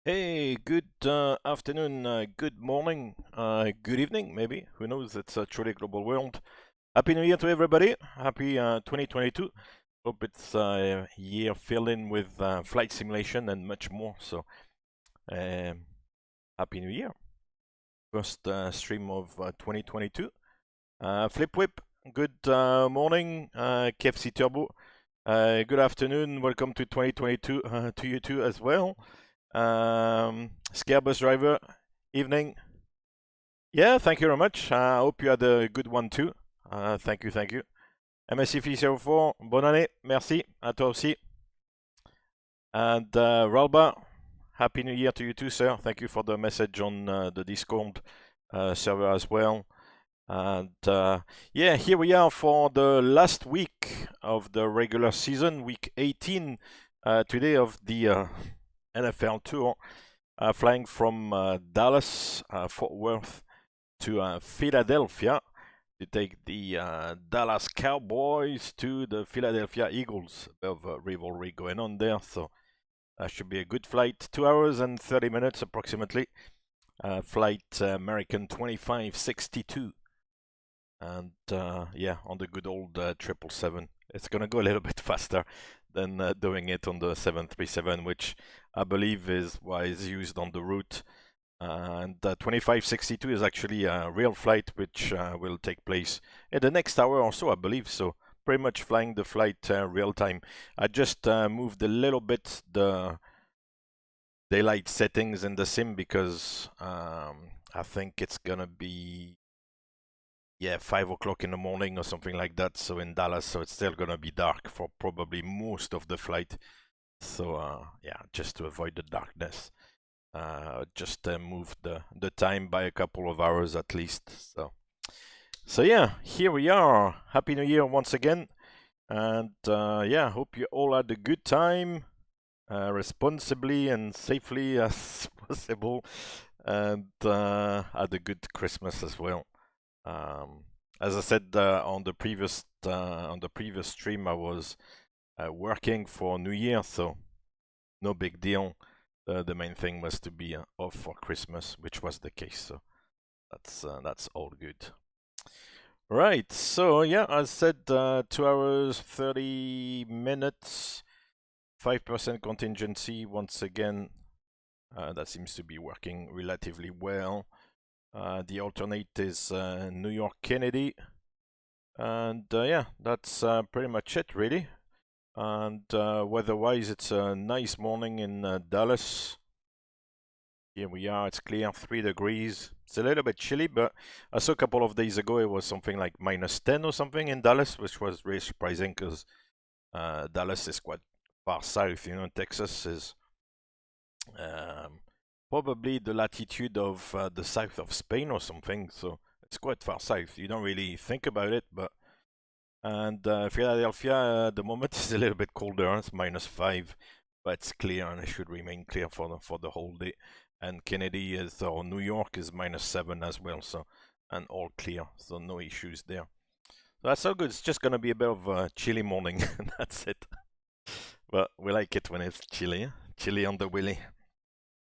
Hey, good afternoon, good morning, good evening, maybe. Who knows? It's a truly global world. Happy New Year to everybody. Happy 2022. Hope it's a year filled in with flight simulation and much more. So, Happy New Year. First stream of 2022. Flip Whip, good morning. KFC Turbo, good afternoon. Welcome to 2022 to you too as well. Scare Bus Driver, evening. Yeah, thank you very much. I hope you had a good one too. Thank you, thank you. MSCF04, bonne année, merci, à toi aussi. And Ralba, happy new year to you too, sir. Thank you for the message on the Discord server as well. And yeah, here we are for the last week of the regular season, week 18 today of the NFL tour. Flying from Dallas, Fort Worth to Philadelphia to take the Dallas Cowboys to the Philadelphia Eagles. A bit of a rivalry going on there, so that should be a good flight. 2 hours and 30 minutes approximately. Flight American 2562. And yeah, on the good old 777. It's going to go a little bit faster than doing it on the 737, which I believe is what is used on the route. And 2562 is actually a real flight which will take place in the next hour or so, I believe. So pretty much flying the flight real time. I just moved a little bit the daylight settings in the sim because I think it's gonna be 5 o'clock in the morning or something like that. So in Dallas, so it's still gonna be dark for probably most of the flight. So yeah, just to avoid the darkness, just moved the time by a couple of hours at least. So yeah, here we are. Happy New Year once again, and yeah, hope you all had a good time, responsibly and safely as possible, and had a good Christmas as well. As I said on the previous stream, I was working for New Year, so no big deal. The main thing was to be off for Christmas, which was the case. So that's all good. Right. So yeah, as said, 2 hours 30 minutes, 5% contingency. Once again, that seems to be working relatively well. The alternate is New York Kennedy. And yeah, that's pretty much it, really. And weather-wise, it's a nice morning in Dallas. Here we are, it's clear, 3 degrees. It's a little bit chilly, but I saw a couple of days ago it was something like -10 or something in Dallas, which was really surprising because Dallas is quite far south. You know, Texas is probably the latitude of the south of Spain or something, so it's quite far south. You don't really think about it, but and Philadelphia at the moment is a little bit colder. It's -5, but it's clear and it should remain clear for the whole day. And Kennedy is, or New York is -7 as well, so and all clear, so no issues there. So that's all good. It's just gonna be a bit of a chilly morning. That's it. But we like it when it's chilly, chilly on the willy.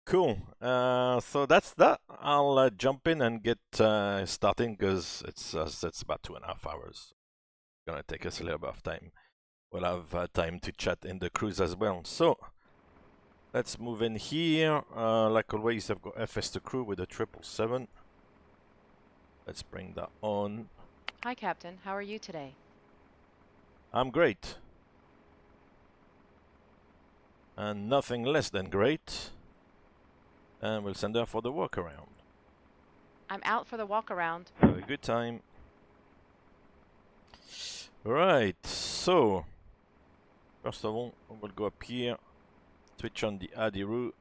Cool. So that's that. I'll jump in and get starting because it's about 2.5 hours. It's gonna take us a little bit of time. We'll have time to chat in the cruise as well. So let's move in here. Like always, I've got FS to crew with a 777. Let's bring that on. Hi, Captain. How are you today? I'm great. And nothing less than great. And we'll send her for the walk around. I'm out for the walk around. Have a good time. Right, so first of all, we'll go up here, switch on the ADIRU,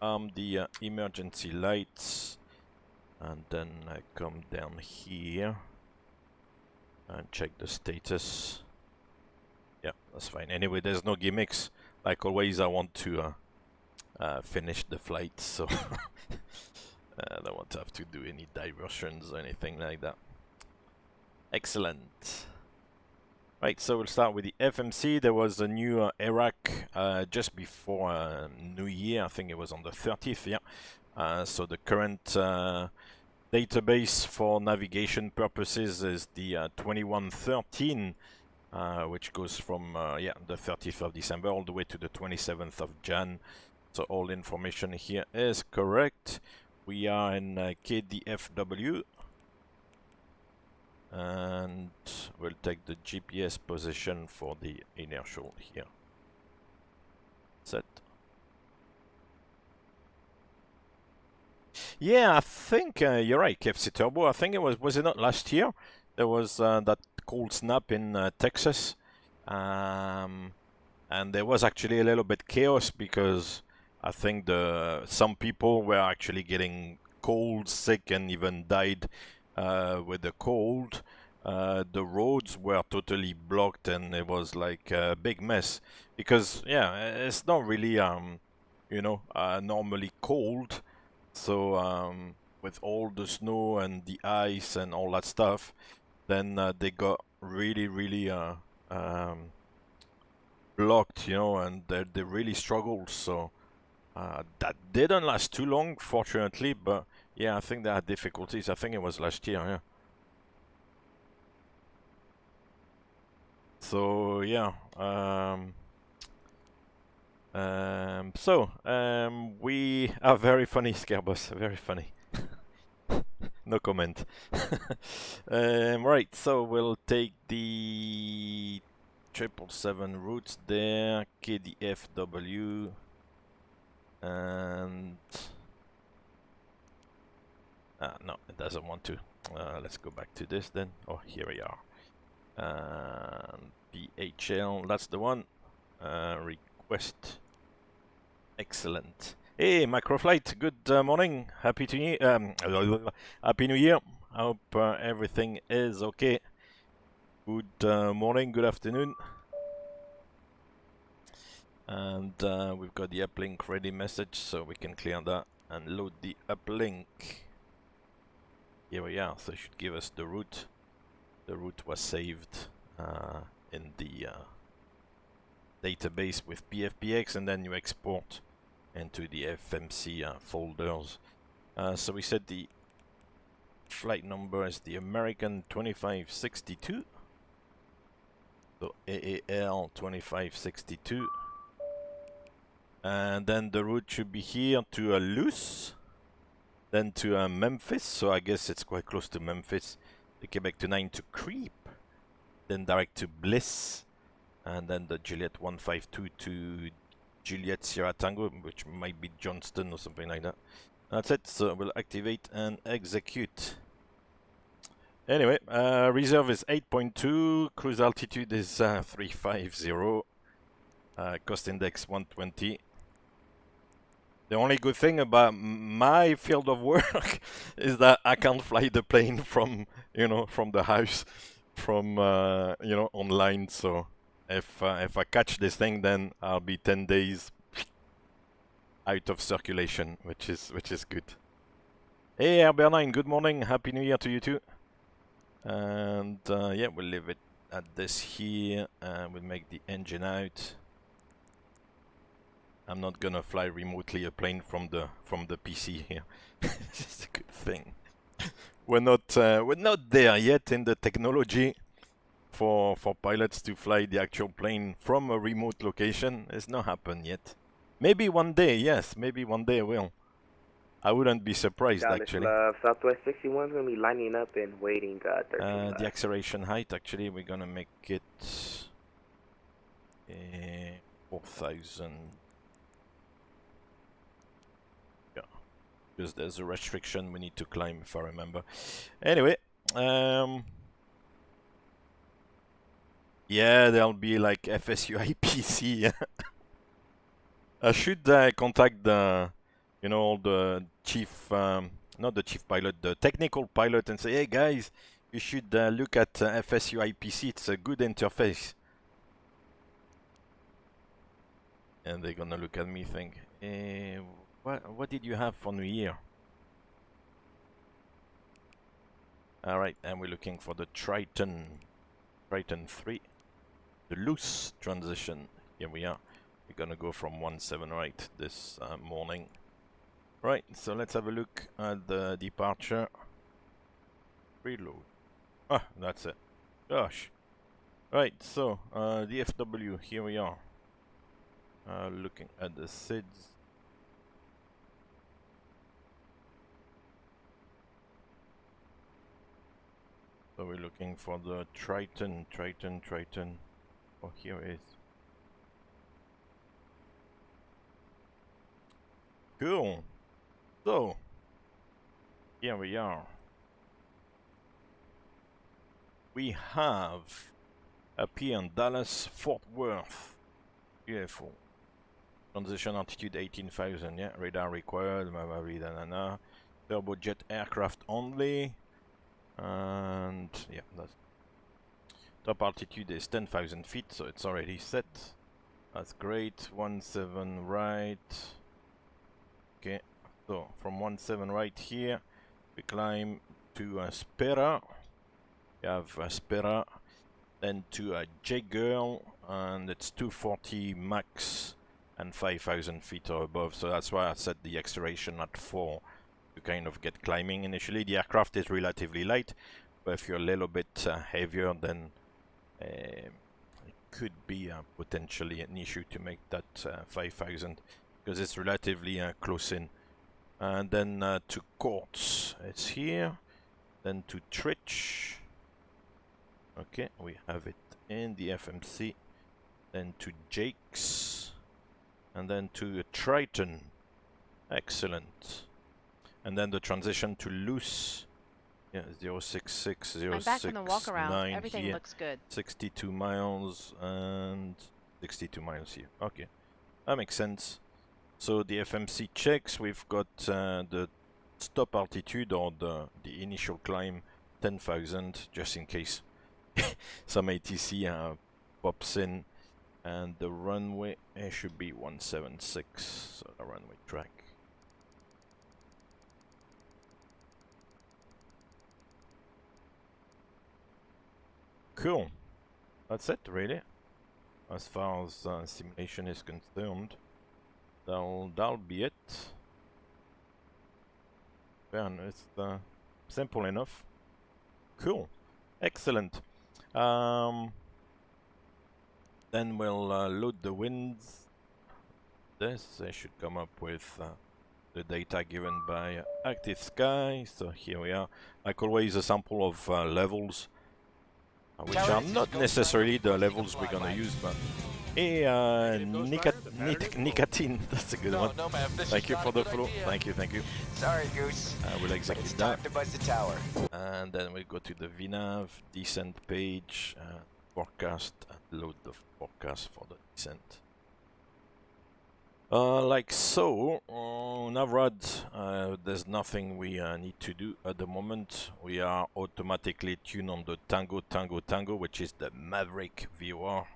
arm the emergency lights, and then come down here and check the status. Yeah, that's fine. Anyway, there's no gimmicks. Like always, I want to finish the flight, so I don't want to have to do any diversions or anything like that. Excellent. Right, so we'll start with the FMC. There was a new Iraq just before New Year. I think it was on the 30th, yeah. So the current database for navigation purposes is the 2113, which goes from the 30th of December all the way to the 27th of Jan. So all information here is correct. We are in KDFW. And we'll take the GPS position for the inertial here. Set. Yeah, I think you're right, KFC Turbo. I think it was it not last year? There was that cold snap in Texas. And there was actually a little bit chaos because I think some people were actually getting cold, sick, and even died with the cold. The roads were totally blocked, and it was like a big mess because it's not really normally cold. So with all the snow and the ice and all that stuff, then they got really blocked, and they really struggled. So that didn't last too long, fortunately, but yeah, I think they had difficulties. I think it was last year, yeah. So yeah, we are very funny, Scarebus, very funny. No comment. Right, so we'll take the 777 routes there, KDFW, and no, it doesn't want to. Let's go back to this then. Oh, here we are. PHL, that's the one. Request. Excellent. Hey, Microflight, good morning. Happy Happy New Year. I hope everything is okay. Good morning, good afternoon. And we've got the uplink ready message, so we can clear that and load the uplink. Here we are, so it should give us the route. The route was saved in the database with PFPX, and then you export into the FMC folders. So we said the flight number is the American 2562. So AAL 2562. And then the route should be here to Luce, then to Memphis, so I guess it's quite close to Memphis. The Quebec 29 to Creep, then direct to Bliss, and then the Juliet 152 to Juliet Sierra Tango, which might be Johnston or something like that. That's it, so we'll activate and execute. Anyway, reserve is 8.2, cruise altitude is 350, cost index 120. The only good thing about my field of work is that I can't fly the plane from the house, from online. So if I catch this thing, then I'll be 10 days out of circulation, which is good. Hey, Bernard, good morning. Happy New Year to you too. And yeah, we'll leave it at this here, and we'll make the engine out. I'm not gonna fly remotely a plane from the PC here. It's a good thing. We're not there yet in the technology for pilots to fly the actual plane from a remote location. It's not happened yet. Maybe one day, yes. Maybe one day it will. I wouldn't be surprised actually. Southwest 61 is gonna be lining up and waiting. 13 the acceleration height actually we're gonna make it 4,000. Because there's a restriction we need to climb, if I remember. Anyway, yeah, there'll be like FSU IPC. I should contact the, the chief, not the chief pilot, the technical pilot, and say, hey guys, you should look at FSU IPC. It's a good interface. And they're gonna look at me, think, what did you have for New Year? Alright, and we're looking for the Triton 3. the loose transition. Here we are. We're gonna go from 17 right this morning. Right, so let's have a look at the departure. Reload. Ah, that's it. Gosh. Right, so DFW, here we are. Looking at the SIDS. So we're looking for the Triton. Oh, here it is. Cool. So, here we are. We have up here in Dallas, Fort Worth. Beautiful. Transition altitude 18,000, yeah. Radar required, turbojet aircraft only. And yeah, that's top altitude is 10,000 feet, so it's already set. That's great. 17 right. Okay, so from 17 right here, we climb to Spera. We have Spera, then to J-Girl, and it's 240 max and 5,000 feet or above. So that's why I set the acceleration at 4 to kind of get climbing initially. The aircraft is relatively light, but if you're a little bit heavier, then it could be potentially an issue to make that 5,000 because it's relatively close in. And then to Quartz, it's here. Then to Trich. Okay, we have it in the FMC. Then to Jake's. And then to Triton. Excellent. And then the transition to loose. Yeah, 066, I'm back from the walk around. 069 Everything here. looks good. 62 miles and 62 miles here. Okay, that makes sense. So the FMC checks, we've got the stop altitude or the initial climb 10,000 just in case some ATC pops in, and the runway should be 176, so the runway track. Cool, that's it really, as far as simulation is concerned. That'll be it. Yeah, it's simple enough. Cool, excellent. Then we'll load the winds. This should come up with the data given by Active Sky. So here we are. Like always, a sample of levels, which are not necessarily the levels we're gonna use, but hey, nicotine, that's a good one. No, ma'am, Thank you for the follow. Thank you. Sorry, Goose. We'll execute It's that. time to buzz the tower. And then we go to the VNAV, descent page, forecast, and load the forecast for the descent. Like so, Navrad, there's nothing we need to do at the moment. We are automatically tuned on the Tango, which is the Maverick VOR,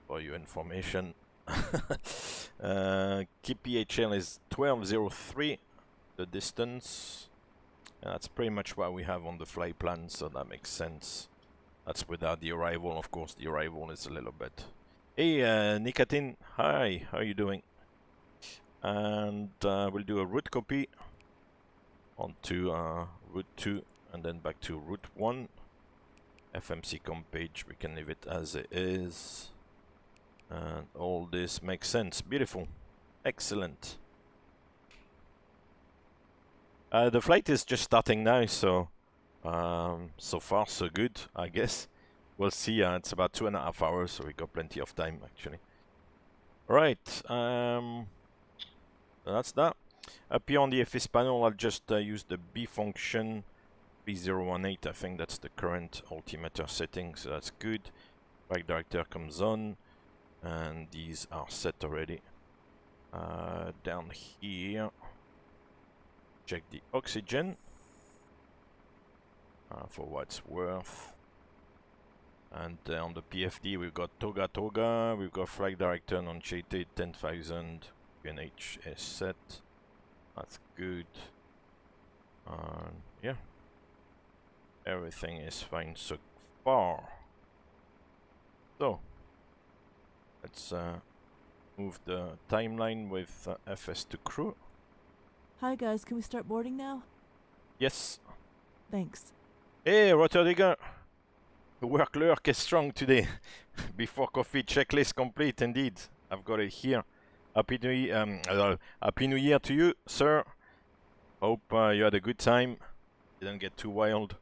for your information. KPHL is 1203, the distance. And that's pretty much what we have on the flight plan, so that makes sense. That's without the arrival. Of course, the arrival is a little bit. Hey, Nicotine, hi, how are you doing? And we'll do a route copy onto route 2 and then back to route 1. FMC comp page, we can leave it as it is. And all this makes sense. Beautiful. Excellent. The flight is just starting now, so so far so good, I guess. We'll see. It's about 2.5 hours, so we got plenty of time actually. Right. That's that. Up here on the FS panel, I'll just use the B function 3018. I think that's the current altimeter setting, so that's good. Flight director comes on, and these are set already. Down here, check the oxygen for what it's worth. And on the PFD, we've got Toga, we've got flight director non-shaded 10,000. UNH is set. That's good. Yeah, everything is fine so far. So Let's move the timeline with FS to crew. Hi guys, can we start boarding now? Yes. Thanks. Hey, Rotterdigger. The work lurk is strong today. Before coffee checklist complete, indeed. I've got it here. Happy New Year to you, sir. Hope you had a good time. Didn't get too wild.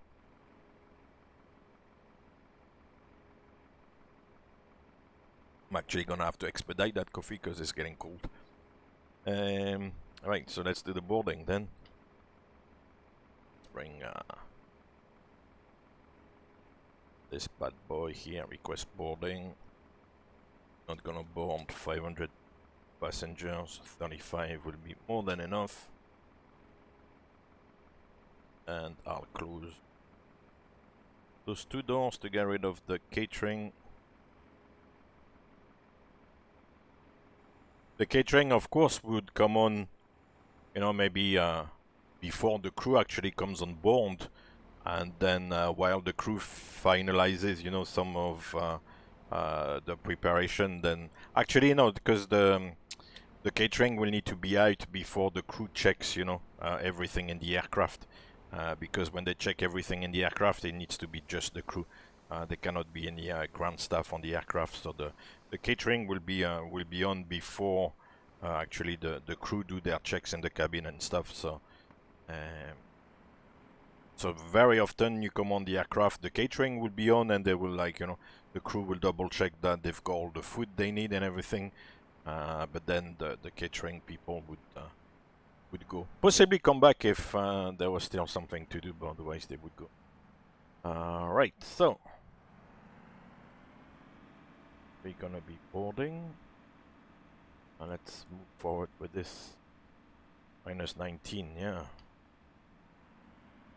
I'm actually gonna have to expedite that coffee because it's getting cold. Right, so let's do the boarding then. Let's bring this bad boy here, request boarding. Not gonna board 500 passengers, 35 will be more than enough. And I'll close those two doors to get rid of the catering. The catering, of course, would come on, you know, maybe before the crew actually comes on board. And then while the crew finalizes, you know, some of the preparation, then actually no, because the catering will need to be out before the crew checks, you know, everything in the aircraft. Because when they check everything in the aircraft, it needs to be just the crew. There cannot be any ground staff on the aircraft. So the catering will be on before actually the crew do their checks in the cabin and stuff. So. So very often you come on the aircraft, the catering will be on, and they will, like, you know, the crew will double check that they've got all the food they need and everything. But then the catering people would go. Possibly come back if there was still something to do, but otherwise they would go. Right, so we're gonna be boarding. Let's move forward with this. -19, yeah.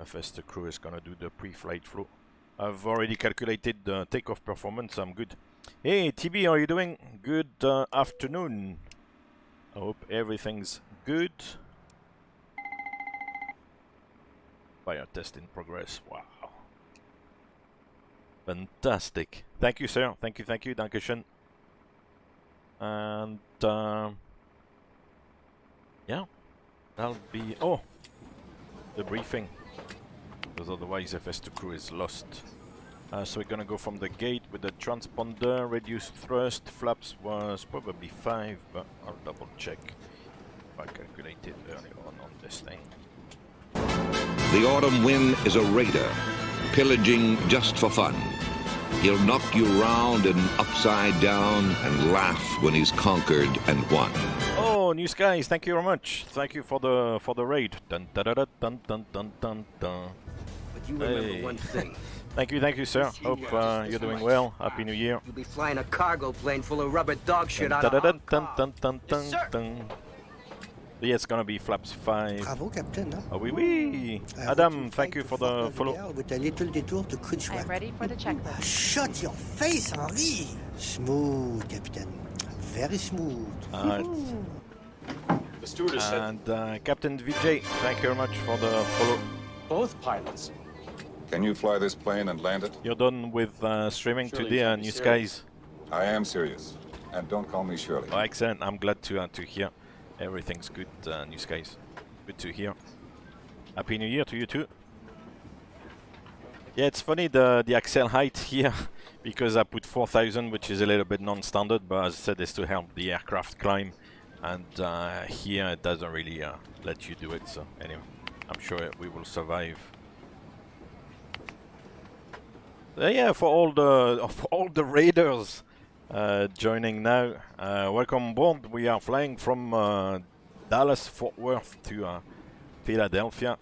FS the crew is gonna do the pre-flight flow. I've already calculated the takeoff performance, I'm good. Hey TB, how are you doing? Good afternoon. I hope everything's good. Fire test in progress, wow. Fantastic. Thank you, sir. Thank you, Dankeschön. And yeah, that'll be, oh, the briefing. Because otherwise FS2 crew is lost. So we're gonna go from the gate with the transponder, reduced thrust, flaps was probably 5, but I'll double check if I calculated earlier on this thing. The autumn wind is a raider, pillaging just for fun. He'll knock you round and upside down and laugh when he's conquered and won. Oh, New Skies, thank you very much. Thank you for the raid. Dun dun dun dun dun dun dun dun. But you remember one thing. Thank you, sir. Hope you're doing well. Happy New Year. You'll be flying a cargo plane full of rubber dog shit out of Hong Kong. Yes, sir. Yeah, it's gonna be flaps 5. Bravo, Captain. Oh, oui. Adam, thank you for the follow. With a little detour to I'm ready for the checklist. Shut your face, Henri. Smooth, Captain. Very smooth. The stewardess said And Captain Vijay, thank you very much for the follow. both pilots. Can you fly this plane and land it? You're done with streaming Surely today can't on be New serious. Skies. I am serious. And don't call me Shirley. Oh, excellent. I'm glad to hear everything's good, New Skies. Good to hear. Happy New Year to you too. Yeah, it's funny the axle height here because I put 4,000, which is a little bit non-standard, but as I said, it's to help the aircraft climb, and here it doesn't really let you do it. So anyway, I'm sure we will survive. Yeah, for all the raiders joining now, welcome aboard. We are flying from Dallas Fort Worth to Philadelphia,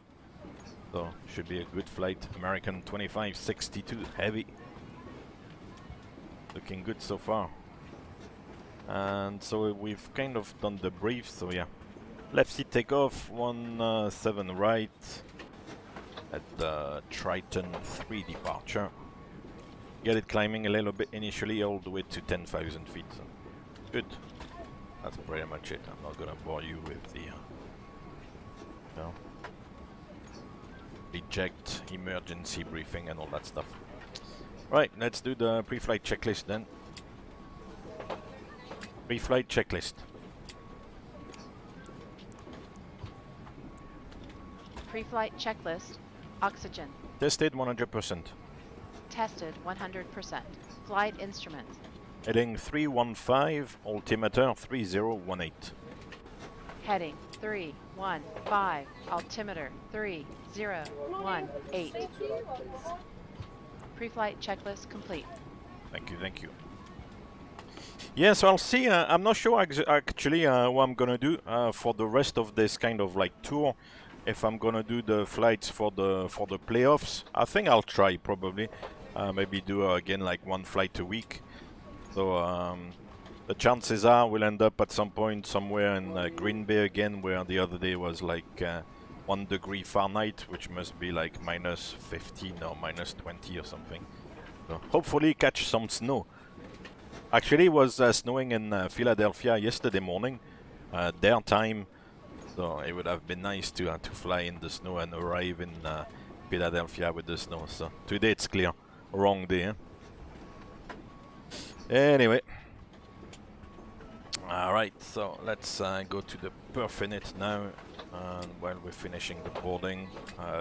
so should be a good flight. American 2562 heavy, looking good so far. And so we've kind of done the brief. So yeah, left seat takeoff 17 right at the Triton 3 departure. Get it climbing a little bit initially, all the way to 10,000 feet. So good. That's pretty much it. I'm not gonna bore you with the eject, emergency briefing, and all that stuff. Right, let's do the pre-flight checklist then. Pre-flight checklist. Pre-flight checklist. Oxygen. Tested 100%. Tested 100%. Flight instrument. Heading 315, altimeter 3018. Heading 315. Altimeter 3018. Pre-flight checklist complete. Thank you, thank you. Yeah, so I'll see. I'm not sure actually what I'm gonna do for the rest of this kind of like tour. If I'm gonna do the flights for the playoffs, I think I'll try probably. Maybe do again like one flight a week. So the chances are we'll end up at some point somewhere in Green Bay again, where the other day was like 1 degree Fahrenheit, which must be like minus 15 or minus 20 or something. So hopefully catch some snow. Actually, it was snowing in Philadelphia yesterday morning, their time. So it would have been nice to fly in the snow and arrive in Philadelphia with the snow. So today it's clear. Wrong day. Eh? Anyway. Alright, so let's go to the Perfinite now. While we're finishing the boarding.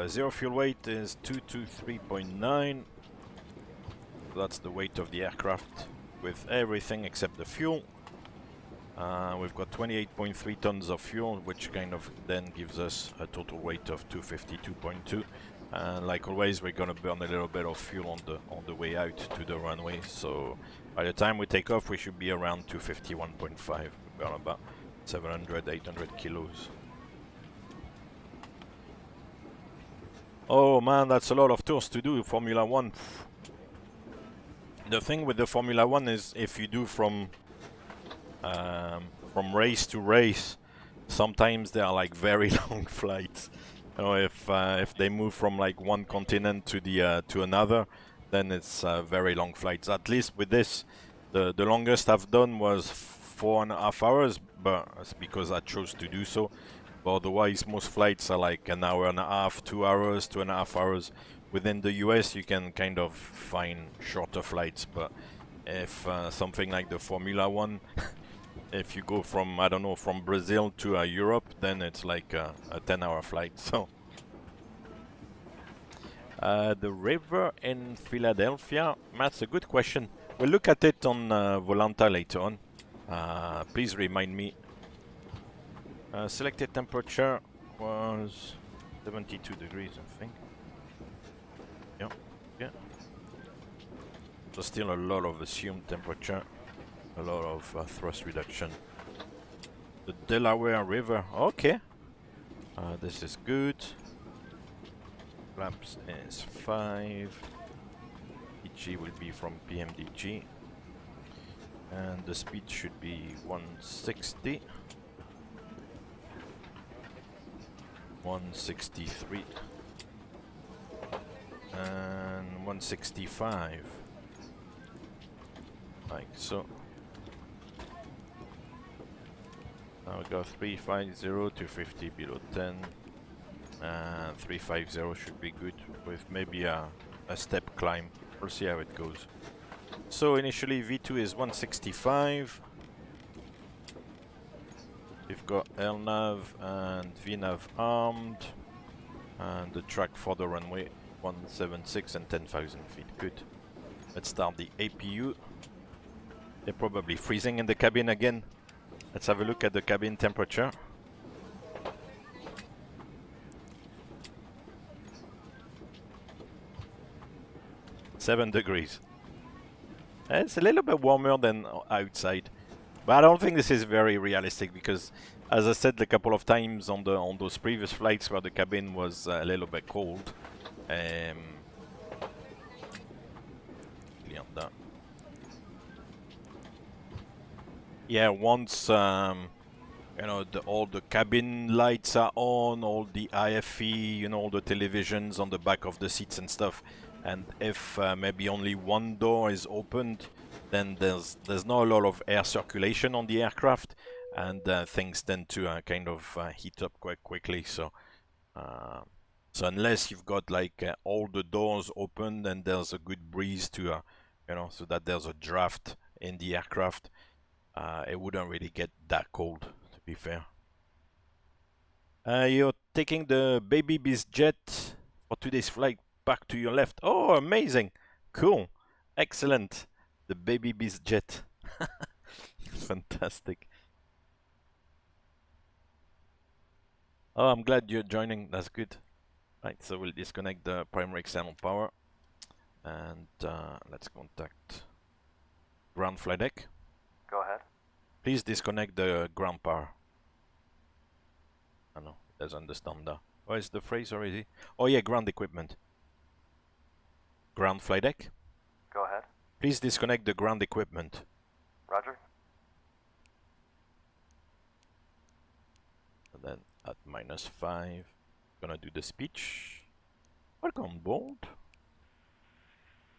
Zero fuel weight is 223.9. That's the weight of the aircraft with everything except the fuel. We've got 28.3 tons of fuel, which kind of then gives us a total weight of 252.2. And like always, we're gonna burn a little bit of fuel on the way out to the runway. So by the time we take off, we should be around 251.5. We burn about 700-800 kilos. Oh man, that's a lot of tours to do. Formula One. The thing with the Formula One is if you do from race to race, sometimes they are like very long flights. You know, if they move from like one continent to the to another, then it's very long flights. At least with this, the longest I've done was 4.5 hours, but it's because I chose to do so. But otherwise, most flights are like an hour and a half, 2 hours, 2.5 hours. Within the US, you can kind of find shorter flights, but if something like the Formula One, if you go from, I don't know, from Brazil to Europe, then it's like a 10-hour flight. So the river in Philadelphia, that's a good question. We'll look at it on Volanta later on. Please remind me. Selected temperature was 72 degrees, I think. Yeah, yeah. So still a lot of assumed temperature, a lot of thrust reduction. The Delaware River, okay. This is good. Flaps is 5. PG will be from PMDG. And the speed should be 160. 163. And 165. Like so. Now we got 350, 250 below 10. And 350 should be good with maybe a step climb. We'll see how it goes. So initially V2 is 165. We've got LNAV and VNAV armed. And the track for the runway 176 and 10,000 feet. Good. Let's start the APU. They're probably freezing in the cabin again. Let's have a look at the cabin temperature. Seven degrees. It's a little bit warmer than outside. But I don't think this is very realistic because, as I said a couple of times on those previous flights where the cabin was a little bit cold, yeah, once you know all the cabin lights are on, all the IFE, you know, all the televisions on the back of the seats and stuff, and if maybe only one door is opened, then there's not a lot of air circulation on the aircraft, and things tend to kind of heat up quite quickly. So so unless you've got like all the doors open, then there's a good breeze to you know, so that there's a draft in the aircraft. it wouldn't really get that cold, to be fair. You're taking the Baby Beast jet for today's flight back to your left. Oh, amazing. Cool. Excellent. The Baby Beast jet. Fantastic. Oh, I'm glad you're joining. That's good. Right, so we'll disconnect the primary external power. And let's contact ground flight deck. Go ahead. Please disconnect the ground power. I know, it doesn't understand that. What is the phrase already? Oh yeah, ground equipment. Ground flight deck. Go ahead. Please disconnect the ground equipment. Roger. And then at -5, gonna do the speech. Welcome aboard.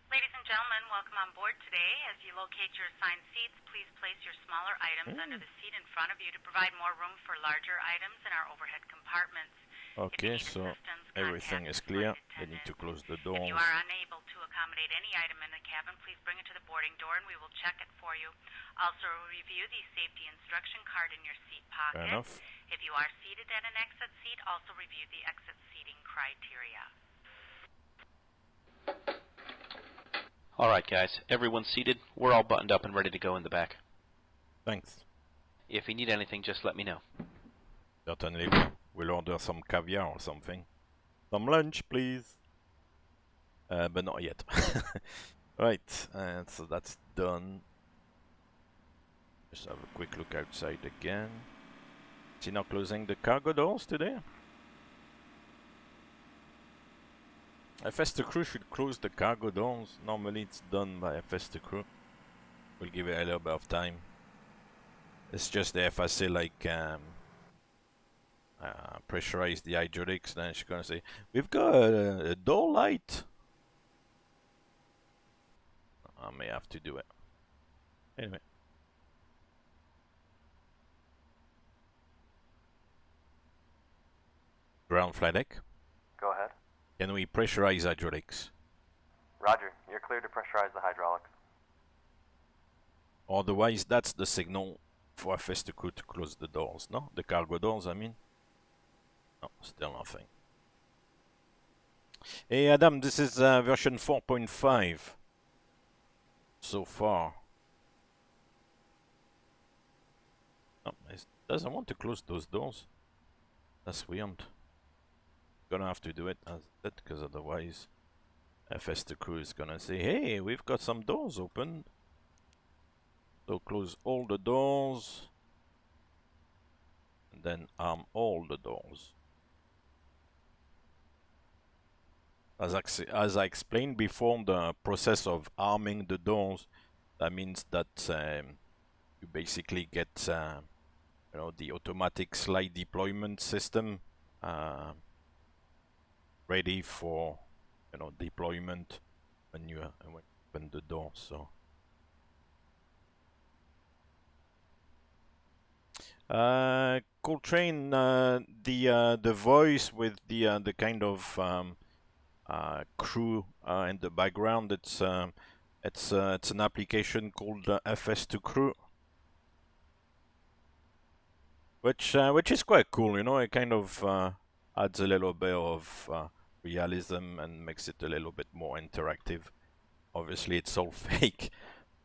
Ladies and gentlemen, welcome on board today. As you locate your assigned seats, please place your smaller items under the seat in front of you to provide more room for larger items in our overhead compartments. Okay, so everything is clear. They need to close the doors. If you are unable to accommodate any item in the cabin, please bring it to the boarding door and we will check it for you. Also review the safety instruction card in your seat pocket. Fair enough. If you are seated at an exit seat, also review the exit seating criteria. All right, guys. Everyone's seated. We're all buttoned up and ready to go in the back. Thanks. If you need anything, just let me know. Certainly. We'll order some caviar or something. Some lunch, please. But not yet. Right, so that's done. Just have a quick look outside again. Is he not closing the cargo doors today? FS2 crew should close the cargo doors. Normally it's done by FS2 crew. We'll give it a little bit of time. It's just the FSA like pressurize the hydraulics, then she's gonna say, we've got a door light. I may have to do it. Anyway. Ground flight deck. Go ahead. Can we pressurize hydraulics? Roger. You're cleared to pressurize the hydraulics. Otherwise, that's the signal for FS2 crew to close the doors, no? The cargo doors, I mean. No, still nothing. Hey Adam, this is version 4.5 so far. Oh, it doesn't want to close those doors. That's weird. Gonna have to do it as that, because otherwise FS2 crew is gonna say, hey, we've got some doors open. So close all the doors and then arm all the doors. As I explained before, the process of arming the doors, that means that you basically get you know, the automatic slide deployment system ready for, you know, deployment when you open the door. So Coltrane, the voice with the kind of crew in the background, it's an application called FS2 Crew, which is quite cool. You know, it kind of adds a little bit of realism and makes it a little bit more interactive. Obviously, it's all fake,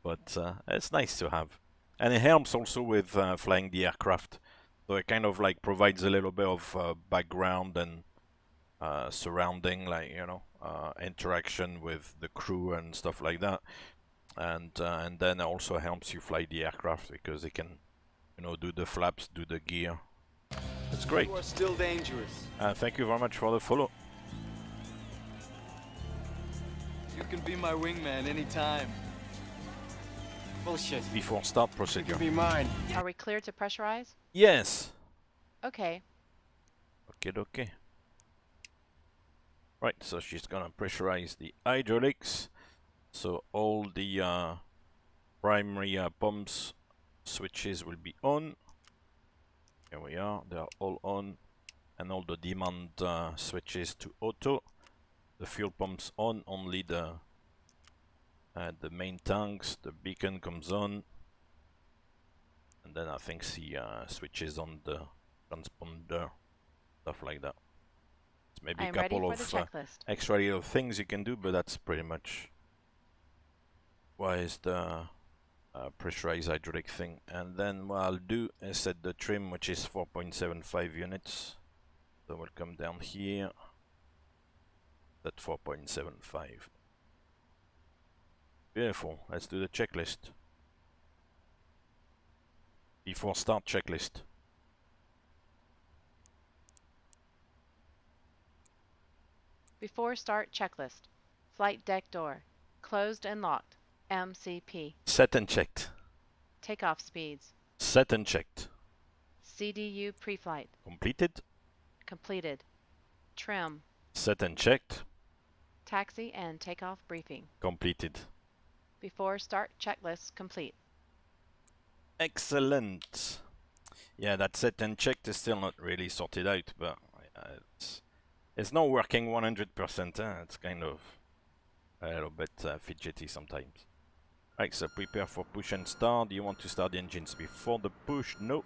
but it's nice to have, and it helps also with flying the aircraft. So it kind of like provides a little bit of background and surrounding, like, you know, interaction with the crew and stuff like that, and then it also helps you fly the aircraft because it can, you know, do the flaps, do the gear. It's great. You are still dangerous. Thank you very much for the follow. You can be my wingman anytime. Bullshit. Before start procedure. Be mine. Are we cleared to pressurize? Yes. Okay. Okay. Right, so she's gonna pressurize the hydraulics. So all the primary pumps switches will be on. Here we are, they are all on. And all the demand switches to auto. The fuel pumps on, only the main tanks, the beacon comes on. And then I think see switches on the transponder, stuff like that. It's maybe a couple of extra little things you can do, but that's pretty much why is the pressurized hydraulic thing. And then what I'll do is set the trim, which is 4.75 units. So we'll come down here at 4.75. Beautiful. Let's do the checklist. Before start checklist. Before start checklist. Flight deck door. Closed and locked. MCP. Set and checked. Takeoff speeds. Set and checked. CDU pre-flight. Completed. Completed. Trim. Set and checked. Taxi and takeoff briefing. Completed. Before start checklist complete. Excellent. Yeah, that set and checked is still not really sorted out, but it's not working 100%. It's kind of a little bit fidgety sometimes. Right, so prepare for push and start. Do you want to start the engines before the push? No.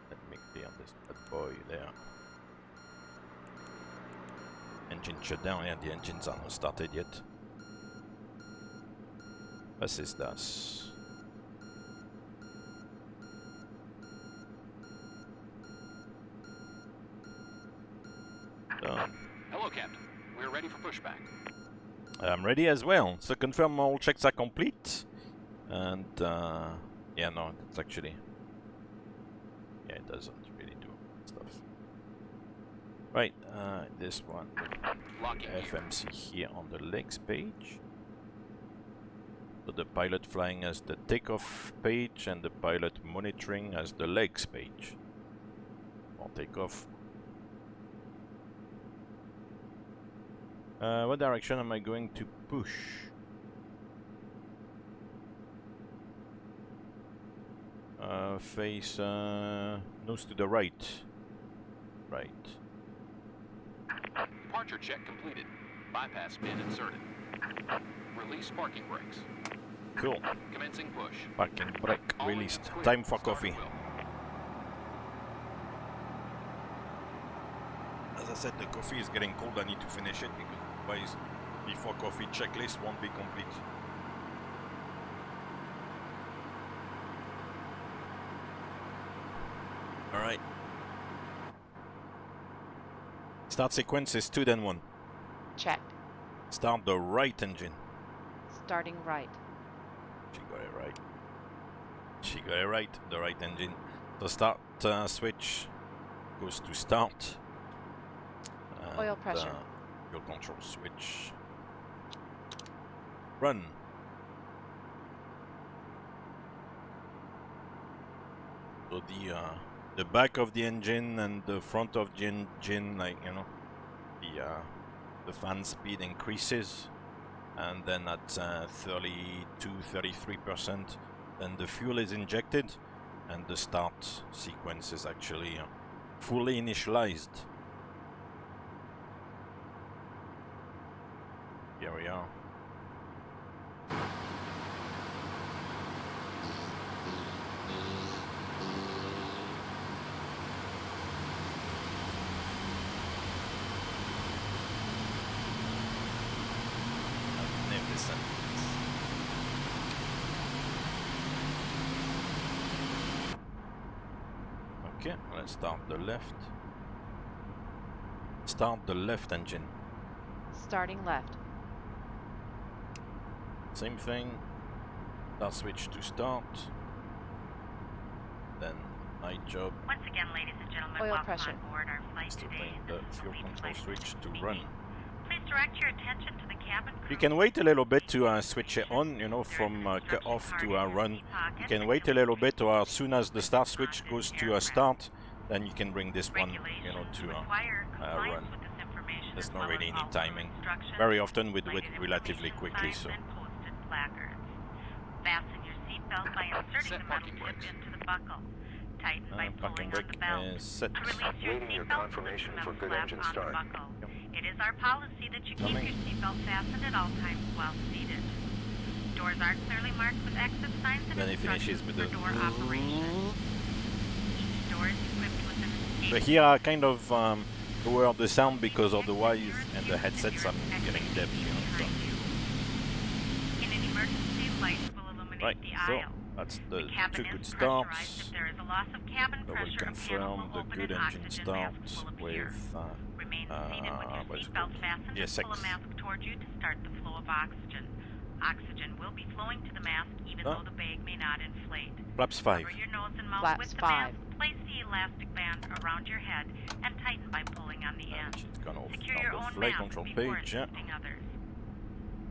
Let me clear this bad boy there. Engine shut down. Yeah, the engines are not started yet. Was ist das? Done. Hello, Captain. We're ready for pushback. I'm ready as well. So confirm all checks are complete. And yeah, no, it's actually, yeah, it doesn't really do stuff. Right, this one, FMC here on the legs page. So the pilot flying as the takeoff page and the pilot monitoring as the legs page. For takeoff. What direction am I going to push? Face nose to the right. Right. Departure check completed. Bypass pin inserted. Release parking brakes. Cool. Commencing push. Parking brake released. Time for coffee. As I said, the coffee is getting cold. I need to finish it because otherwise, before coffee checklist won't be complete. All right. Start sequence is 2 then 1. Check. Start the right engine. Starting right. She got it right. She got it right. The right engine. The start switch goes to start. Oil pressure. Fuel control switch. Run. So the back of the engine and the front of the engine, like, you know, the fan speed increases, and then at 32-33%, then the fuel is injected, and the start sequence is actually fully initialized. Here we are. Magnificent. Okay, let's start the left. Start the left engine. Starting left. Same thing. Start switch to start. Then my job. Once again, ladies and gentlemen, Oil welcome pressure. on board our flight Is to today. bring the fuel control switch to run. Please direct your attention to the cabin crew. You can wait a little bit to switch it on, you know, from off to run. You can wait a little bit, or as soon as the start switch goes to start, then you can bring this one, you know, to run. There's not really any timing. Very often we do it relatively quickly, so. Fasten your seatbelt by inserting the metal tip into the buckle. Tighten by pulling on the belt. Set. To release your seatbelt, release the metal flap on the buckle. It is our policy that you keep your seatbelt fastened at all times while seated. Door doors are clearly marked with exit signs and Then he finishes instructions with for the... door operation. Each door is equipped with an escape. But here I kind of lower the sound because otherwise, and the headsets I'm getting deaf, you know, so. In an emergency, lights will illuminate Right, the so aisle. that's the cabin two good is pressurized. starts. If there is a loss of cabin So we'll pressure, a panel confirm will the open good and engine oxygen masks starts will appear. with Remain seated with your what's it seatbelt called? fastened and pull a mask towards you to start the flow of oxygen. Oxygen will be flowing to the mask even though the bag may not inflate. Flaps 5. Cover your nose and mouth Flaps with the 5. mask. Place the elastic band around your head and tighten by pulling on the end. It's gone off Secure on your the own flight mask control before page. assisting others.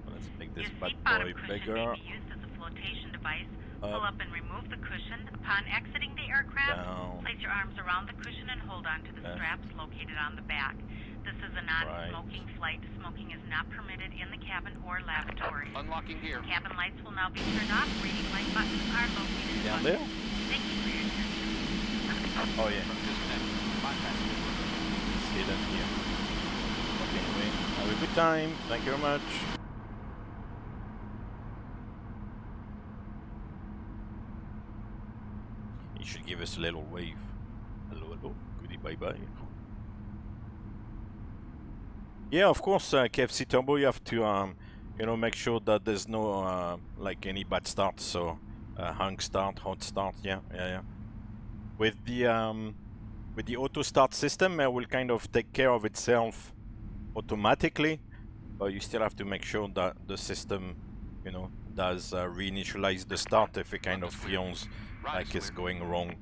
Let's make this Your bad seat bottom boy cushion bigger. may be used as a flotation device. Pull up and remove the cushion. Upon exiting the aircraft, place your arms around the cushion and hold on to the straps located on the back. This is a non-smoking flight. Smoking is not permitted in the cabin or lavatories. Unlocking gear. Cabin lights will now be turned off. Reading light buttons are located. Down there? Thank you for your attention. Oh yeah. See that here. Okay, anyway, have a good time. Thank you very much. He should give us a little wave. Hello, hello. Goodie, bye bye. Yeah, of course, KFC Turbo, you have to, you know, make sure that there's no, like, any bad starts. So, hung start, hot start, yeah. With the auto start system, it will kind of take care of itself automatically, but you still have to make sure that the system, you know, does reinitialize the start if it kind of feels like it's going wrong.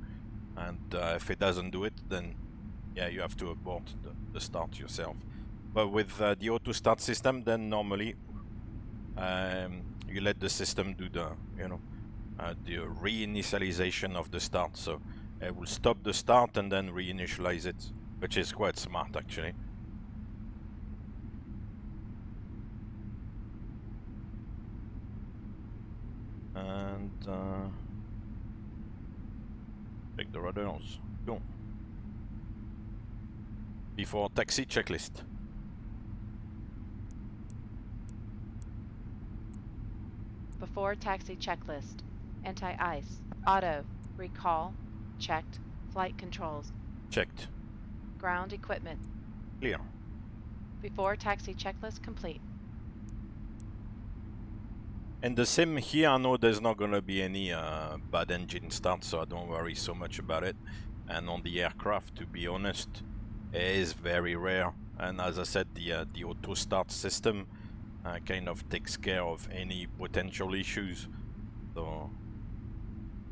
And if it doesn't do it, then yeah, you have to abort the start yourself. But with the auto start system, then normally you let the system do the, you know, the reinitialization of the start. So it will stop the start and then reinitialize it, which is quite smart actually. And check the radars. Go. Before taxi checklist. Before taxi checklist. Anti-ice. Auto. Recall. Checked. Flight controls. Checked. Ground equipment. Clear. Before taxi checklist complete. And the sim here, I know there's not gonna be any bad engine start, so I don't worry so much about it. And on the aircraft, to be honest, it is very rare. And as I said, the auto start system kind of takes care of any potential issues. So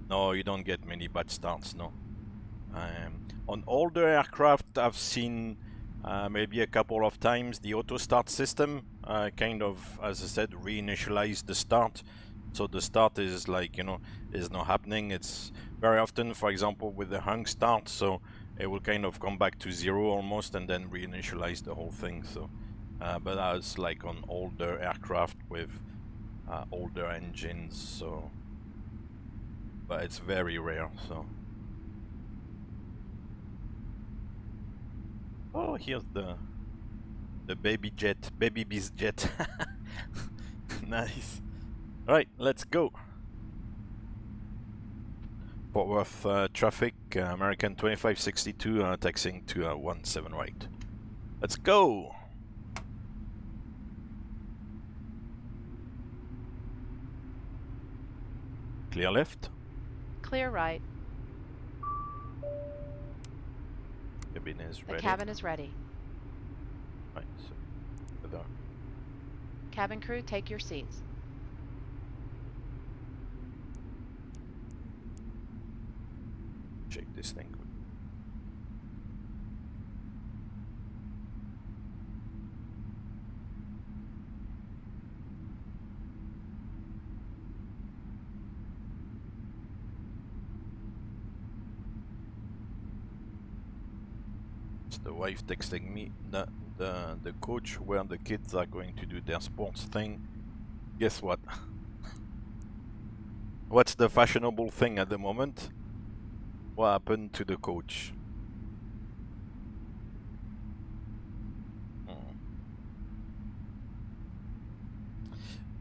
no, you don't get many bad starts, no. On older aircraft, I've seen maybe a couple of times the auto start system kind of, as I said, reinitialize the start. So the start is like, you know, is not happening. It's very often, for example, with the hung start, so it will kind of come back to zero almost and then reinitialize the whole thing. So, but that's like on older aircraft with older engines. So, but it's very rare. So. Oh, here's the baby jet, baby beast jet. Nice. All right, let's go. Fort Worth traffic, American 2562, taxiing to 17 right. Let's go. Clear left. Clear right. Cabin is The ready. cabin is ready. Right, so the Cabin crew, take your seats. check this thing. It's the wife texting me the coach where the kids are going to do their sports thing. Guess what? What's the fashionable thing at the moment? What happened to the coach?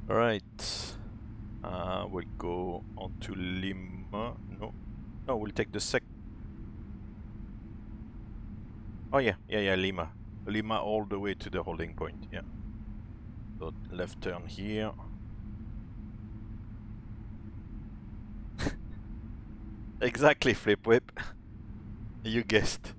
Alright. We'll go on to Lima. No, we'll take the sec. Oh yeah, Lima. Lima all the way to the holding point, yeah. So left turn here. Exactly, Flip Whip. You guessed.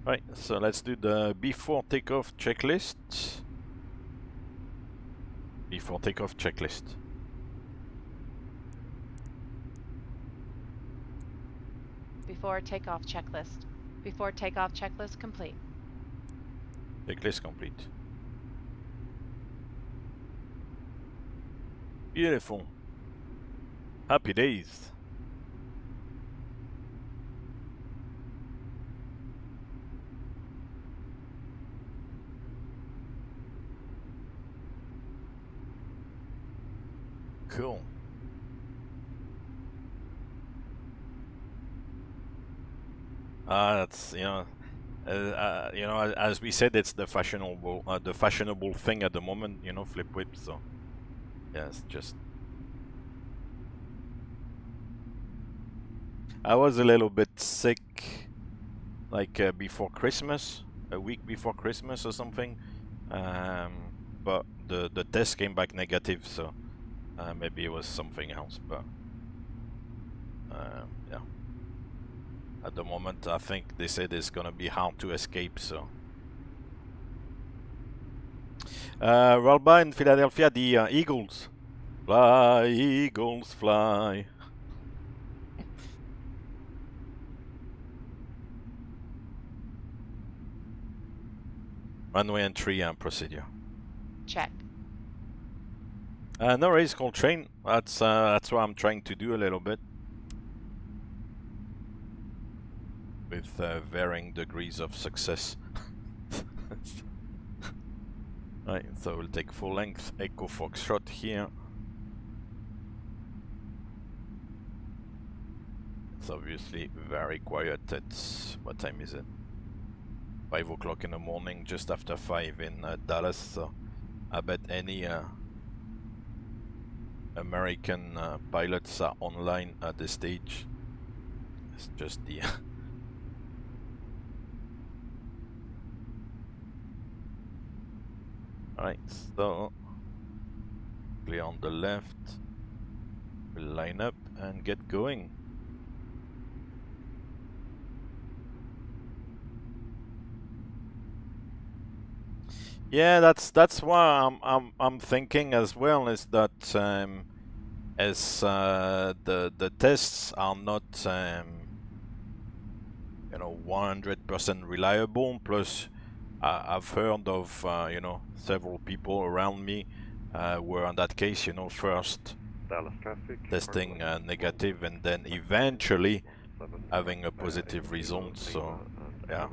Right, so let's do the before takeoff checklist. Before takeoff checklist. Before takeoff checklist. Before takeoff checklist complete. Checklist complete. Beautiful. Happy days. Cool. That's as we said, it's the fashionable thing at the moment, flip whip. So yeah, it's just. I was a little bit sick, like before Christmas, a week before Christmas or something, but the test came back negative, so. Maybe it was something else, but yeah. At the moment, I think they said it's gonna be hard to escape, so. Rolba in Philadelphia, the Eagles. Fly, Eagles, fly. Runway entry and procedure. Check. No race called train. That's what I'm trying to do a little bit. With varying degrees of success. Right, so we'll take full length Echo Foxtrot here. It's obviously very quiet. It's, what time is it? 5 o'clock in the morning, just after 5 in Dallas. So I bet any American pilots are online at this stage. It's just the Alright, so clear on the left. We'll line up and get going. Yeah, that's why I'm thinking as well, is that as the tests are not 100% reliable. Plus, I've heard of several people around me were in that case, first testing negative and then eventually having a positive result. So yeah.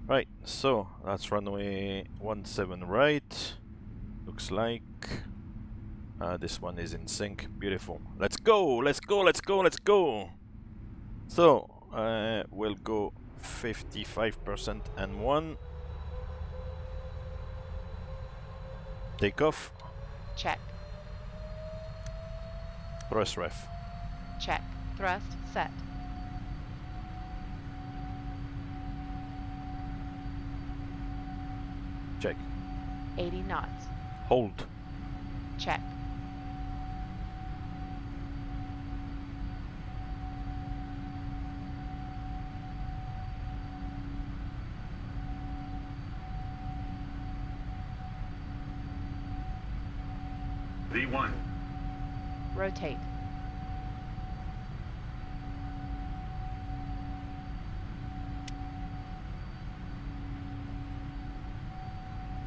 Right, so that's runway 17 right. Looks like this one is in sync. Beautiful. Let's go, let's go, let's go, let's go. So we'll go 55% and 1. Take off. Check. Thrust ref. Check. Thrust set. Check. 80 knots. Hold. Check. V1. Rotate.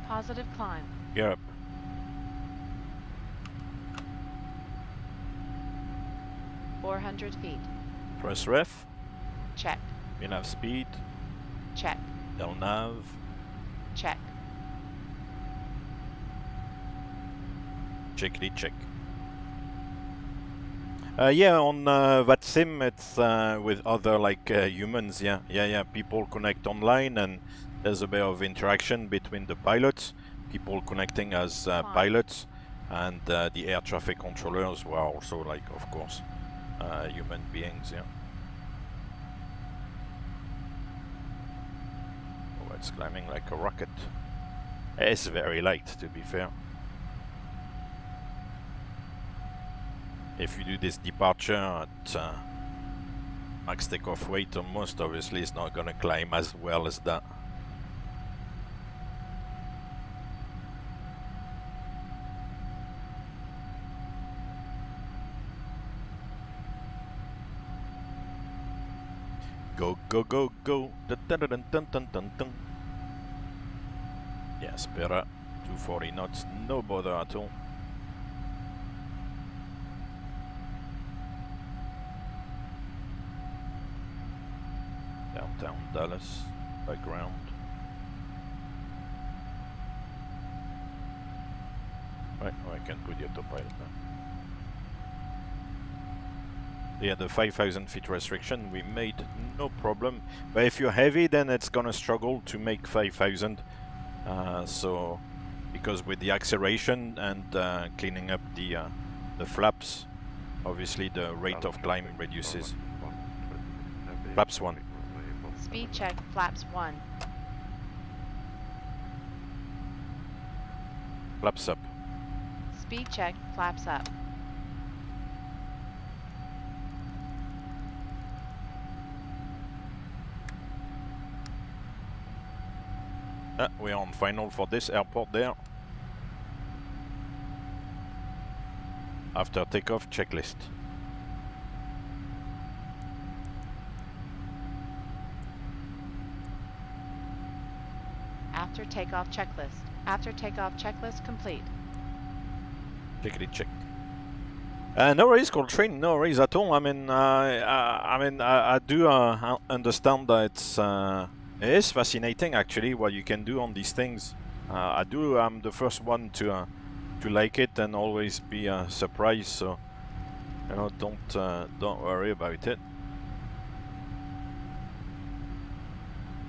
Positive climb. Europe. $400 feet. Press ref. Check. Enough speed. Check. Del nav. Check. Checkly check. Yeah, on VATSIM it's with other like humans. Yeah. People connect online, and there's a bit of interaction between the pilots, people connecting as pilots, and the air traffic controllers, who are also like, of course, human beings. Yeah. Oh, it's climbing like a rocket. It's very light, to be fair. If you do this departure at max takeoff weight almost, obviously it's not gonna climb as well as that. Go, go, go, go. Dun, dun, dun, dun, dun, dun, dun. Yes, better. 240 knots, no bother at all. Downtown Dallas, background. Right, I can put the autopilot now. Yeah, the 5,000 feet restriction we made, no problem. But if you're heavy, then it's gonna struggle to make 5,000. So, because with the acceleration and cleaning up the flaps, obviously the rate of climb reduces. Flaps 1. Speed check, flaps 1. Flaps up. Speed check, flaps up. We're on final for this airport there. After takeoff, checklist. After takeoff checklist. After takeoff checklist complete. Checkly check. No worries, Coltrane. No worries at all. I mean, I do understand that it is fascinating actually what you can do on these things. I'm the first one to like it and always be surprised. So, you know, don't worry about it.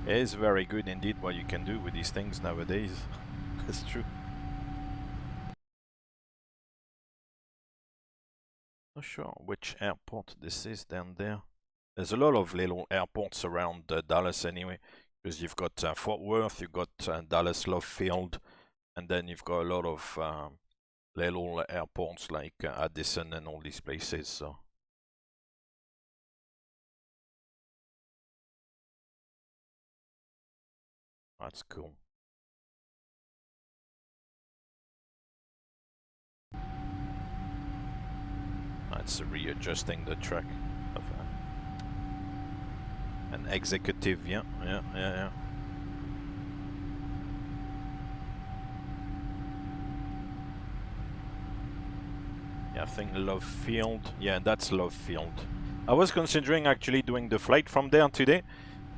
It is very good indeed what you can do with these things nowadays. It's true. Not sure which airport this is down there. There's a lot of little airports around Dallas anyway, because you've got Fort Worth, you've got Dallas Love Field, and then you've got a lot of little airports like Addison and all these places. So. That's cool. That's readjusting the track of an executive, yeah. Yeah, I think Love Field. Yeah, that's Love Field. I was considering actually doing the flight from there today,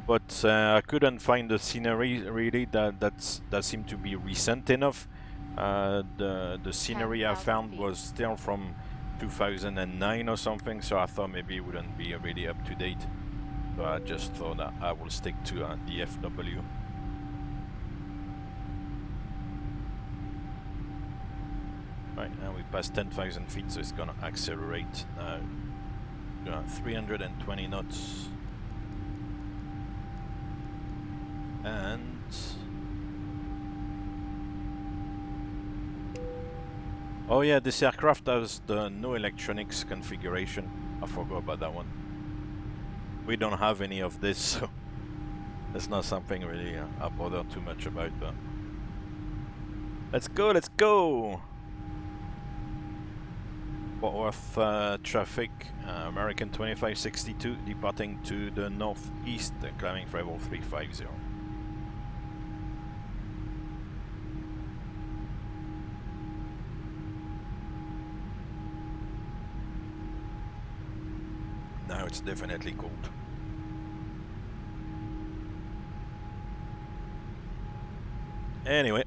but I couldn't find the scenery really that seemed to be recent enough. The scenery I found was still from 2009 or something, so I thought maybe it wouldn't be really up to date. So I just thought that I will stick to DFW. Right, now we passed 10,000 feet, so it's gonna accelerate now. 320 knots. And oh yeah, this aircraft has the no electronics configuration. I forgot about that one. We don't have any of this, so it's not something really I bother too much about. But let's go, let's go! Fort Worth traffic, American 2562 departing to the northeast, climbing for level 350. Now it's definitely cold. Anyway.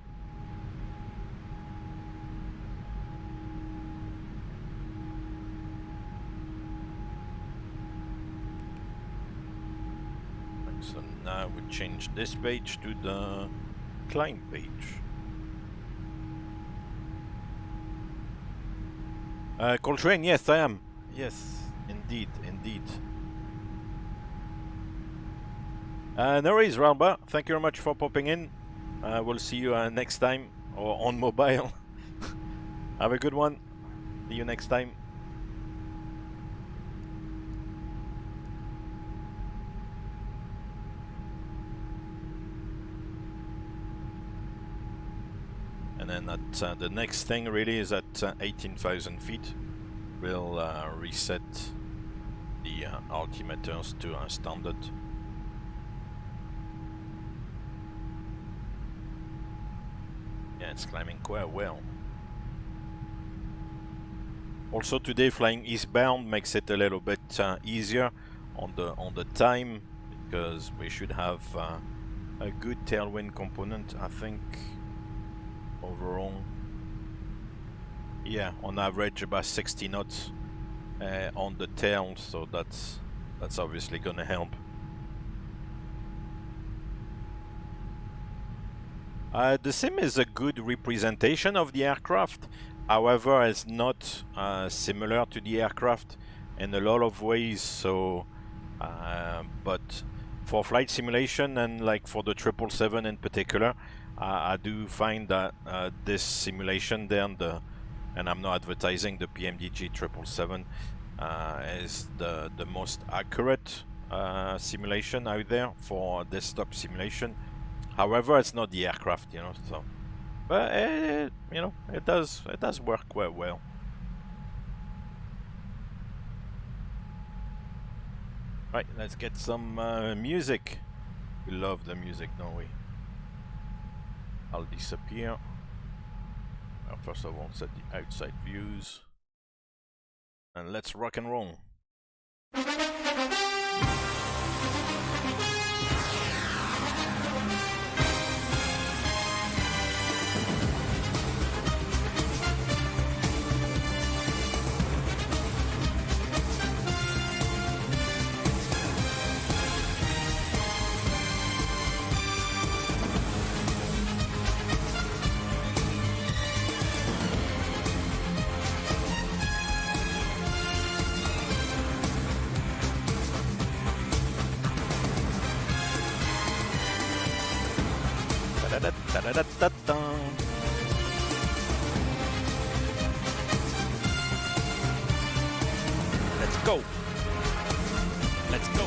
So now we change this page to the client page. Coltrane, yes, I am. Yes, indeed, indeed. No worries, Ralba. Thank you very much for popping in. We'll see you next time, or on mobile. Have a good one. See you next time. And then at, the next thing really is at 18,000 feet. We'll reset the altimeters to standard. Yeah, it's climbing quite well. Also today flying eastbound makes it a little bit easier on the time, because we should have a good tailwind component, I think. Overall, yeah, on average about 60 knots on the tail, so that's obviously gonna help. The sim is a good representation of the aircraft, however it's not similar to the aircraft in a lot of ways, so but for flight simulation and like for the 777 in particular, I do find that this simulation then, and I'm not advertising, the PMDG 777 is the most accurate simulation out there for desktop simulation. However, it's not the aircraft, you know. So, but you know, it does work quite well. Right, let's get some music. We love the music, don't we? I'll disappear. Well, first of all, set the outside views. And let's rock and roll. Da-da-da-da-da-da. Let's go. Let's go.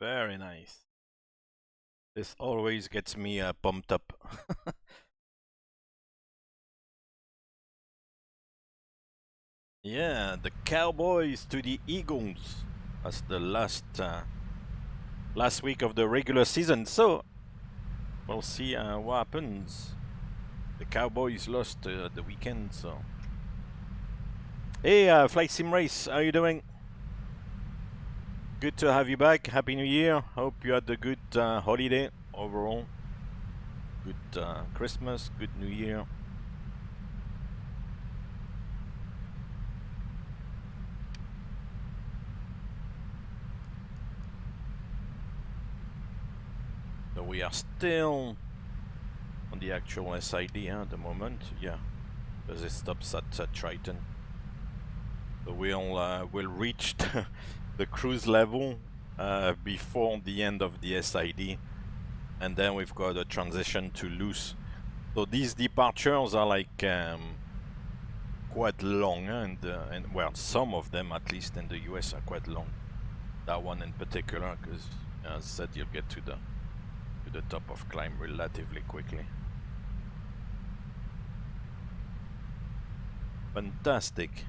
Very nice. This always gets me pumped up. Yeah, the Cowboys to the Eagles. That's the last week of the regular season. So we'll see what happens. The Cowboys lost the weekend, so. Hey, Flight Sim Race, how you doing? Good to have you back. Happy New Year. Hope you had a good holiday overall. Good Christmas, good New Year. So we are still on the actual SID at the moment, yeah, because it stops at Triton. So we'll reach the cruise level before the end of the SID, and then we've got a transition to loose. So these departures are like quite long, and well, some of them at least in the US are quite long. that one in particular, because as I said, you'll get to the top of climb relatively quickly. Fantastic.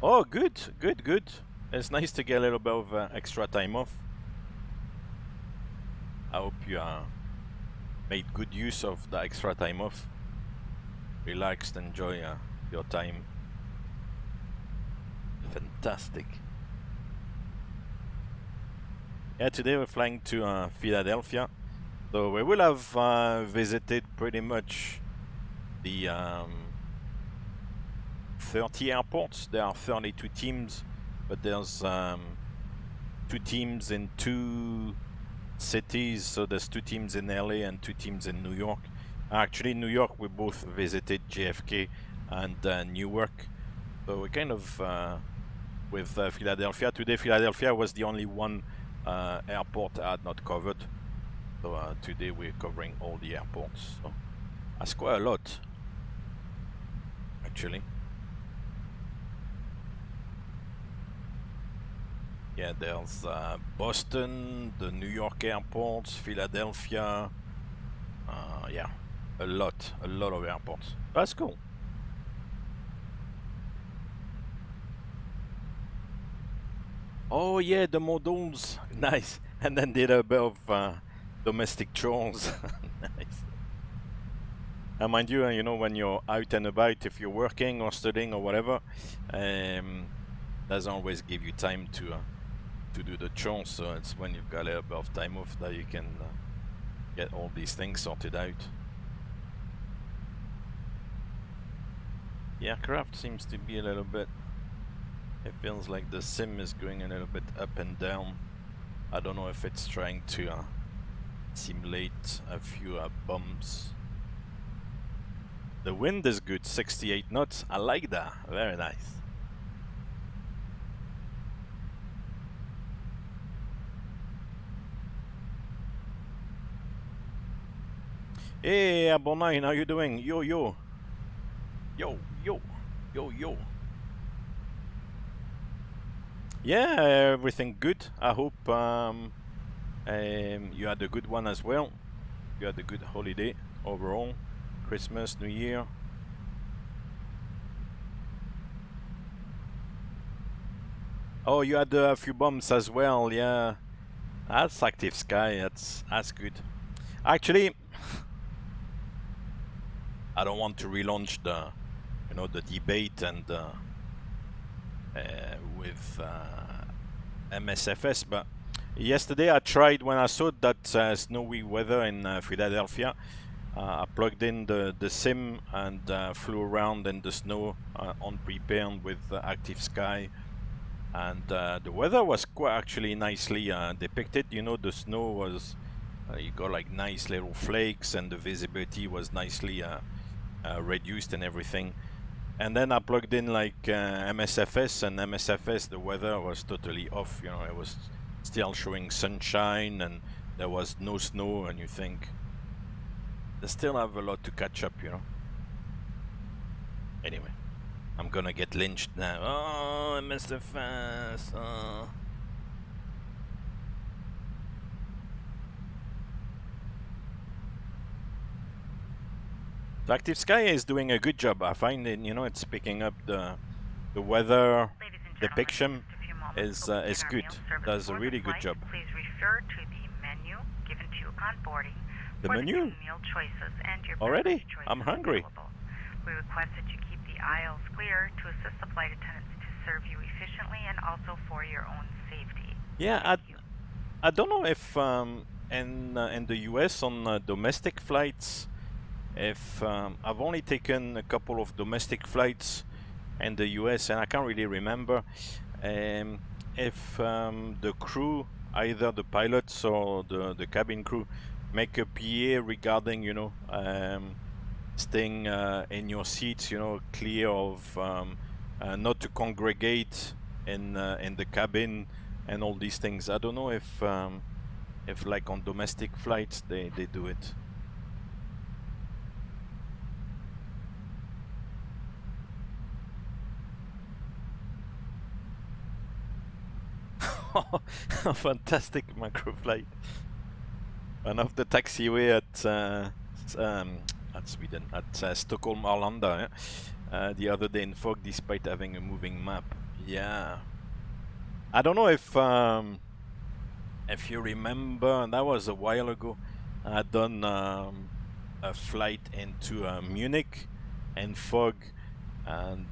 Oh, good, good, good. It's nice to get a little bit of extra time off. I hope you made good use of the extra time off. Relaxed, enjoy your time. Fantastic. Yeah, today we're flying to Philadelphia. So we will have visited pretty much the 30 airports. There are 32 teams, but there's 2 teams in 2 cities. So there's 2 teams in LA and 2 teams in New York. Actually, New York, we both visited JFK and Newark. So we kind of with Philadelphia. Today, Philadelphia was the only one airport I had not covered. So today we're covering all the airports. So that's quite a lot, actually. Yeah, there's Boston, the New York airports, Philadelphia. Yeah, a lot of airports. That's cool. Oh yeah, the models, nice. And then did a bit of domestic chores. Nice. And mind you, you know, when you're out and about, if you're working or studying or whatever, doesn't always give you time to do the chores. So it's when you've got a little bit of time off that you can get all these things sorted out. The aircraft seems to be a little bit. It feels like the sim is going a little bit up and down. I don't know if it's trying to simulate a few bumps. The wind is good, 68 knots. I like that. Very nice. Hey, Abonine, how you doing? Yo, yo. Yo, yo, yo, yo. Yeah, everything good. I hope you had a good one as well. You had a good holiday overall. Christmas, New Year. Oh, you had a few bumps as well. Yeah, that's active sky. That's good. Actually, I don't want to relaunch the, you know, the debate and with MSFS, but yesterday I tried, when I saw that snowy weather in Philadelphia, I plugged in the sim and flew around in the snow on prepared with active sky, and the weather was quite actually nicely depicted. You know, the snow was you got like nice little flakes, and the visibility was nicely reduced and everything. And then I plugged in like MSFS, and MSFS, the weather was totally off. You know, it was still showing sunshine and there was no snow, and you think they still have a lot to catch up, you know. Anyway, I'm gonna get lynched now. Oh, MSFS. Oh. The Active Sky is doing a good job. I find it, you know, it's picking up the weather depiction is good. Does a really good job. Please refer to the menu given to you upon boarding. The menu? Meal choices and your already? I'm hungry. Available. We request that you keep the aisles clear to assist the flight attendants to serve you efficiently and also for your own safety. Yeah, I don't know if in the US on domestic flights, if I've only taken a couple of domestic flights in the US, and I can't really remember if the crew, either the pilots or the cabin crew, make a PA regarding, you know, staying in your seats, you know, clear of not to congregate in the cabin and all these things. I don't know if like on domestic flights they do it. Fantastic microflight. One of the taxiway at Sweden, at Stockholm Arlanda, the other day in fog, despite having a moving map. Yeah. I don't know if you remember, that was a while ago. I'd done a flight into Munich and fog, and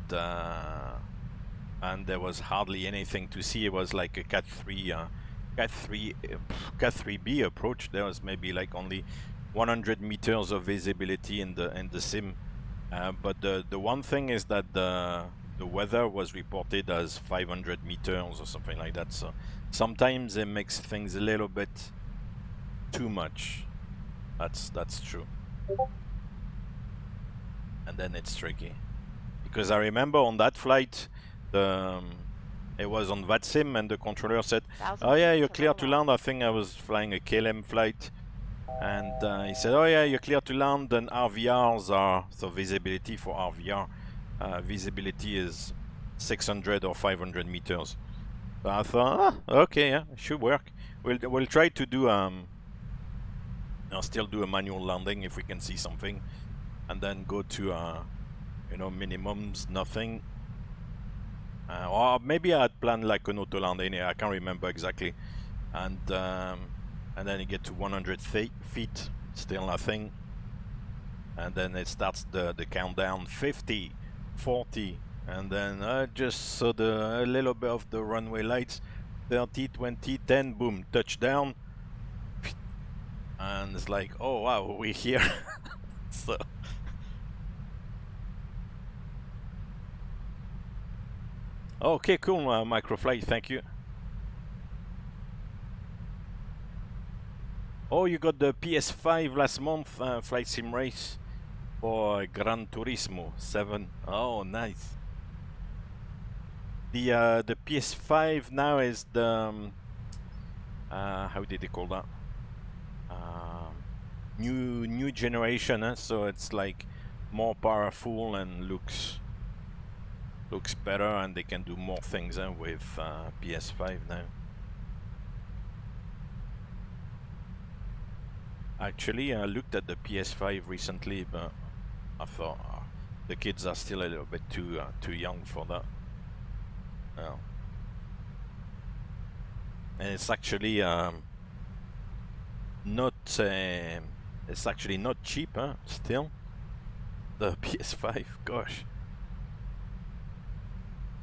there was hardly anything to see. It was like a Cat 3B approach. There was maybe like only 100 meters of visibility in the sim. But the one thing is that the weather was reported as 500 meters or something like that. So sometimes it makes things a little bit too much. That's true. And then it's tricky. Because I remember on that flight, it was on VATSIM and the controller said, oh yeah, you're clear to land. I think I was flying a KLM flight. And he said, oh yeah, you're clear to land, and RVRs are, so visibility for RVR, visibility is 600 or 500 meters. So I thought, okay, yeah, it should work. We'll try to do, still do a manual landing if we can see something, and then go to, you know, minimums, nothing. Or maybe I had planned like an auto landing, I can't remember exactly. And then you get to 100 feet, still nothing. And then it starts the countdown, 50, 40, and then just saw a little bit of the runway lights, 30, 20, 10, boom, touchdown. And it's like, oh wow, we're here. So. Okay, cool, microflight, thank you. Oh, you got the PS5 last month, flight sim race for Gran Turismo 7. Oh, nice. The PS5 now is the how did they call that? New generation, so it's like more powerful and looks better, and they can do more things with PS5 now. Actually, I looked at the PS5 recently, but I thought the kids are still a little bit too young for that. And it's actually not cheap, still. The PS5, gosh.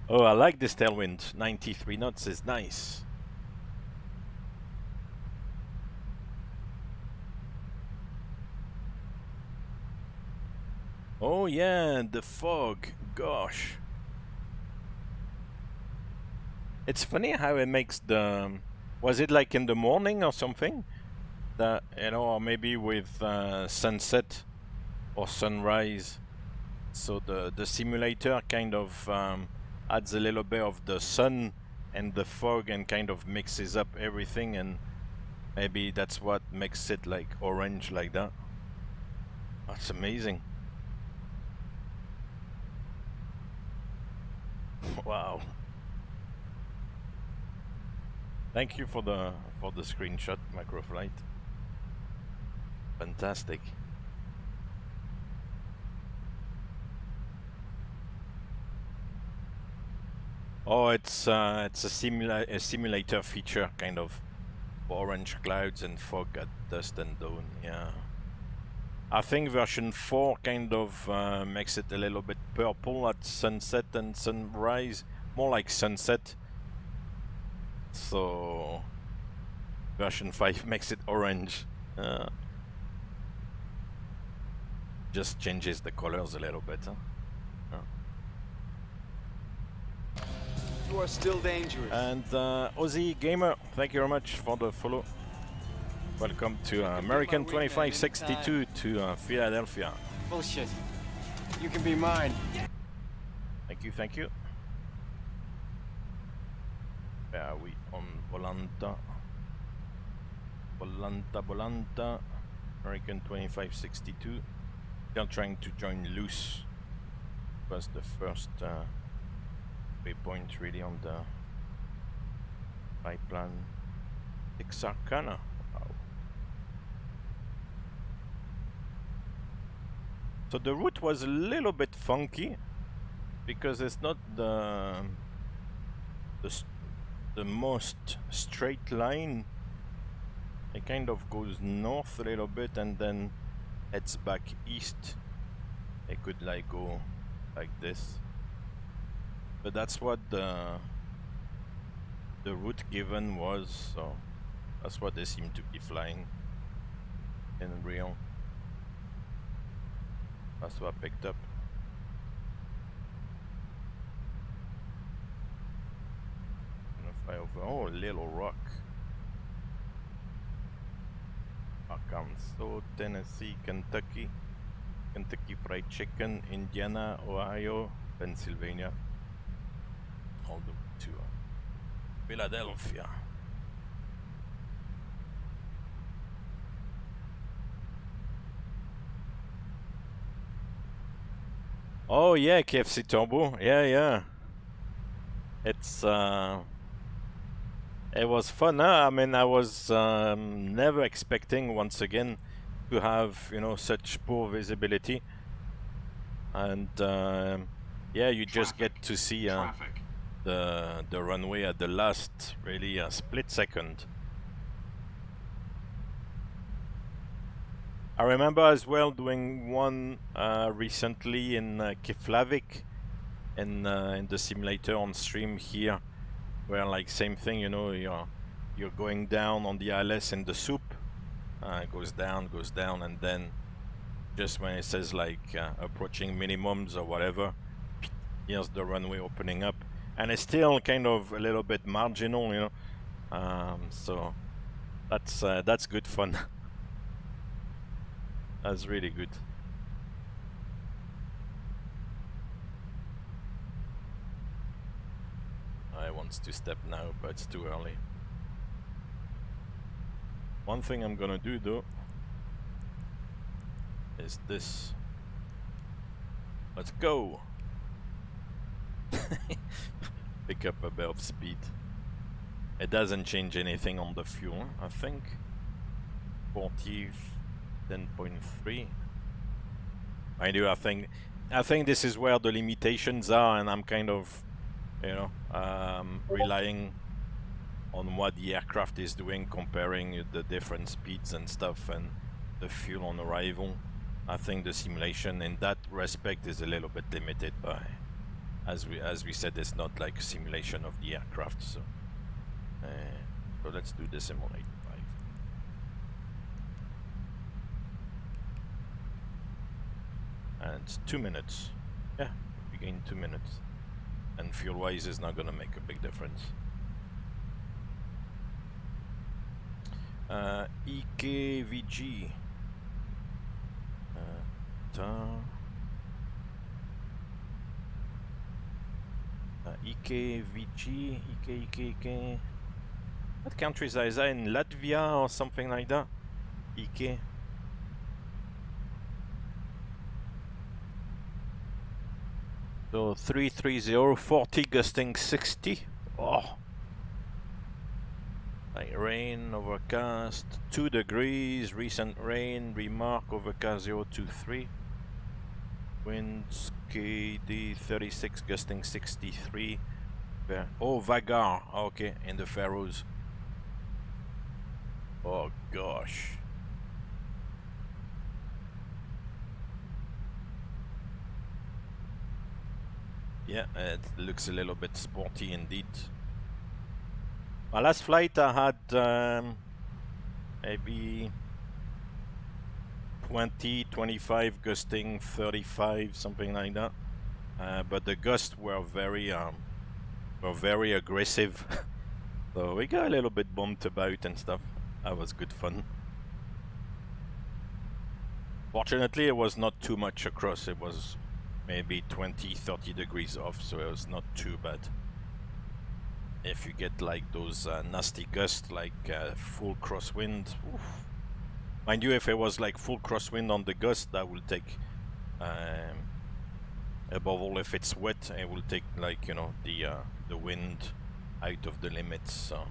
Oh, I like this tailwind. 93 knots is nice. Oh yeah, the fog, gosh. It's funny how it makes the... Was it like in the morning or something? That, you know, or maybe with sunset or sunrise. So the simulator kind of adds a little bit of the sun and the fog and kind of mixes up everything, and maybe that's what makes it like orange like that. That's amazing. Wow. Thank you for the screenshot, microflight. Fantastic. Oh, it's a simulator feature, kind of orange clouds and fog at dusk and dawn. Yeah. I think version 4 kind of makes it a little bit purple at sunset and sunrise, more like sunset. So version 5 makes it orange. Just changes the colors a little bit. You are still dangerous. And Aussie Gamer, thank you very much for the follow. Welcome to American 2562 to Philadelphia. Bullshit. You can be mine. Thank you, thank you. Where are we? On Volanta. Volanta. American 2562. Still trying to join loose. Was the first waypoint really on Pipeline Texarkana. Wow. So the route was a little bit funky because it's not the most straight line. It kind of goes north a little bit and then heads back east. It could like go like this, but that's what the route given was, so that's what they seem to be flying in real. That's what I picked up. Gonna fly over, oh, Little Rock, Arkansas, Tennessee, Kentucky, Kentucky Fried Chicken, Indiana, Ohio, Pennsylvania, all the way to Philadelphia. Oh yeah, KFC Turbo. Yeah. It's it was fun, huh? I mean, I was never expecting once again to have, you know, such poor visibility, and yeah, you just get to see the runway at the last really split second. I remember as well doing one recently in Keflavik in the simulator on stream here, where like same thing, you know, you're going down on the ILS in the soup, goes down, and then just when it says like approaching minimums or whatever, here's the runway opening up, and it's still kind of a little bit marginal, you know, so that's good fun. That's really good. I want to step now, but it's too early. One thing I'm gonna do though is this. Let's go. Pick up a bit of speed. It doesn't change anything on the fuel, I think. 10.3. I do. I think this is where the limitations are, and I'm kind of, you know, relying on what the aircraft is doing, comparing the different speeds and stuff, and the fuel on arrival. I think the simulation in that respect is a little bit limited by, as we said, it's not like a simulation of the aircraft. So, so let's do the simulate. And it's 2 minutes. Yeah, we gain 2 minutes. And fuel-wise is not gonna make a big difference. EKVG. EKVG, EK. What countries is that? In Latvia or something like that? EK. So 330, 40, gusting 60. Oh. Like rain, overcast, 2 degrees, recent rain, remark, overcast 023. Winds, KD 36, gusting 63. Oh, Vagar, okay, in the Faroes. Oh gosh. Yeah, it looks a little bit sporty indeed. My last flight I had maybe 20, 25, gusting 35, something like that. But the gusts were very aggressive. So we got a little bit bumped about and stuff. That was good fun. Fortunately, it was not too much across. It was maybe 20-30 degrees off, so it was not too bad. If you get like those nasty gusts, like full crosswind, mind you, if it was like full crosswind on the gust, that will take above all if it's wet, it will take, like, you know, the wind out of the limits. So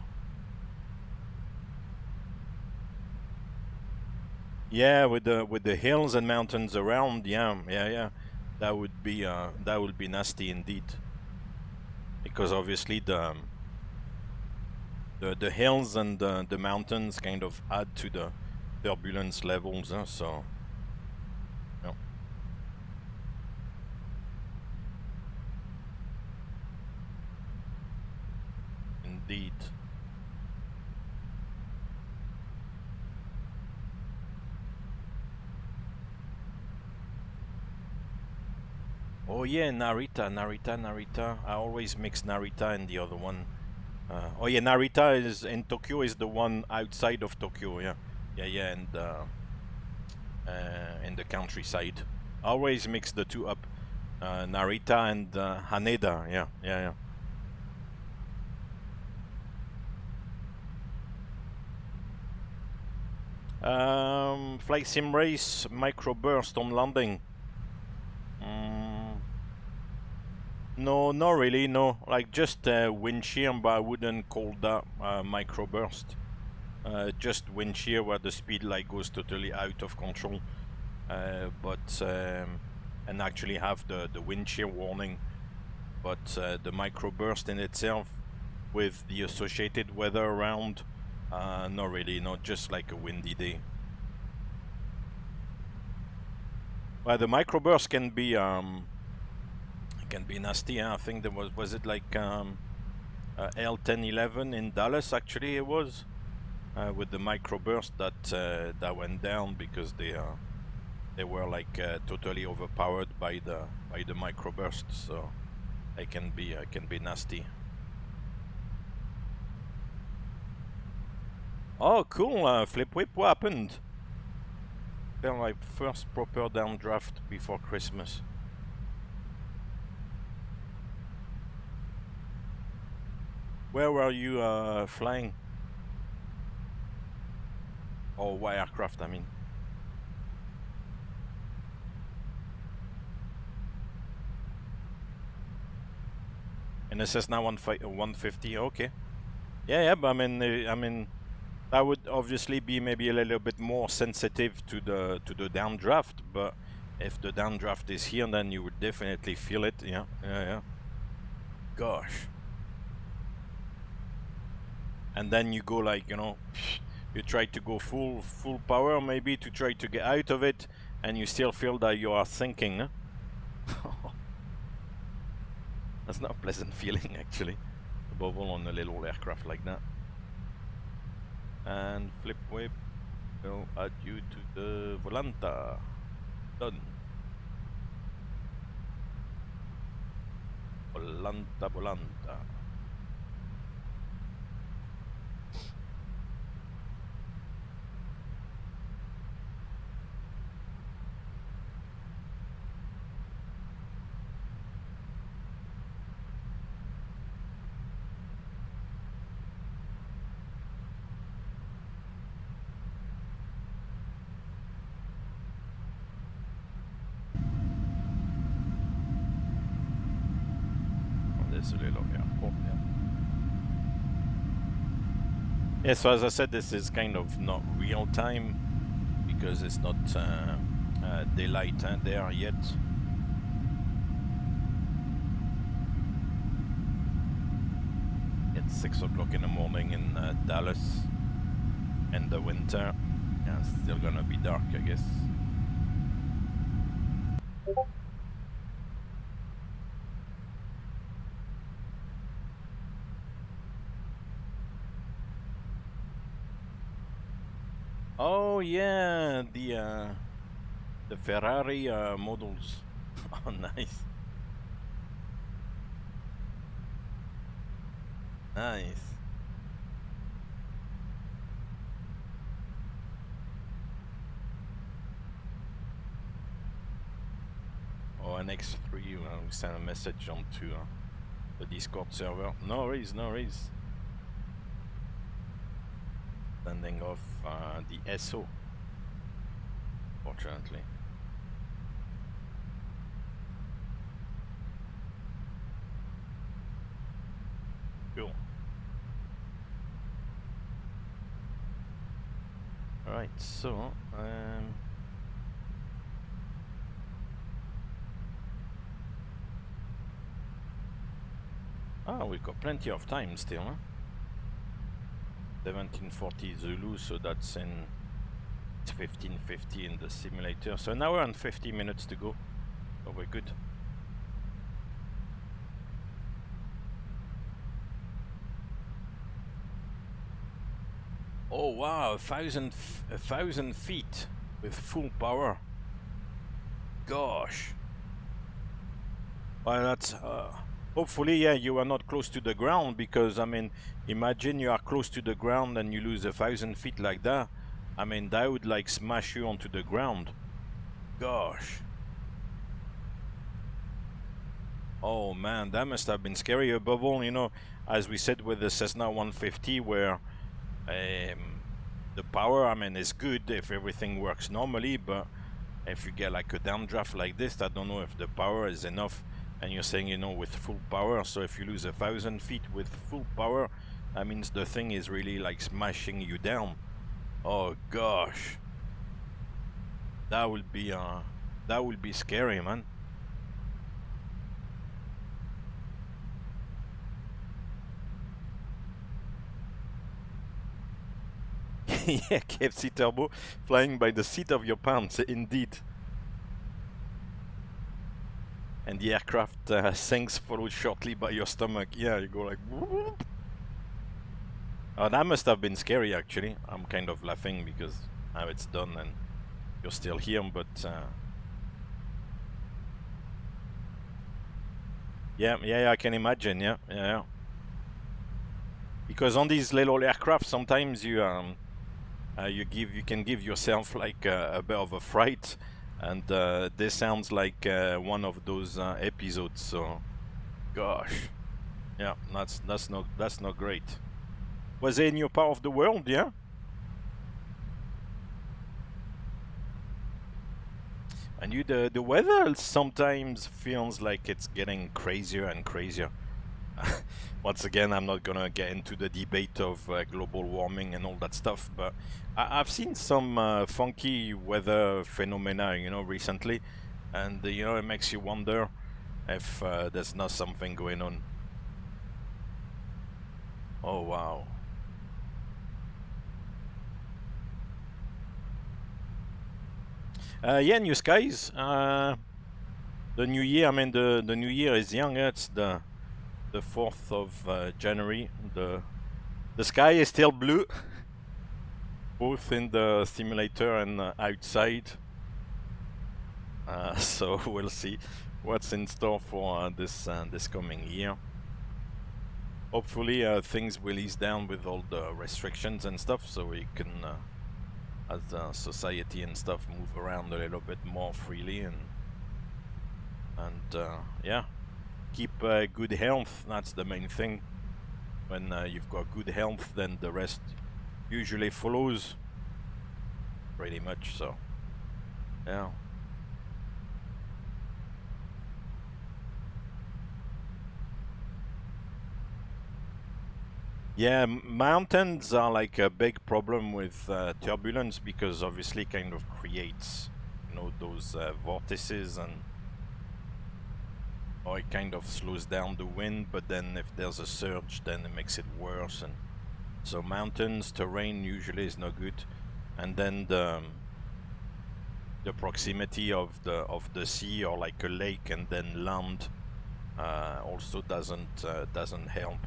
Yeah, with the hills and mountains around, yeah. That would be nasty indeed. Because obviously the hills and the mountains kind of add to the turbulence levels, so yeah. Indeed. Oh yeah, Narita. I always mix Narita and the other one. Oh yeah, Narita is in Tokyo, is the one outside of Tokyo. Yeah, and in the countryside. I always mix the two up. Narita and Haneda. Yeah. Flight sim race, microburst on landing. No, not really, no. Like just wind shear, but I wouldn't call that microburst. Just wind shear where the speed like goes totally out of control. And actually have the wind shear warning. But the microburst in itself, with the associated weather around, not really, not just like a windy day. Well, the microburst can be nasty. I think there was it like L1011 in Dallas, actually it was, with the microburst that went down because they were like totally overpowered by the microburst, so it can be nasty. Oh cool, Flip Whip, what happened? Felt like first proper downdraft before Christmas. Where were you flying? Or what aircraft, I mean? And a Cessna 150, okay. Yeah, but I mean, that would obviously be maybe a little bit more sensitive to the downdraft, but if the downdraft is here, then you would definitely feel it. Yeah. Gosh. And then you go like, you know, you try to go full power maybe to try to get out of it, and you still feel that you are sinking. Huh? That's not a pleasant feeling, actually, above all on a little aircraft like that. And Flip Whip will add you to the Volanta. Done. Volanta. Yeah, so as I said, this is kind of not real time because it's not daylight there yet. It's 6 o'clock in the morning in Dallas, and the winter, yeah, it's still gonna be dark, I guess. Oh yeah, the Ferrari models. Oh, nice. Nice. Oh, an X3, we send a message onto the Discord server. No worries, no worries. Sending off the SO, fortunately. Cool. Alright. Right, so we've got plenty of time still, huh? 1740 Zulu, so that's in 1550 in the simulator. So an hour and 50 minutes to go. So we're good. Oh wow, 1,000 feet with full power. Gosh. Well, that's hopefully, yeah, you are not close to the ground, because I mean, imagine you are close to the ground and you lose 1,000 feet like that. I mean, that would like smash you onto the ground. Gosh. Oh man, that must have been scary. Above all, you know, as we said with the Cessna 150, where the power, I mean, is good if everything works normally, but if you get like a downdraft like this, I don't know if the power is enough. And you're saying, you know, with full power, so if you lose 1,000 feet with full power, that means the thing is really like smashing you down. Oh gosh, that would be scary, man. Yeah, KFC Turbo, flying by the seat of your pants, indeed. And the aircraft sinks, followed shortly by your stomach. Yeah, you go like... Whoop. Oh, that must have been scary, actually. I'm kind of laughing because now it's done and you're still here, but... Yeah, I can imagine, yeah. Because on these little aircraft, sometimes you can give yourself like a bit of a fright. And this sounds like one of those episodes. So, gosh, yeah, that's not great. Was it in your part of the world? Yeah. And the weather sometimes feels like it's getting crazier and crazier. Once again, I'm not gonna get into the debate of global warming and all that stuff, but I've seen some funky weather phenomena, you know, recently, and you know, it makes you wonder if there's not something going on. Oh wow. Yeah, new skies. The new year. I mean, the new year is young. It's the 4th of January. The sky is still blue, both in the simulator and outside. So we'll see what's in store for this coming year. Hopefully, things will ease down with all the restrictions and stuff, so we can, as a society and stuff, move around a little bit more freely and yeah. Keep good health, that's the main thing. When you've got good health, then the rest usually follows, pretty much, so yeah. Yeah, mountains are like a big problem with turbulence, because obviously kind of creates, you know, those vortices, and or it kind of slows down the wind, but then if there's a surge, then it makes it worse. And so mountains, terrain usually is no good, and then the proximity of the sea or like a lake and then land also doesn't help.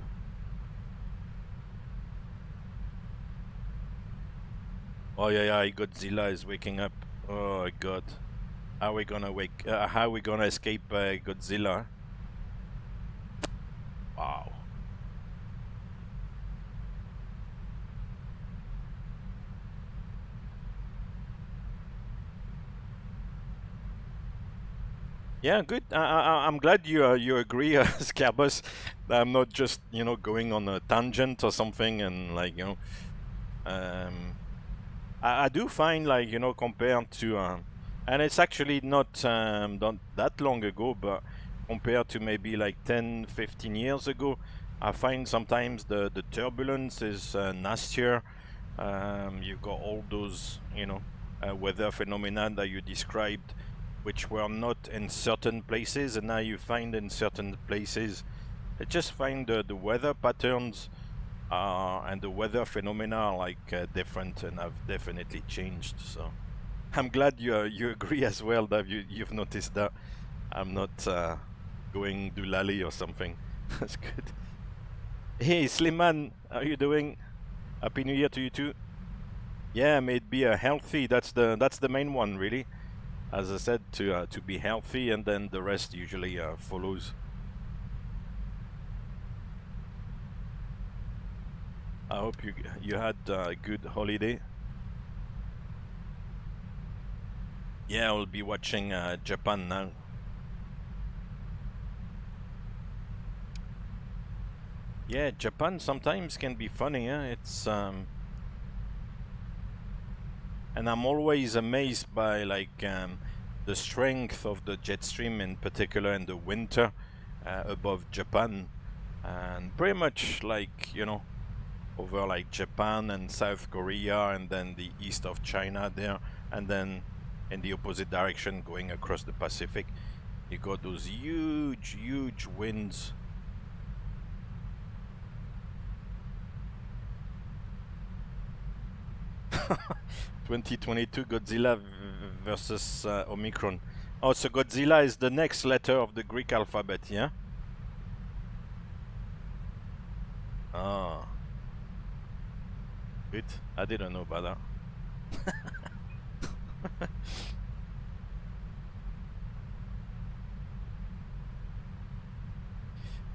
Oh yeah, Godzilla is waking up. Oh god. How are we gonna escape Godzilla? Wow. Yeah, good. I'm glad you agree, Scabus. I'm not just, you know, going on a tangent or something, and like, you know, I do find, like, you know, compared to and it's actually not that long ago, but compared to maybe like 10-15 years ago, I find sometimes the turbulence is nastier, You got all those, you know, weather phenomena that you described, which were not in certain places, and now you find in certain places. I just find the weather patterns and the weather phenomena are like different, and have definitely changed. So I'm glad you agree as well, that you've noticed that. I'm not going doolally or something. That's good. Hey Slimman, how are you doing? Happy New Year to you too. Yeah, may it be healthy. That's the main one, really. As I said, to be healthy, and then the rest usually follows. I hope you had a good holiday. Yeah, I'll be watching Japan now. Yeah, Japan sometimes can be funny. It's and I'm always amazed by like the strength of the jet stream, in particular in the winter above Japan, and pretty much like, you know, over like Japan and South Korea, and then the east of China there, and then in the opposite direction going across the Pacific, you got those huge winds. (2022) Godzilla versus Omicron. Oh, so Godzilla is the next letter of the Greek alphabet, yeah? Ah. Good. I didn't know about that.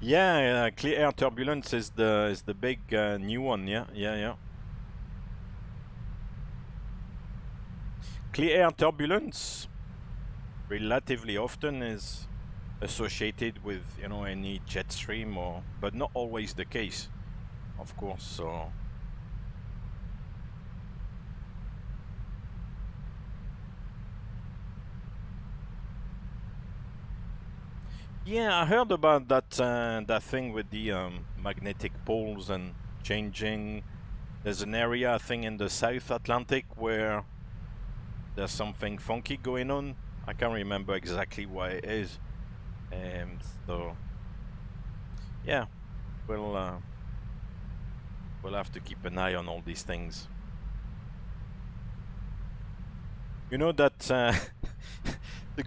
Yeah, clear air turbulence is the big new one. Yeah. Clear air turbulence relatively often is associated with, you know, any jet stream, but not always the case, of course. So yeah, I heard about that that thing with the magnetic poles and changing. There's an area, I think, in the South Atlantic where there's something funky going on. I can't remember exactly what it is. So yeah, we'll have to keep an eye on all these things. You know that to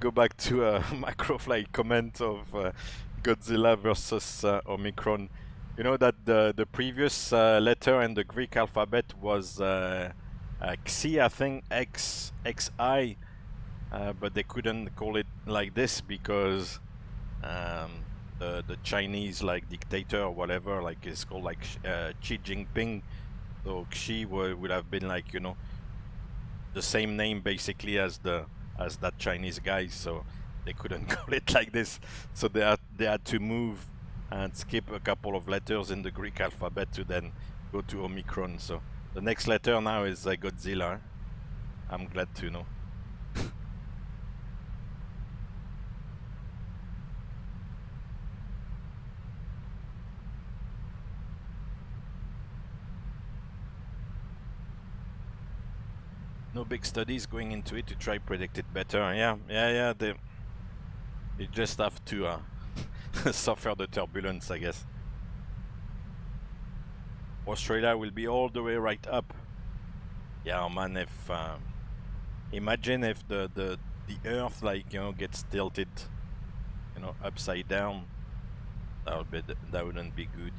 go back to a Microfly comment of Godzilla versus Omicron. You know that the previous letter in the Greek alphabet was Xi, I think, XI, but they couldn't call it like this because the Chinese like dictator or whatever, like, is called like Xi Jinping. So Xi would have been like, you know, the same name basically as that Chinese guy, so they couldn't call it like this. So they had to move and skip a couple of letters in the Greek alphabet to then go to Omicron. So the next letter now is Godzilla. I'm glad to know. No big studies going into it to try predict it better. Yeah. They just have to suffer the turbulence, I guess. Australia will be all the way right up. Yeah, man. If imagine if the Earth, like, you know, gets tilted, you know, upside down, that wouldn't be good.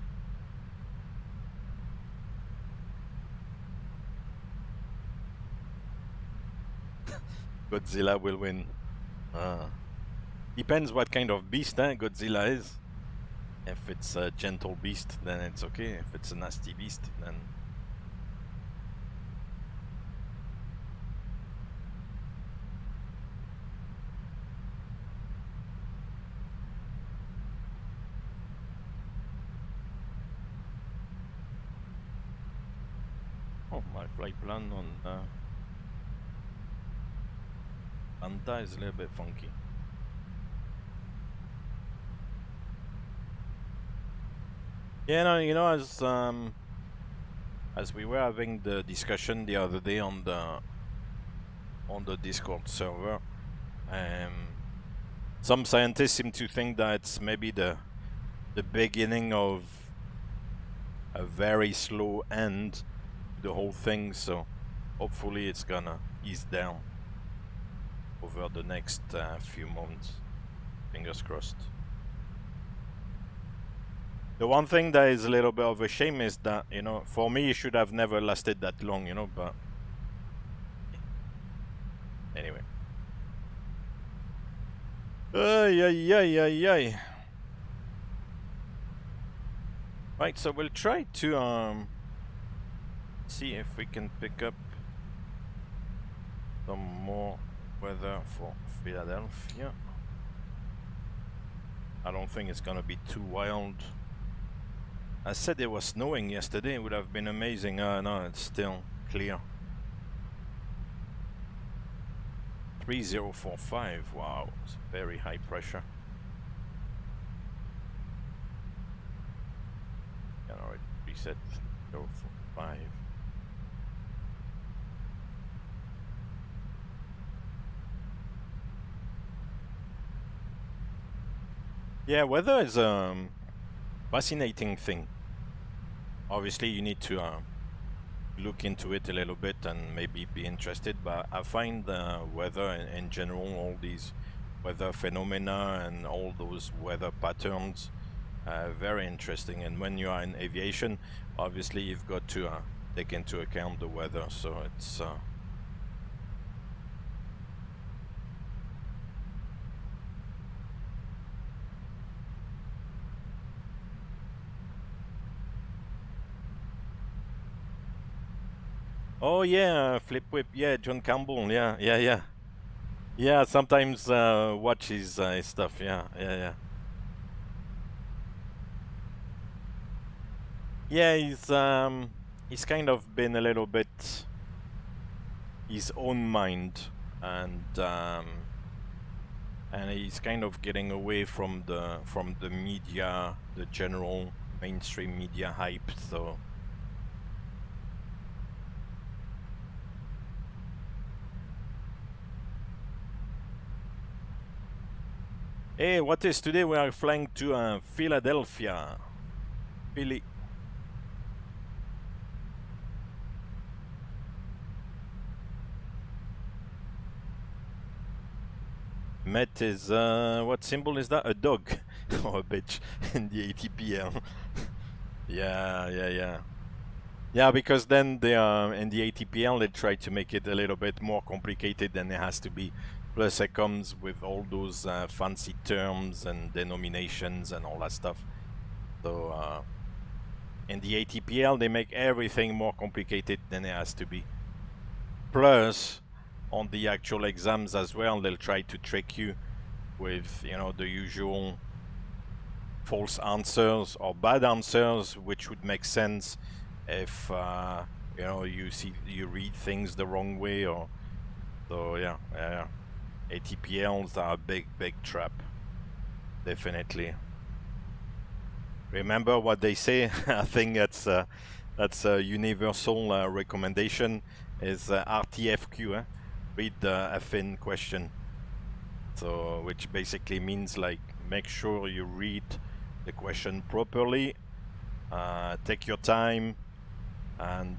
Godzilla will win. Depends what kind of beast Godzilla is. If it's a gentle beast, then it's okay. If it's a nasty beast, then... Oh, my flight plan on Anta is a little bit funky. Yeah, no, you know, as we were having the discussion the other day on the Discord server, some scientists seem to think that it's maybe the beginning of a very slow end to the whole thing, so hopefully it's gonna ease down over the next few months. Fingers crossed. The one thing that is a little bit of a shame is that, you know, for me it should have never lasted that long, you know, but anyway. Ay. Right, so we'll try to see if we can pick up some more weather for Philadelphia. I don't think it's gonna be too wild. I said it was snowing yesterday, it would have been amazing. No, it's still clear. 3045, wow, it's very high pressure. Can already reset 045. Yeah, weather is a fascinating thing. Obviously, you need to look into it a little bit and maybe be interested, but I find the weather in general, all these weather phenomena and all those weather patterns very interesting. And when you are in aviation, obviously you've got to take into account the weather, so it's oh yeah, Flip Whip, yeah, John Campbell, yeah, sometimes watch his stuff, yeah. Yeah, he's kind of been a little bit his own mind, and he's kind of getting away from the media, the general mainstream media hype, so hey, what is today? We are flying to Philadelphia. Philly. Met is, what symbol is that? A dog or a bitch in the ATPL. Yeah, because then they in the ATPL they try to make it a little bit more complicated than it has to be. Plus it comes with all those fancy terms and denominations and all that stuff. So in the ATPL they make everything more complicated than it has to be. Plus on the actual exams as well, they'll try to trick you with, you know, the usual false answers or bad answers, which would make sense if you know, you read things the wrong way. Or so yeah. ATPLs are a big trap, definitely. Remember what they say. I think that's a universal recommendation is RTFQ. Read the FN question. So, which basically means like make sure you read the question properly, take your time, and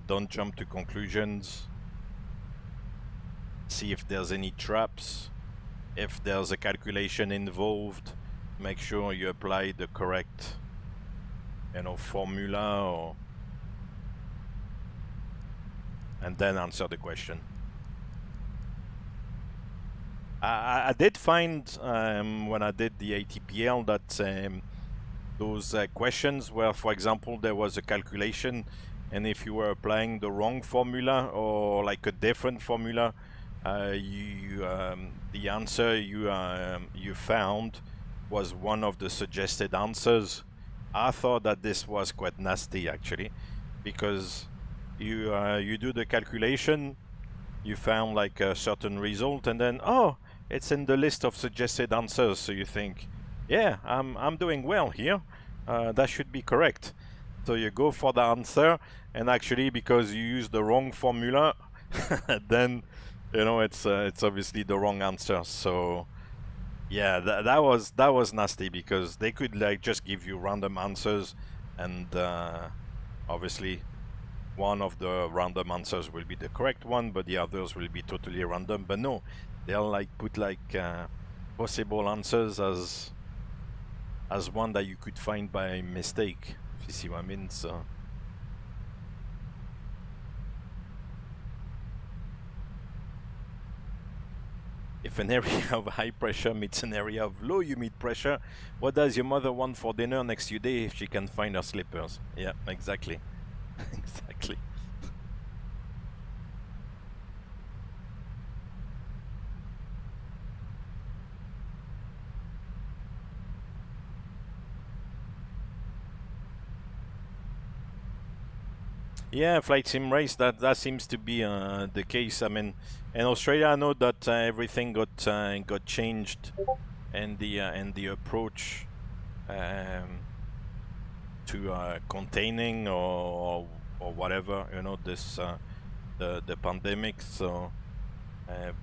don't jump to conclusions. See if there's any traps. If there's a calculation involved, make sure you apply the correct, you know, formula, and then answer the question. I did find when I did the ATPL that those questions where, for example, there was a calculation, and if you were applying the wrong formula or like a different formula, the answer you found was one of the suggested answers. I thought that this was quite nasty actually, because you do the calculation, you found like a certain result, and then it's in the list of suggested answers, so you think, yeah, I'm doing well here, that should be correct. So you go for the answer, and actually because you use the wrong formula, then you know it's obviously the wrong answer. So yeah, that was nasty, because they could like just give you random answers, and obviously one of the random answers will be the correct one, but the others will be totally random. But no, they'll like put like possible answers as one that you could find by mistake, if you see what I mean. So if an area of high pressure meets an area of low humid pressure, what does your mother want for dinner next day if she can find her slippers? Yeah, exactly. Exactly. Yeah, flight sim race, that seems to be the case. I mean, in Australia, I know that everything got changed, and the approach to containing or whatever, you know, this the pandemic. So,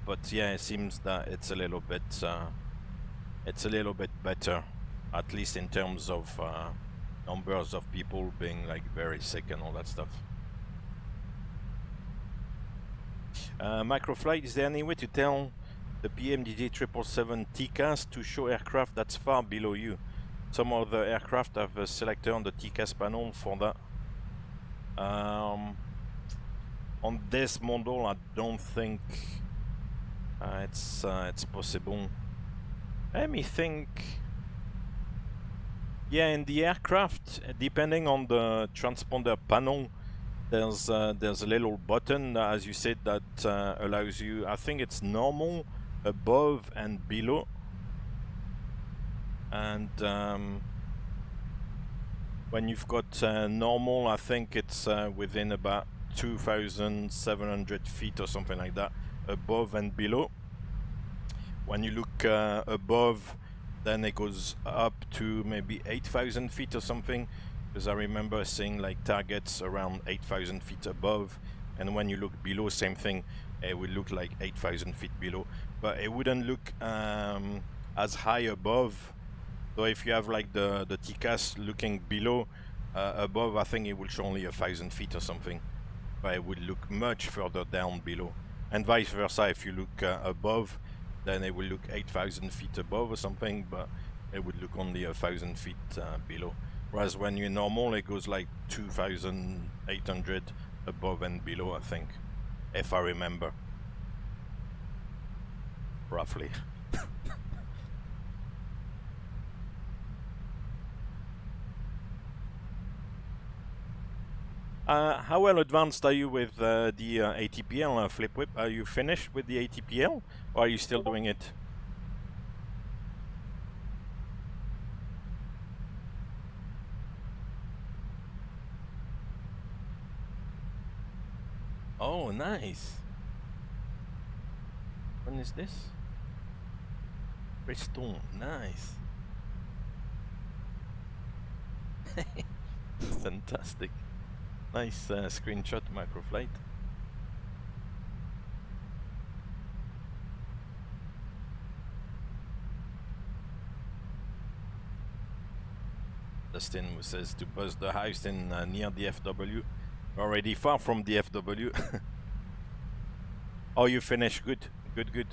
but yeah, it seems that it's a little bit better, at least in terms of numbers of people being like very sick and all that stuff. Microflight, is there any way to tell the PMDG 777 TCAS to show aircraft that's far below you? Some of the aircraft have a selector on the TCAS panel for that. On this model, I don't think it's possible. Let me think. Yeah, in the aircraft, depending on the transponder panel, there's a little button, as you said, that allows you, I think it's normal, above and below. And when you've got normal, I think it's within about 2,700 feet or something like that, above and below. When you look above, then it goes up to maybe 8,000 feet or something, because I remember seeing like targets around 8,000 feet above, and when you look below, same thing, it will look like 8,000 feet below, but it wouldn't look as high above. So if you have like the TCAS looking below, above, I think it will show only 1,000 feet or something, but it would look much further down below, and vice versa. If you look above, then it will look 8,000 feet above or something, but it would look only 1,000 feet below. Whereas when you're normal, it goes like 2,800 above and below, I think, if I remember roughly. How well advanced are you with the ATPL flip whip? Are you finished with the ATPL, or are you still doing it? Oh, nice. When is this? Bristol, nice. Fantastic. Nice screenshot, Microflight. Dustin says to buzz the house in near DFW. Already far from DFW. Oh, you finished? Good, good, good.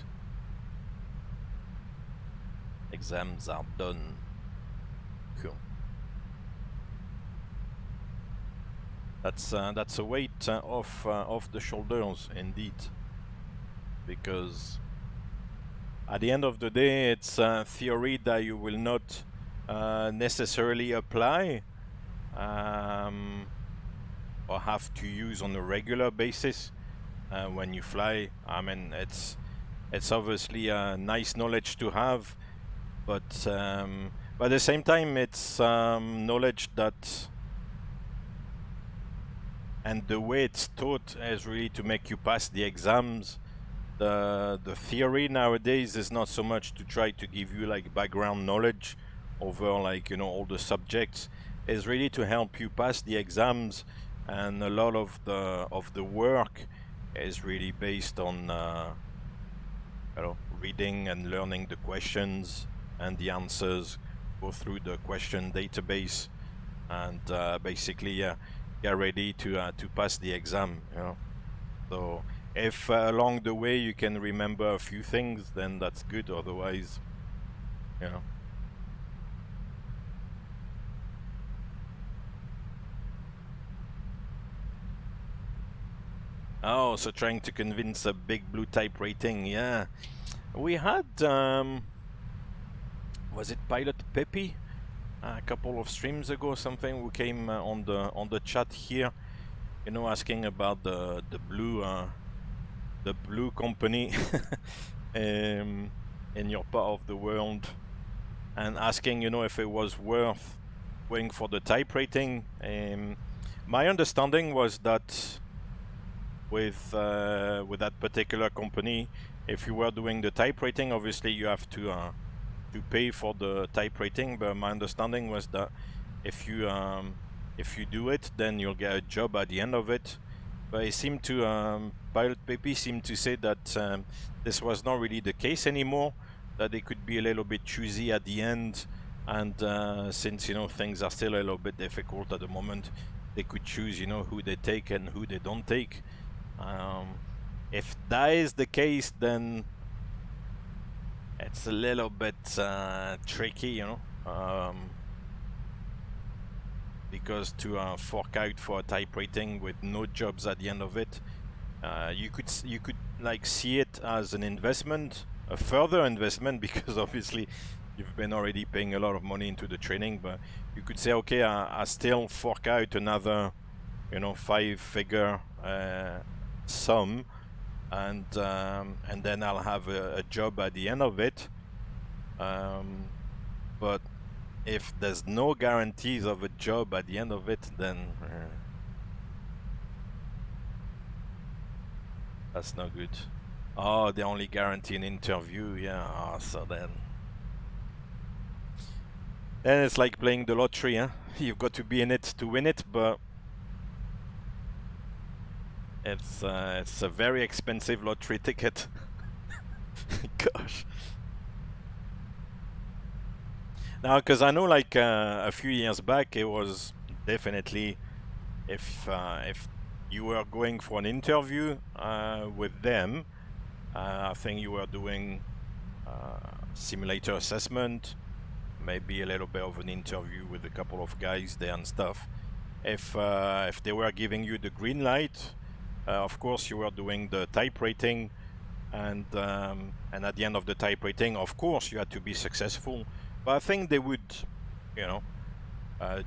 Exams are done. Cool. That's a weight off the shoulders, indeed, because at the end of the day, it's theory that you will not necessarily apply or have to use on a regular basis when you fly. I mean, it's obviously a nice knowledge to have, but at the same time, it's knowledge that. And the way it's taught is really to make you pass the exams. The theory nowadays is not so much to try to give you like background knowledge over like, you know, all the subjects. is really to help you pass the exams, and a lot of the work is really based on you know, reading and learning the questions and the answers, go through the question database, and basically get ready to pass the exam, you know. So if along the way you can remember a few things, then that's good. Otherwise, you know. Oh, so trying to convince a big blue type rating. Yeah, we had was it Pilot Pepe a couple of streams ago, something, who came on the chat here, you know, asking about the blue company in your part of the world, and asking, you know, if it was worth going for the type rating. My understanding was that with that particular company, if you were doing the type rating, obviously you have to pay for the type rating. But my understanding was that if you do it, then you'll get a job at the end of it. But it seemed to Pilot Pepe seemed to say that this was not really the case anymore. That they could be a little bit choosy at the end, and since, you know, things are still a little bit difficult at the moment, they could choose, you know, who they take and who they don't take. If that is the case, then it's a little bit tricky, you know, because to fork out for a type rating with no jobs at the end of it, you could like see it as an investment, a further investment, because obviously you've been already paying a lot of money into the training. But you could say, okay, I still fork out another, you know, 5-figure sum, and then I'll have a job at the end of it. But if there's no guarantees of a job at the end of it, then that's not good. Oh, they only guarantee an interview. Yeah, oh, so then it's like playing the lottery, huh? You've got to be in it to win it, but it's a very expensive lottery ticket. Gosh. Now, because I know, like a few years back, it was definitely, if you were going for an interview with them, I think you were doing simulator assessment, maybe a little bit of an interview with a couple of guys there and stuff. If they were giving you the green light, of course you were doing the type rating, and at the end of the type rating, of course, you had to be successful. But I think they would, you know,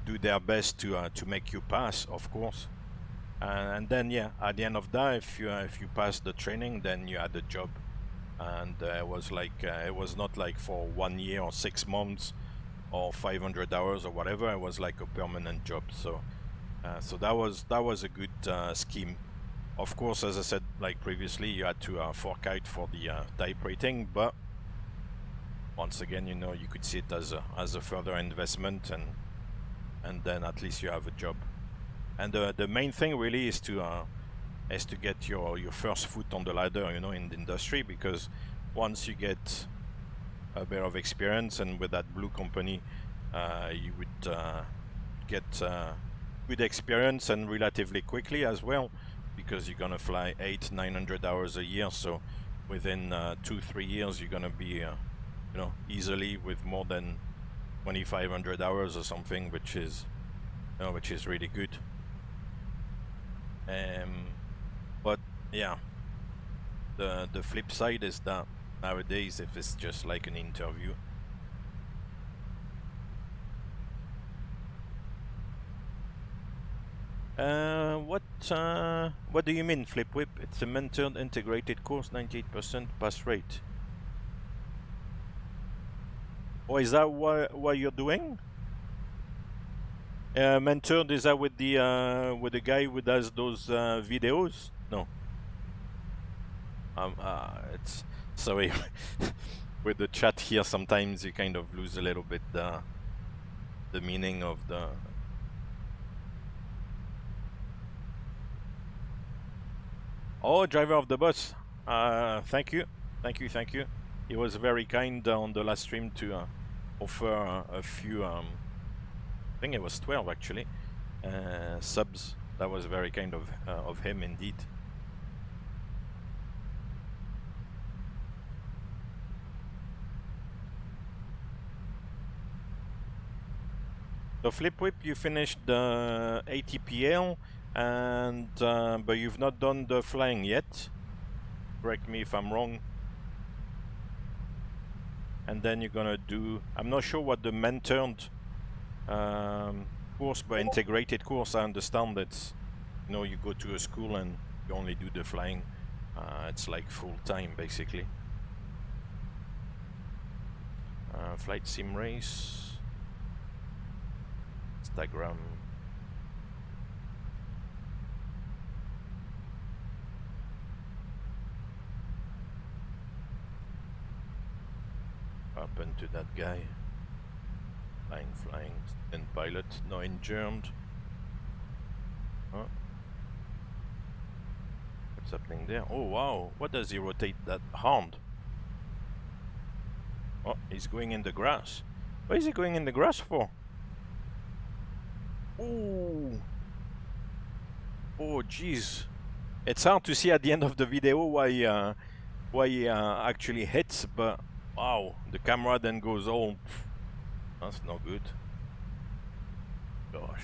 do their best to make you pass, of course. And then, yeah, at the end of that, if you pass the training, then you had a job. And it was like it was not like for 1 year or 6 months or 500 hours or whatever. It was like a permanent job. So so that was a good scheme. Of course, as I said, like previously, you had to fork out for the type rating, but once again, you know, you could see it as a further investment, and then at least you have a job. And the main thing really is to get your first foot on the ladder, you know, in the industry, because once you get a bit of experience, and with that blue company, you would get good experience, and relatively quickly as well, because you're gonna fly 800-900 hours a year. So within 2-3 years, you're gonna be you know, easily with more than 2,500 hours or something, which is, you know, which is really good. But yeah, the flip side is that nowadays, if it's just like an interview, what do you mean, Flipwhip? It's a mentored integrated course, 98% pass rate. Oh, is that what you're doing? Mentored, is that with the guy who does those videos? No. It's sorry. With the chat here, sometimes you kind of lose a little bit the meaning of Oh, driver of the bus. Thank you. He was very kind on the last stream to offer a few, I think it was 12 actually, subs. That was very kind of him indeed. So Flip Whip, you finished the ATPL, and but you've not done the flying yet. Correct me if I'm wrong. And then you're gonna do, I'm not sure what the mentored course, but integrated course, I understand that, you know, you go to a school and you only do the flying. It's like full time basically. Flight sim race. Instagram. Happened to that guy? Flying, and pilot, no injured. Huh? What's happening there? Oh wow, what does he rotate that hand? Oh, he's going in the grass. What is he going in the grass for? Oh, oh jeez. It's hard to see at the end of the video why he actually hits, but wow, the camera then goes all, that's not good. Gosh.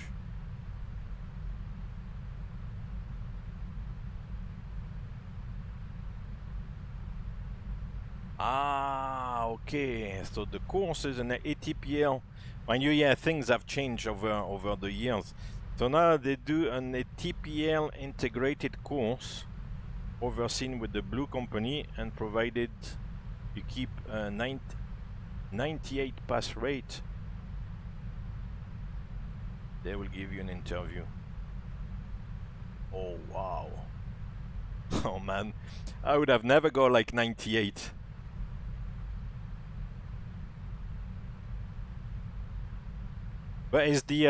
Ah, okay. So the course is an ATPL. Mind you, yeah, things have changed over the years. So now they do an ATPL integrated course overseen with the Blue Company, and provided you keep a 98 pass rate, they will give you an interview. Oh wow. Oh man, I would have never got like 98. But is the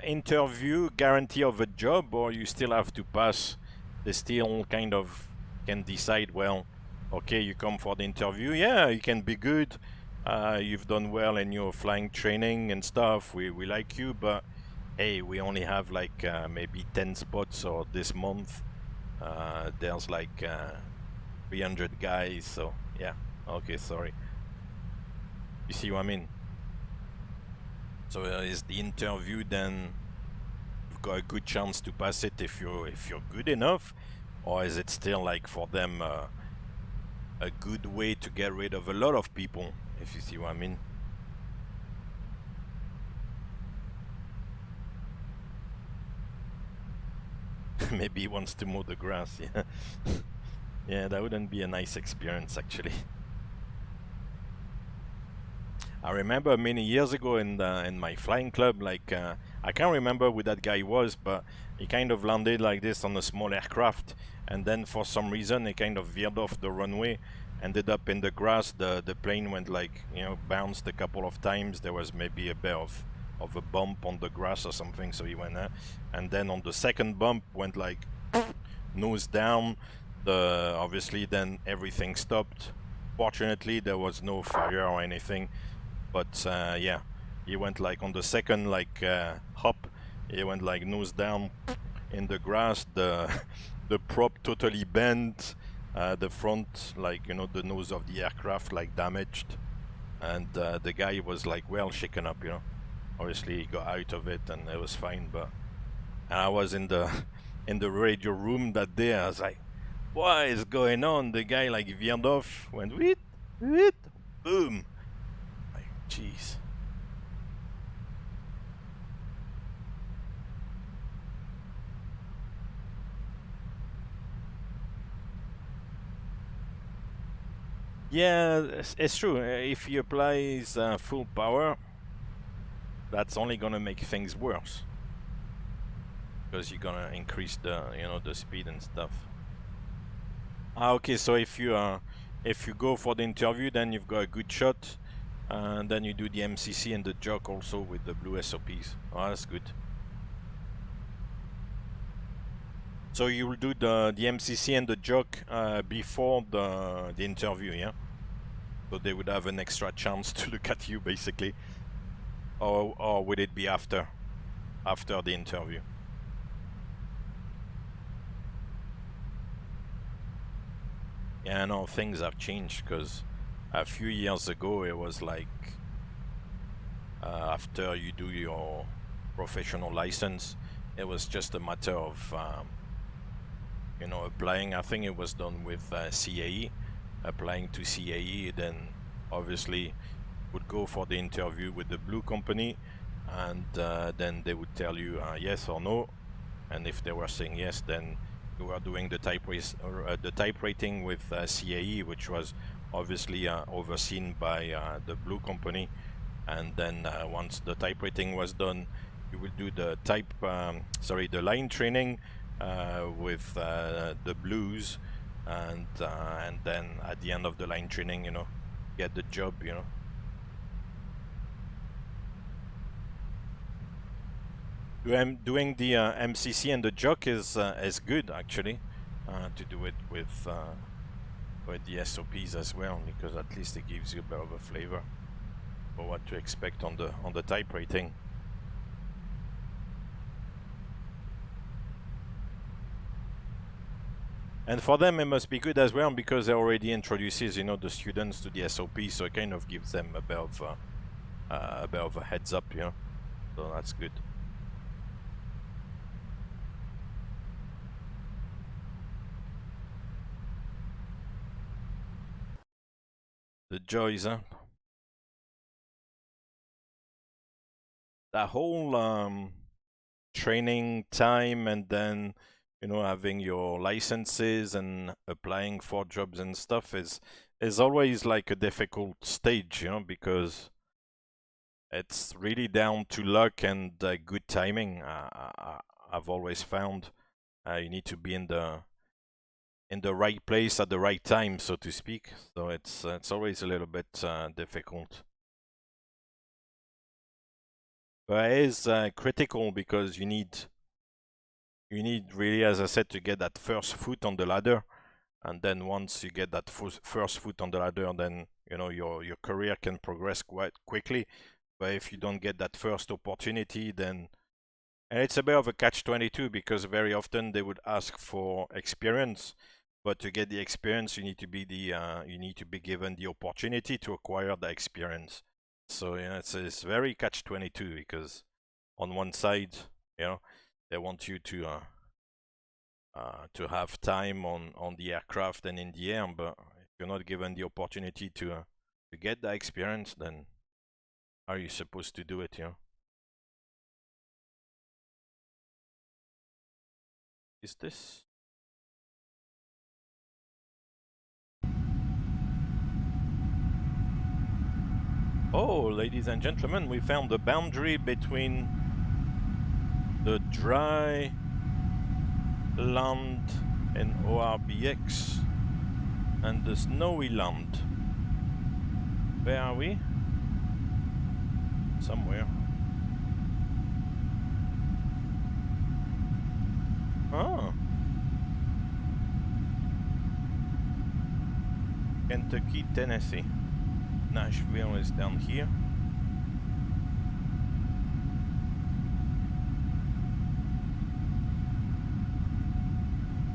interview guarantee of a job, or you still have to pass? They still kind of can decide, well, okay, you come for the interview, yeah, you can be good, you've done well in your flying training and stuff, we like you, but hey, we only have like maybe 10 spots, or this month there's like 300 guys, so yeah, okay, sorry. You see what I mean? So is the interview, then you've got a good chance to pass it if you're good enough, or is it still like for them a good way to get rid of a lot of people, if you see what I mean? Maybe he wants to mow the grass, yeah. Yeah, that wouldn't be a nice experience actually. I remember many years ago in my flying club, like I can't remember who that guy was, but he kind of landed like this on a small aircraft, and then for some reason he kind of veered off the runway, ended up in the grass. The plane went like, you know, bounced a couple of times. There was maybe a bit of a bump on the grass or something, so he went there, and then on the second bump went like nose down. Obviously then everything stopped. Fortunately there was no fire or anything. But yeah, he went like on the second like hop, he went like nose down in the grass. The prop totally bent, the front, like, you know, the nose of the aircraft like damaged, and the guy was like well shaken up, you know. Obviously he got out of it and it was fine, but I was in the radio room that day. I was like, what is going on? The guy like veered off, went wheet, boom. Jeez. Yeah, it's true. If he applies full power, that's only gonna make things worse, because you're gonna increase the, you know, the speed and stuff. Okay, so if you go for the interview, then you've got a good shot. And then you do the MCC and the jock also with the blue SOPs. Oh, that's good. So you will do the MCC and the joke before the interview, yeah? So they would have an extra chance to look at you, basically. Or would it be after the interview? Yeah, no, things have changed, because a few years ago it was like after you do your professional license, it was just a matter of you know, applying. I think it was done with CAE, applying to CAE, then obviously would go for the interview with the blue company, and then they would tell you yes or no, and if they were saying yes, then you were doing the type rating with CAE, which was obviously overseen by the blue company, and then once the type rating was done, you will do the the line training with the blues, and then at the end of the line training, you know, get the job, you know. Doing the MCC and the jock is good, actually, to do it with the SOPs as well, because at least it gives you a bit of a flavor for what to expect on the type rating. And for them it must be good as well, because it already introduces, you know, the students to the SOP, so it kind of gives them a bit of a heads up, you know. So that's good. The joys, huh? That whole training time, and then, you know, having your licenses and applying for jobs and stuff is always like a difficult stage, you know, because it's really down to luck and good timing. I've always found you need to be in the right place at the right time, so to speak. So it's always a little bit difficult. But it is critical, because you need really, as I said, to get that first foot on the ladder, and then once you get that first foot on the ladder, then, you know, your career can progress quite quickly. But if you don't get that first opportunity, then, and it's a bit of a catch-22, because very often they would ask for experience, but to get the experience, you need to be given the opportunity to acquire the experience. So, you know, it's very catch-22, because on one side, you know, they want you to have time on the aircraft and in the air, but if you're not given the opportunity to get the experience, then how are you supposed to do it, you know? Is this? Oh, ladies and gentlemen, we found the boundary between the dry land in ORBX and the snowy land. Where are we? Somewhere. Oh. Kentucky, Tennessee. Nashville is down here.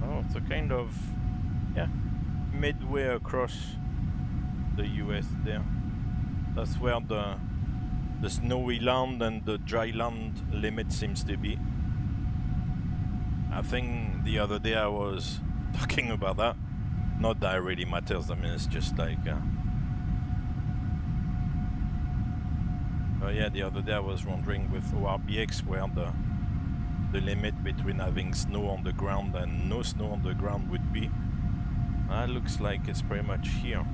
Oh, it's a kind of, yeah, midway across the US there. That's where the snowy land and the dry land limit seems to be. I think the other day I was talking about that. Not that it really matters, I mean, it's just like oh yeah, the other day I was wondering with ORBX where the limit between having snow on the ground and no snow on the ground would be. It looks like it's pretty much here.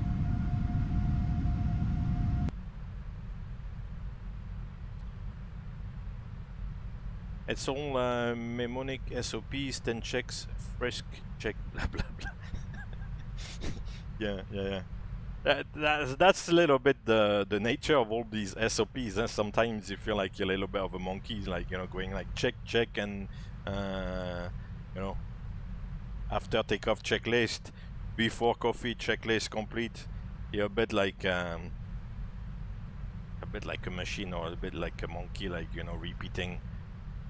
It's all mnemonic SOPs, 10 checks, frisk check, blah blah blah. Yeah. That's a little bit the nature of all these SOPs. Sometimes you feel like you're a little bit of a monkey, like, you know, going like check, and you know, after takeoff checklist, before coffee checklist complete. You're a bit like a machine, or a bit like a monkey, like, you know, repeating,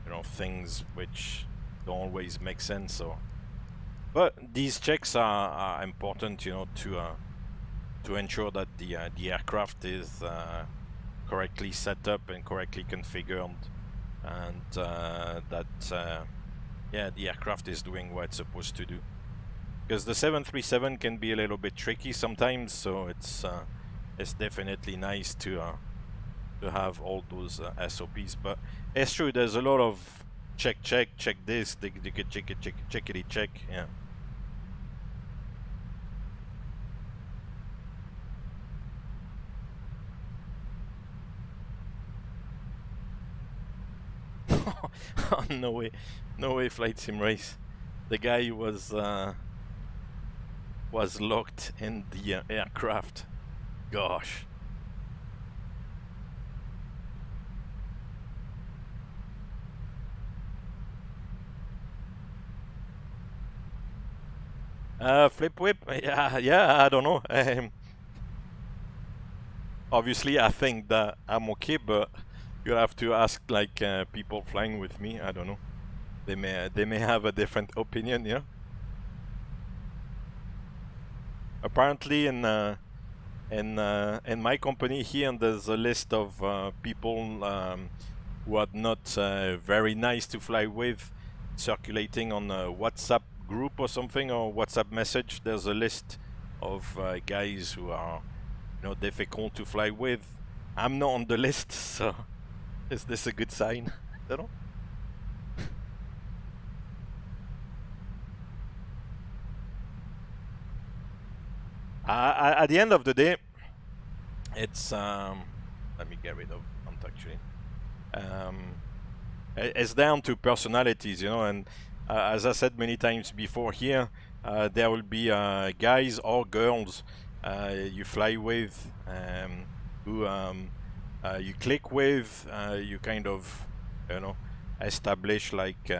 you know, things which don't always make sense. So, but these checks are important, you know, to ensure that the aircraft is correctly set up and correctly configured, and that yeah, the aircraft is doing what it's supposed to do. Because the 737 can be a little bit tricky sometimes, so it's definitely nice to have all those SOPs. But it's true, there's a lot of check this, check, yeah. Oh, no way, Flight Sim Race. The guy was locked in the aircraft. Gosh. Flip whip? Yeah, I don't know. Obviously, I think that I'm okay, but you have to ask like people flying with me. I don't know. They may have a different opinion. Yeah. Apparently, in my company here, there's a list of people who are not very nice to fly with, circulating on a WhatsApp group or something, or WhatsApp message. There's a list of guys who are, you know, difficult to fly with. I'm not on the list, so is this a good sign? I don't know. At the end of the day, it's let me get rid of actually. It's down to personalities, you know, and as I said many times before here, there will be guys or girls you fly with, who you click with, you kind of, you know, establish like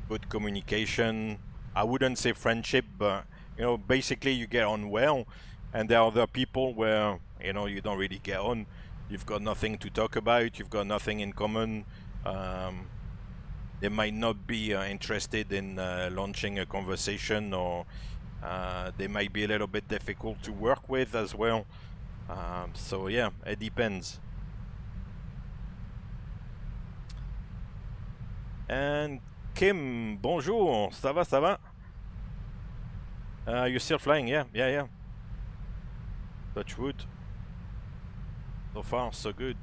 good communication. I wouldn't say friendship, but, you know, basically you get on well. And there are other people where, you know, you don't really get on. You've got nothing to talk about. You've got nothing in common. They might not be interested in launching a conversation, or they might be a little bit difficult to work with as well. So yeah, it depends. And Kim, bonjour, ça va, ça va? You're still flying? Yeah. Touch wood. So far, so good.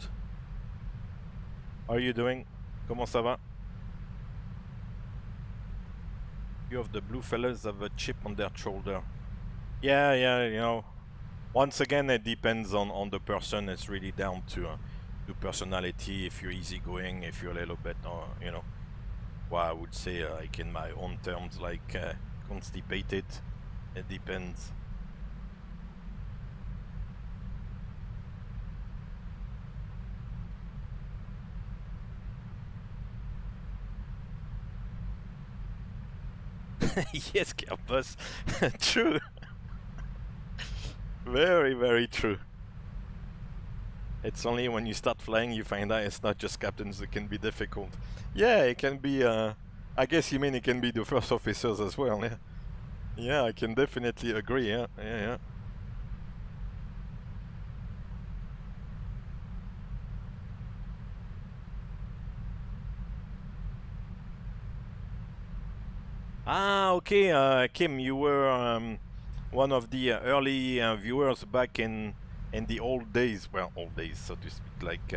How are you doing? Comment ça va? Few of the blue fellas have a chip on their shoulder. Yeah, you know. Once again, it depends on the person. It's really down to personality. If you're easygoing, if you're a little bit, you know, well, I would say, like in my own terms, like constipated. It depends. Yes, Campus. True. Very, very true. It's only when you start flying you find out it's not just captains that can be difficult. Yeah, it can be, I guess you mean it can be the first officers as well, yeah. Yeah, I can definitely agree, yeah. Ah, okay, Kim, you were one of the early viewers back in the old days. Well, old days, so to speak, like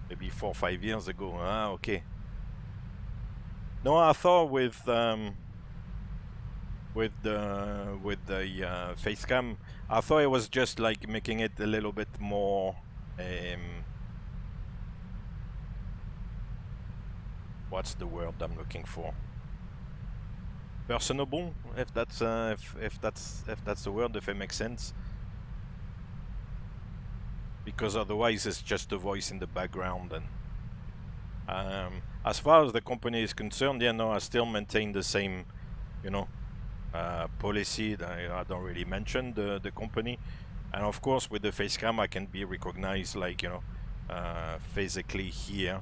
maybe 4 or 5 years ago. Ah, okay. No, I thought with the face cam, I thought it was just like making it a little bit more what's the word I'm looking for? Personable, if that's the word, if it makes sense. Because otherwise it's just a voice in the background. And as far as the company is concerned, yeah, no, I still maintain the same you know, policy that I don't really mention the company. And of course, with the face cam, I can be recognized, like, you know, physically here.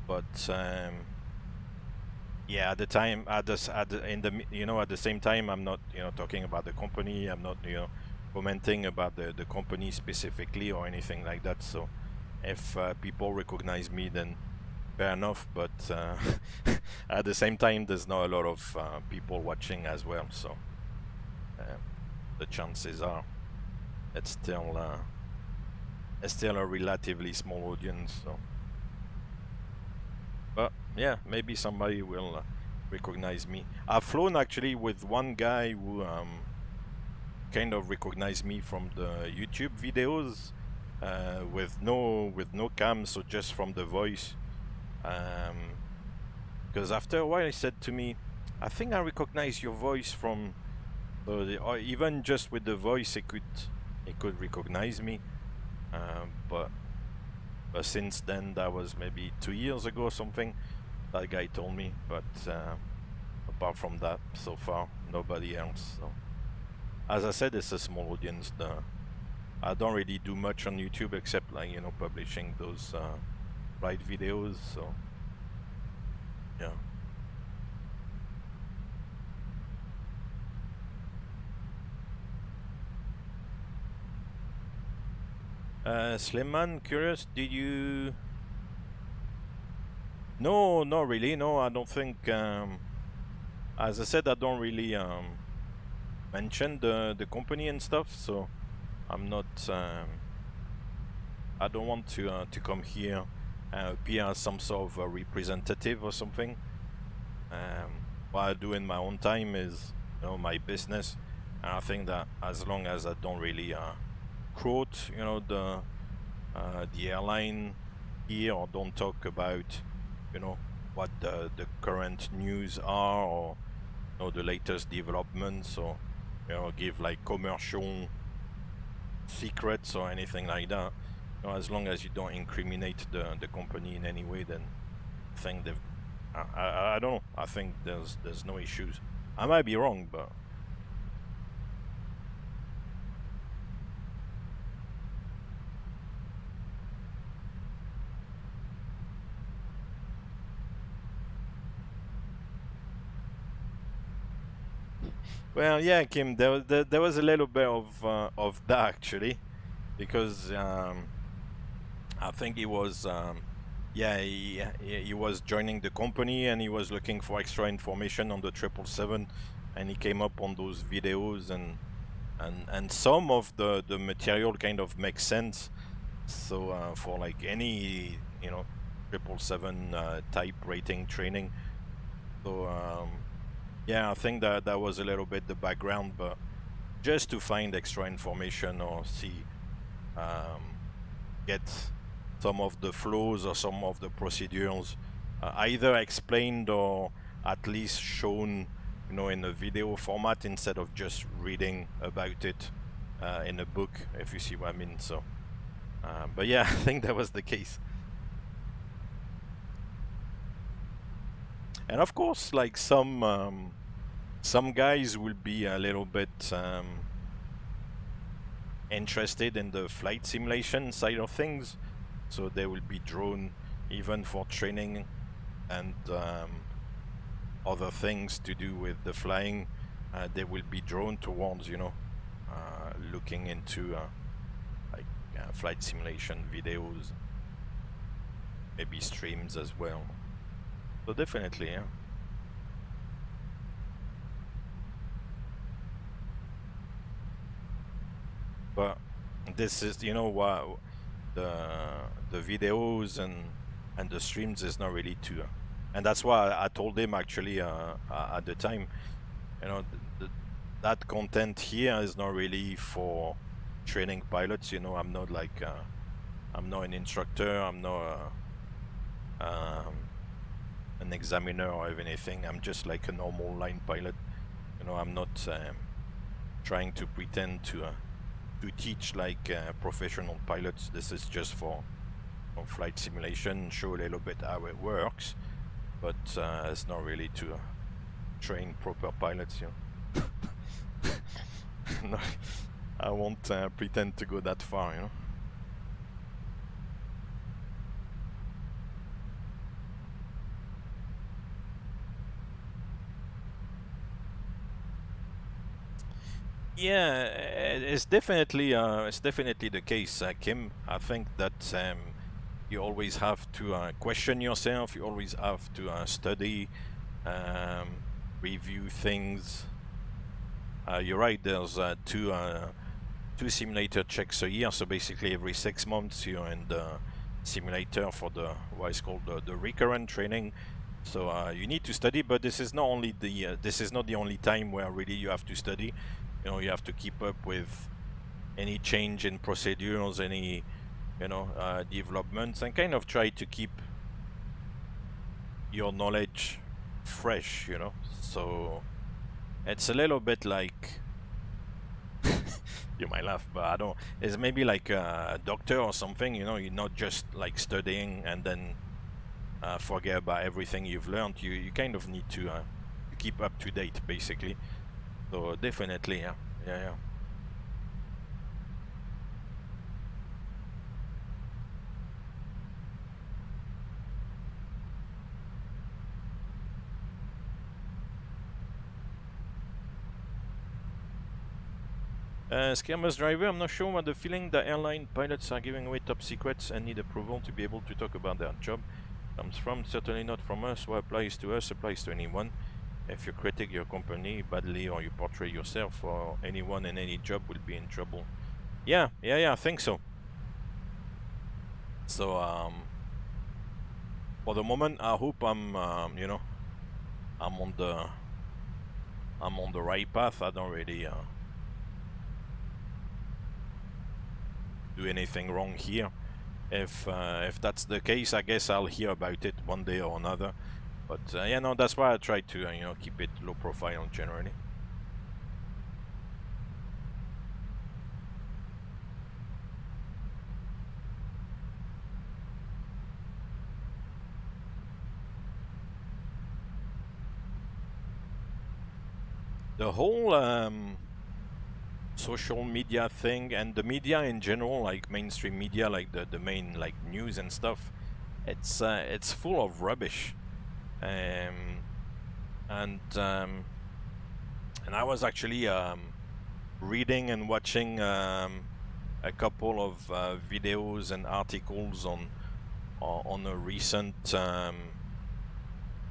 But yeah, at the time, at the same time, I'm not, you know, talking about the company. I'm not, you know, commenting about the company specifically or anything like that. So if people recognize me, then fair enough. But at the same time, there's not a lot of people watching as well. So the chances are it's still a relatively small audience. So, but yeah, maybe somebody will recognize me. I've flown actually with one guy who kind of recognized me from the YouTube videos with no cam, so just from the voice. Because after a while he said to me, I think I recognize your voice from or even just with the voice it could recognize me. But since then, that was maybe 2 years ago or something, that guy told me. But apart from that, so far nobody else. So as I said, it's a small audience. I don't really do much on YouTube except, like, you know, publishing those ride videos. So yeah. Slimman, curious, did you... No, not really. No, I don't think... as I said, I don't really mention the company and stuff, so I'm not... I don't want to come here and appear as some sort of a representative or something. What I do in my own time is, you know, my business, and I think that as long as I don't really quote, you know, the airline here, or don't talk about, you know, what the current news are, or, you know, the latest developments, or, you know, give like commercial secrets or anything like that. You know, as long as you don't incriminate the company in any way, then I think they've... I don't know. I think there's no issues. I might be wrong, but... Well, yeah, Kim, there was a little bit of that actually, because I think he was yeah, he was joining the company and he was looking for extra information on the 777, and he came up on those videos, and some of the material kind of makes sense. So for like any, you know, 777 type rating training. So yeah, I think that was a little bit the background, but just to find extra information or see, get some of the flows or some of the procedures either explained or at least shown, you know, in a video format instead of just reading about it in a book, if you see what I mean. So, but yeah, I think that was the case. And of course, like some guys will be a little bit interested in the flight simulation side of things, so they will be drawn even for training and other things to do with the flying. They will be drawn towards, you know, looking into like flight simulation videos, maybe streams as well. So definitely, yeah. But this is, you know, what the videos and the streams is not really too, and that's why I told him actually at the time, you know, that content here is not really for training pilots. You know, I'm not like I'm not an instructor, I'm not an examiner or anything. I'm just like a normal line pilot. You know, I'm not trying to pretend to teach like professional pilots. This is just for flight simulation, show a little bit how it works, but it's not really to train proper pilots, you know. No, I won't pretend to go that far, you know. Yeah, it's definitely the case, Kim. I think that you always have to question yourself. You always have to study, review things. You're right. There's two simulator checks a year. So basically, every 6 months, you're in the simulator for the what is called the recurrent training. So you need to study, but this is not only the this is not the only time where really you have to study. You know, you have to keep up with any change in procedures, any, you know, developments, and kind of try to keep your knowledge fresh, you know. So it's a little bit like, you might laugh, but I don't, it's maybe like a doctor or something, you know. You're not just like studying and then forget about everything you've learned. You kind of need to keep up to date, basically. So definitely, yeah. Scammers driver, I'm not sure what the feeling the airline pilots are giving away top secrets and need approval to be able to talk about their job comes from. Certainly not from us. What applies to us applies to anyone. If you critique your company badly or you portray yourself, or anyone in any job will be in trouble. Yeah, I think so. So for the moment, I hope I'm you know, I'm on the right path. I don't really do anything wrong here. If that's the case, I guess I'll hear about it one day or another. But yeah, no, that's why I try to you know, keep it low profile generally. The whole social media thing and the media in general, like mainstream media, like the main like news and stuff, it's full of rubbish. And I was actually reading and watching a couple of videos and articles on a recent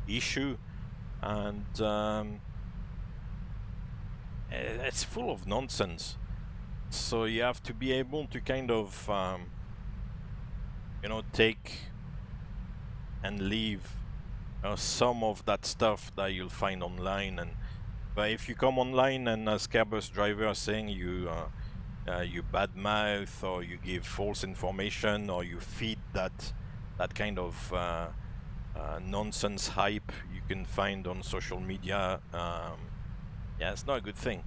issue, and it's full of nonsense. So you have to be able to kind of you know, take and leave some of that stuff that you'll find online. And but if you come online and a Scarbus driver saying you badmouth, or you give false information, or you feed that kind of nonsense hype you can find on social media, yeah, it's not a good thing.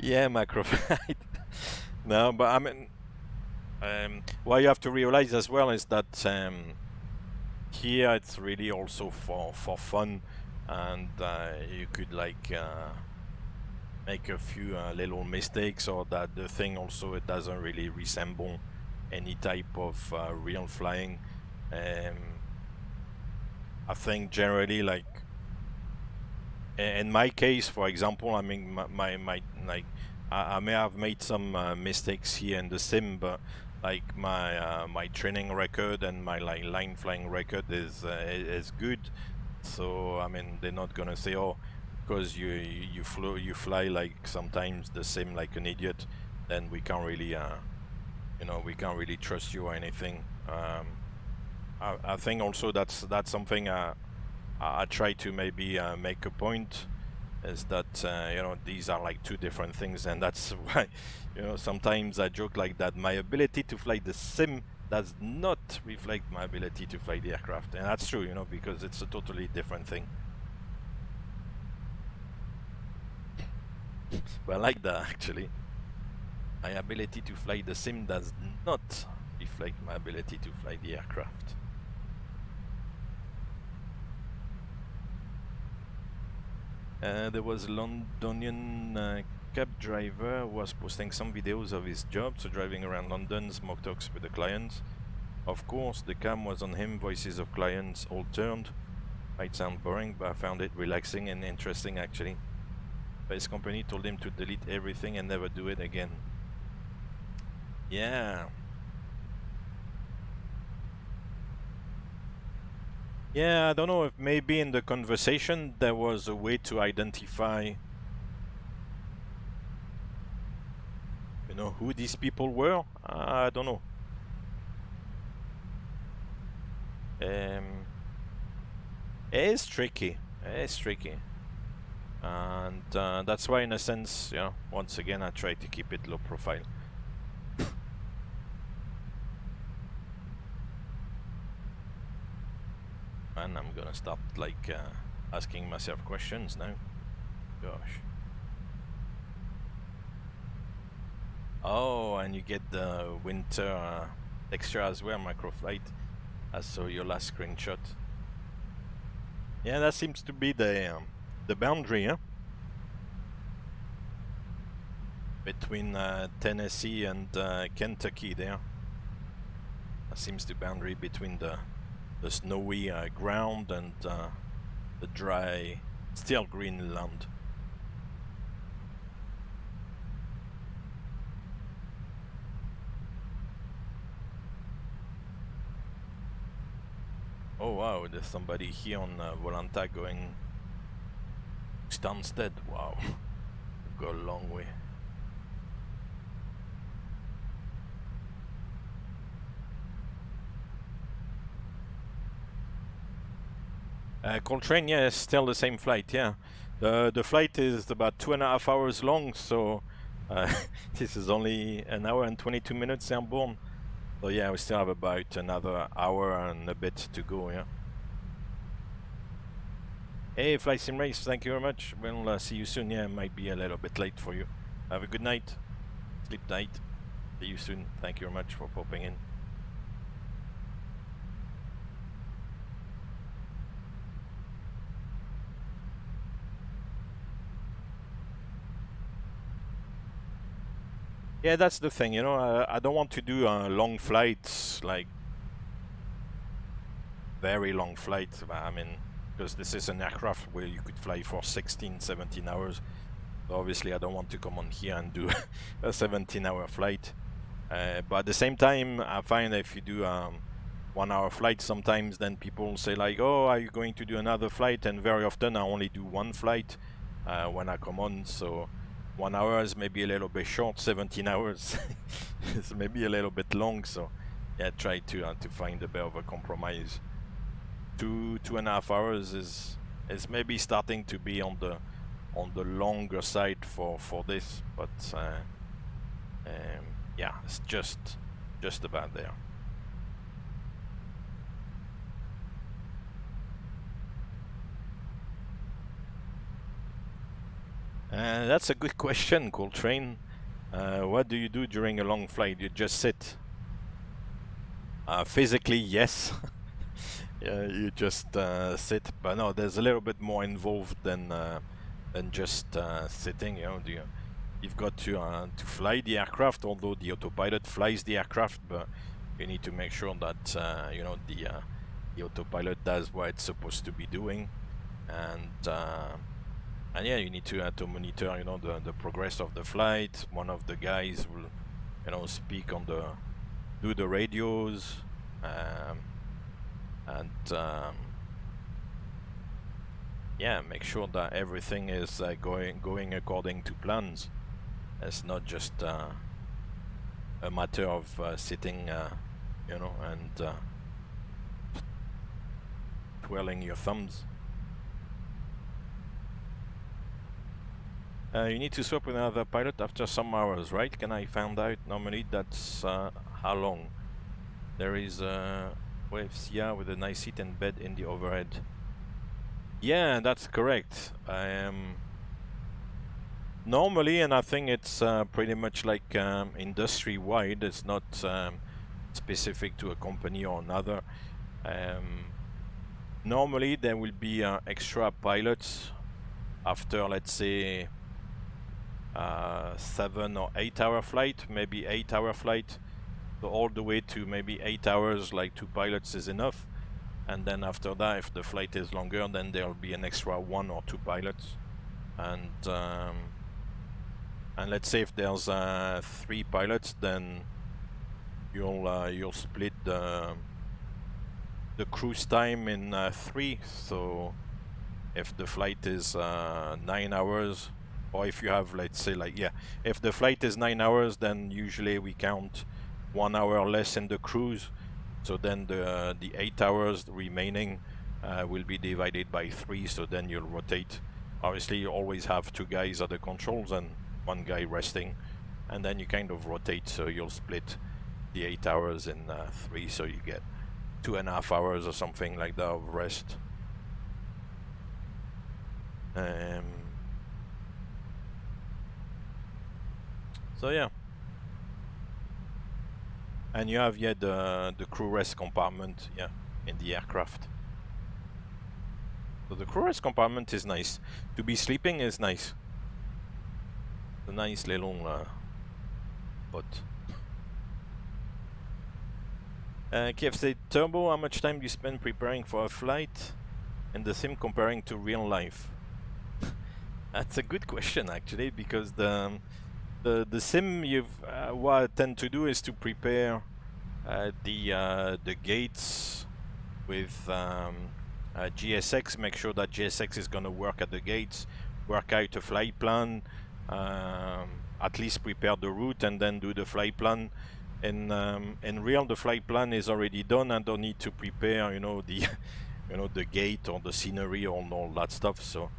Yeah, macrofight. No, but I mean, what you have to realize as well is that here it's really also for fun, and you could like make a few little mistakes, or that the thing also, it doesn't really resemble any type of real flying. I think generally, like in my case, for example, I mean, my like I may have made some mistakes here in the sim, but like my training record and my like line flying record is good. So I mean, they're not gonna say, oh, because you fly like sometimes the sim like an idiot, then we can't really you know, we can't really trust you or anything. I think also that's something I try to maybe make a point, is that you know, these are like two different things, and that's why, you know, sometimes I joke like that my ability to fly the sim does not reflect my ability to fly the aircraft, and that's true, you know, because it's a totally different thing. But I like that actually. My ability to fly the sim does not reflect my ability to fly the aircraft. There was a Londonian cab driver who was posting some videos of his job, so driving around London, smoke talks with the clients. Of course, the cam was on him, voices of clients all turned. Might sound boring, but I found it relaxing and interesting actually. But his company told him to delete everything and never do it again. Yeah. Yeah, I don't know if maybe in the conversation there was a way to identify, you know, who these people were. I don't know. It's tricky. It's tricky. And that's why, in a sense, you know, once again, I try to keep it low profile. And I'm gonna start like asking myself questions now. Gosh. Oh, and you get the winter texture as well, microflight. I saw your last screenshot. Yeah, that seems to be the boundary, huh? Between Tennessee and Kentucky there. That seems the boundary between the snowy ground and the dry, still green land. Oh wow, there's somebody here on Volanta going Stansted. Wow, go a long way. Coltrane, yeah, still the same flight, yeah. The flight is about 2.5 hours long, so this is only 1 hour and 22 minutes airborne. So yeah, we still have about another hour and a bit to go, yeah. Hey, Fly Sim Race, thank you very much. We'll see you soon. Yeah, it might be a little bit late for you. Have a good night. Sleep tight. See you soon. Thank you very much for popping in. Yeah, that's the thing, you know, I don't want to do long flights, like very long flights. I mean, because this is an aircraft where you could fly for 16, 17 hours. So obviously I don't want to come on here and do a 17-hour flight. But at the same time, I find if you do 1 hour flight, sometimes then people say like, oh, are you going to do another flight? And very often I only do one flight when I come on, so 1 hour is maybe a little bit short. 17 hours is maybe a little bit long, so yeah, try to find a bit of a compromise. 2.5 hours is maybe starting to be on the longer side for this, but yeah, it's just about there. That's a good question, Coltrane. What do you do during a long flight? You just sit? Physically, yes. Yeah, you just sit, but no, there's a little bit more involved than just sitting. You know, you've got to fly the aircraft, although the autopilot flies the aircraft, but you need to make sure that you know, the autopilot does what it's supposed to be doing, and yeah, you need to monitor, you know, the progress of the flight. One of the guys will, you know, speak on do the radios, and yeah, make sure that everything is going according to plans. It's not just a matter of sitting, you know, and twirling your thumbs. You need to swap with another pilot after some hours, right? Can I find out? Normally that's how long? There is a WFCA with a nice seat and bed in the overhead. Yeah, that's correct. Normally, and I think it's pretty much like industry-wide, it's not specific to a company or another. Normally, there will be extra pilots after, let's say, 7 or 8 hour flight, maybe 8 hour flight, so all the way to maybe 8 hours, like 2 pilots is enough. And then after that, if the flight is longer, then there'll be an extra 1 or 2 pilots. And let's say if there's 3 pilots, then you'll split the cruise time in 3. So if the flight is 9 hours, or if you have, let's say, like, yeah, if the flight is 9 hours, then usually we count 1 hour less in the cruise. So then the 8 hours remaining will be divided by 3. So then you'll rotate. Obviously, you always have 2 guys at the controls and 1 guy resting, and then you kind of rotate. So you'll split the 8 hours in 3. So you get 2.5 hours or something like that of rest. So yeah, and you have the crew rest compartment, yeah, in the aircraft. So the crew rest compartment is nice. To be sleeping is nice. A nice little spot. KFC Turbo, how much time do you spend preparing for a flight in the sim comparing to real life? That's a good question, actually, because the sim, what I tend to do is to prepare the gates with GSX, make sure that GSX is going to work at the gates, work out a flight plan, at least prepare the route, and then do the flight plan. In real, the flight plan is already done. I don't need to prepare, the gate or the scenery or all that stuff. So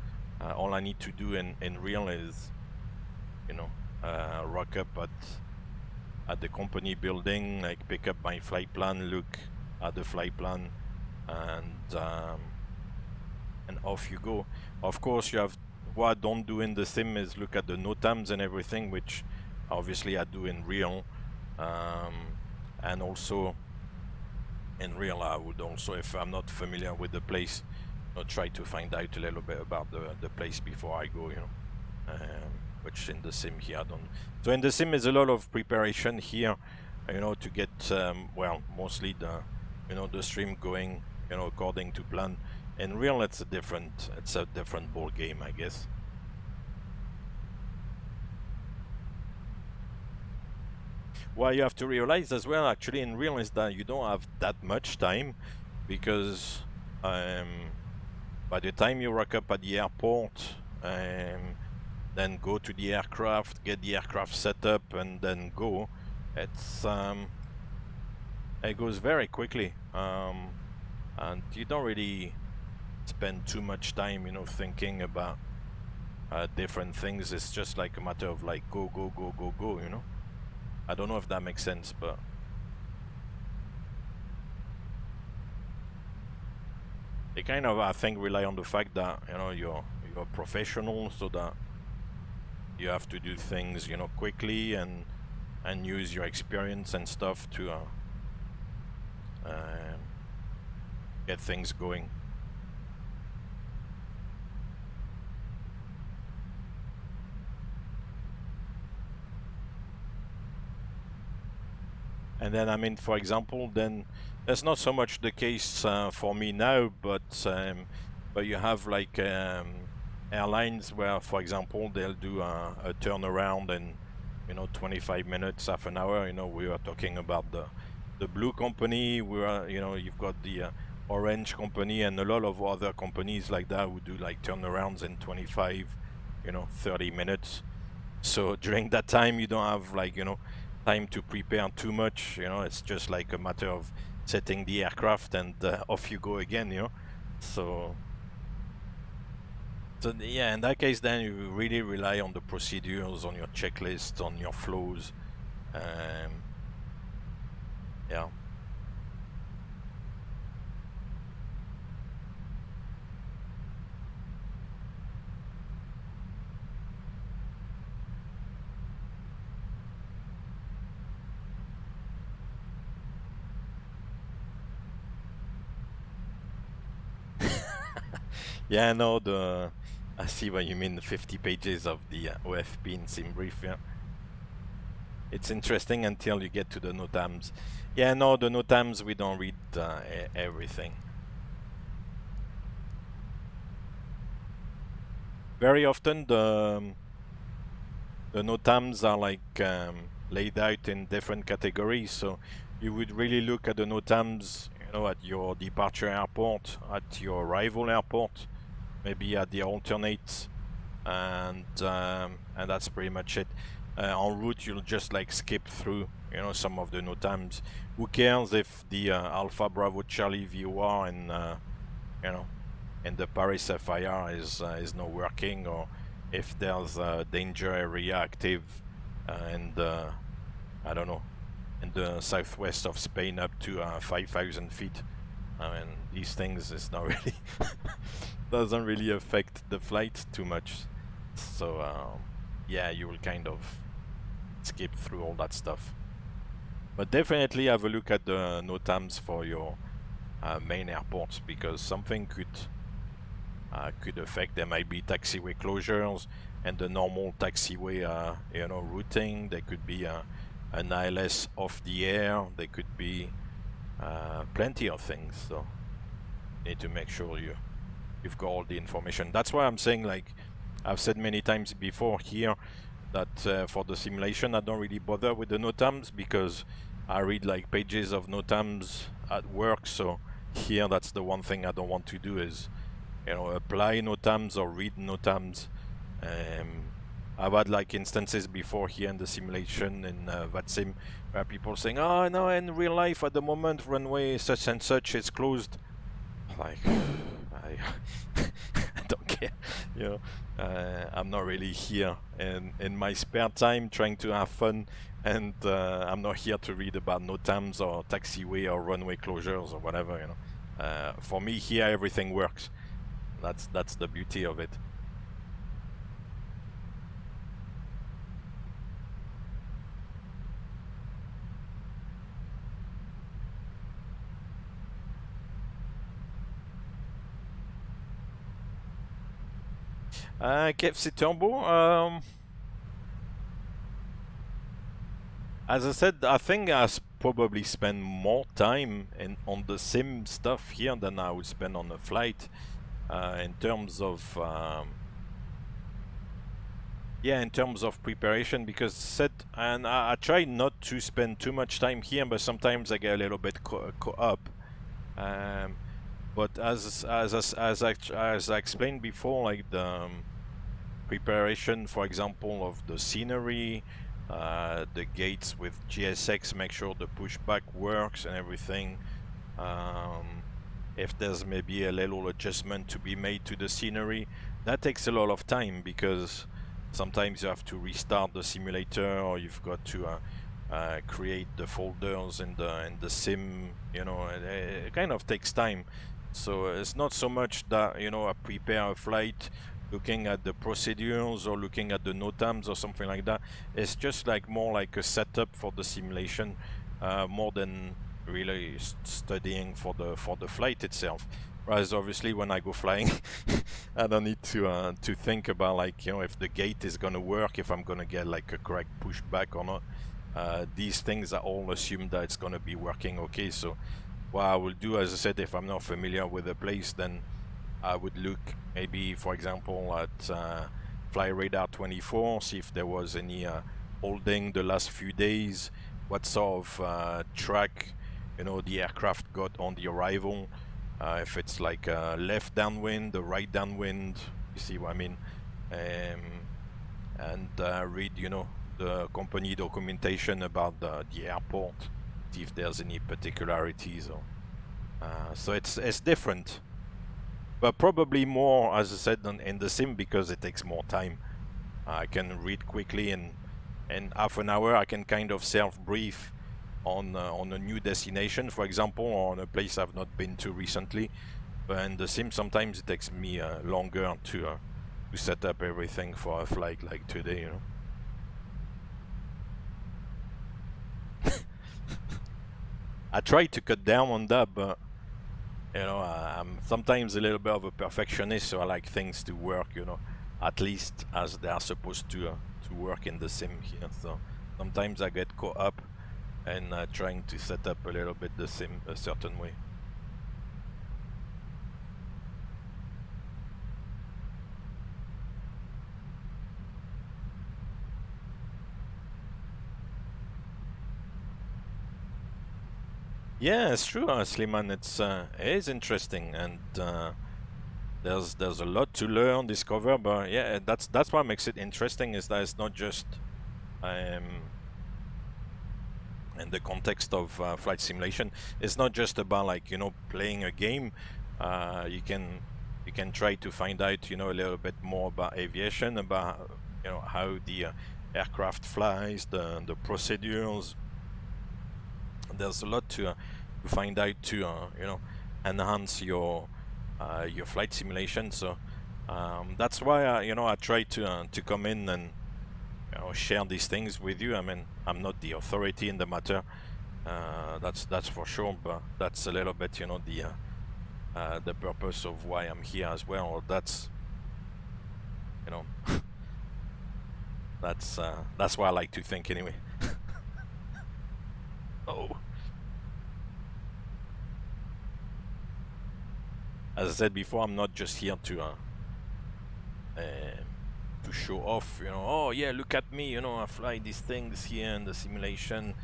all I need to do in real is, rock up at the company building, like pick up my flight plan, look at the flight plan, and off you go. Of course, you have what I don't do in the sim is look at the NOTAMs and everything, which obviously I do in real. And also in real, I would also, if I'm not familiar with the place, try to find out a little bit about the place before I go, which in the sim here I don't. So in the sim is a lot of preparation here, to get well, mostly the stream going, according to plan. In real, it's a different ball game, I guess. What you have to realize as well, actually, in real, is that you don't have that much time, because by the time you rock up at the airport, then go to the aircraft, get the aircraft set up, and then go, it goes very quickly, and you don't really spend too much time, thinking about different things. It's just like a matter of like go, I don't know if that makes sense, but they kind of, I think, rely on the fact that you're a professional, so that you have to do things quickly and use your experience and stuff to get things going. And then, I mean, for example, then that's not so much the case for me now, but you have like airlines where, for example, they'll do a turnaround in 25 minutes, half an hour. We are talking about the blue company. We are, you've got the orange company and a lot of other companies like that who do like turnarounds in 25, 30 minutes. So during that time, you don't have like time to prepare too much. It's just like a matter of setting the aircraft and off you go again. So yeah, in that case, then you really rely on the procedures, on your checklist, on your flows. Yeah. Yeah, no, I see what you mean, the 50 pages of the OFP in sim brief, yeah. It's interesting until you get to the NOTAMs. Yeah, no, the NOTAMs, we don't read everything. Very often the NOTAMs are like laid out in different categories, so you would really look at the NOTAMs, you know, at your departure airport, at your arrival airport, maybe at the alternates, and that's pretty much it. En route, you'll just like skip through, you know, some of the NOTAMs. Who cares if the Alpha Bravo Charlie VOR and you know, and the Paris FIR is not working, or if there's a danger area active and I don't know, in the southwest of Spain up to 5,000 feet. I mean, these things is not really doesn't really affect the flight too much. So yeah, you will kind of skip through all that stuff. But definitely have a look at the NOTAMs for your main airports, because something could affect. There might be taxiway closures and the normal taxiway you know, routing. There could be an ILS off the air. There could be plenty of things, so you need to make sure you've got all the information. That's why I'm saying, like I've said many times before here, that for the simulation I don't really bother with the NOTAMs, because I read like pages of NOTAMs at work. So here, that's the one thing I don't want to do, is, you know, apply NOTAMs or read NOTAMs. I've had like instances before here in the simulation in VATSIM where people saying, oh no, in real life at the moment runway such and such is closed. Like, I don't care, you know. I'm not really here in my spare time trying to have fun, and I'm not here to read about NOTAMs or taxiway or runway closures or whatever, you know. For me here, everything works. That's the beauty of it. KFC Turbo, as I said, I think I probably spend more time on the sim stuff here than I would spend on a flight, in terms of yeah, in terms of preparation, because and I try not to spend too much time here, but sometimes I get a little bit caught up. But as I explained before, like the preparation, for example, of the scenery, the gates with GSX, make sure the pushback works and everything. If there's maybe a little adjustment to be made to the scenery, that takes a lot of time, because sometimes you have to restart the simulator, or you've got to create the folders in the sim, you know. It kind of takes time. So it's not so much that, you know, I prepare a flight looking at the procedures or looking at the NOTAMs or something like that. It's just like more like a setup for the simulation, more than really studying for the flight itself. Whereas obviously when I go flying, I don't need to think about, like, you know, if the gate is gonna work, if I'm gonna get like a correct pushback or not. These things are all assumed that it's gonna be working okay. So what I will do, as I said, if I'm not familiar with the place, then I would look maybe, for example, at Fly Radar 24, see if there was any holding the last few days, what sort of track, you know, the aircraft got on the arrival, if it's like left downwind, the right downwind, you see what I mean, and read, you know, the company documentation about the airport, see if there's any particularities. Or so it's different, but probably more, as I said, in the sim, because it takes more time. I can read quickly, and in half an hour I can kind of self-brief on a new destination, for example, or on a place I've not been to recently. But in the sim, sometimes it takes me longer to set up everything for a flight like today, you know. I try to cut down on that, but you know, I'm sometimes a little bit of a perfectionist, so I like things to work, you know, at least as they are supposed to work in the sim here. So sometimes I get caught up and trying to set up a little bit the sim a certain way. Yeah, it's true, Sliman. It is interesting, and there's a lot to learn, discover. But yeah, that's what makes it interesting, is that it's not just in the context of flight simulation. It's not just about, like, you know, playing a game. You can try to find out, you know, a little bit more about aviation, about, you know, how the aircraft flies, the procedures. There's a lot to find out to you know, enhance your flight simulation. So that's why you know, I try to come in and, you know, share these things with you. I mean, I'm not the authority in the matter, that's for sure, but that's a little bit, you know, the purpose of why I'm here as well. That's, you know, that's what I like to think anyway. Oh. As I said before, I'm not just here to show off, you know, oh yeah, look at me, you know, I fly these things here in the simulation,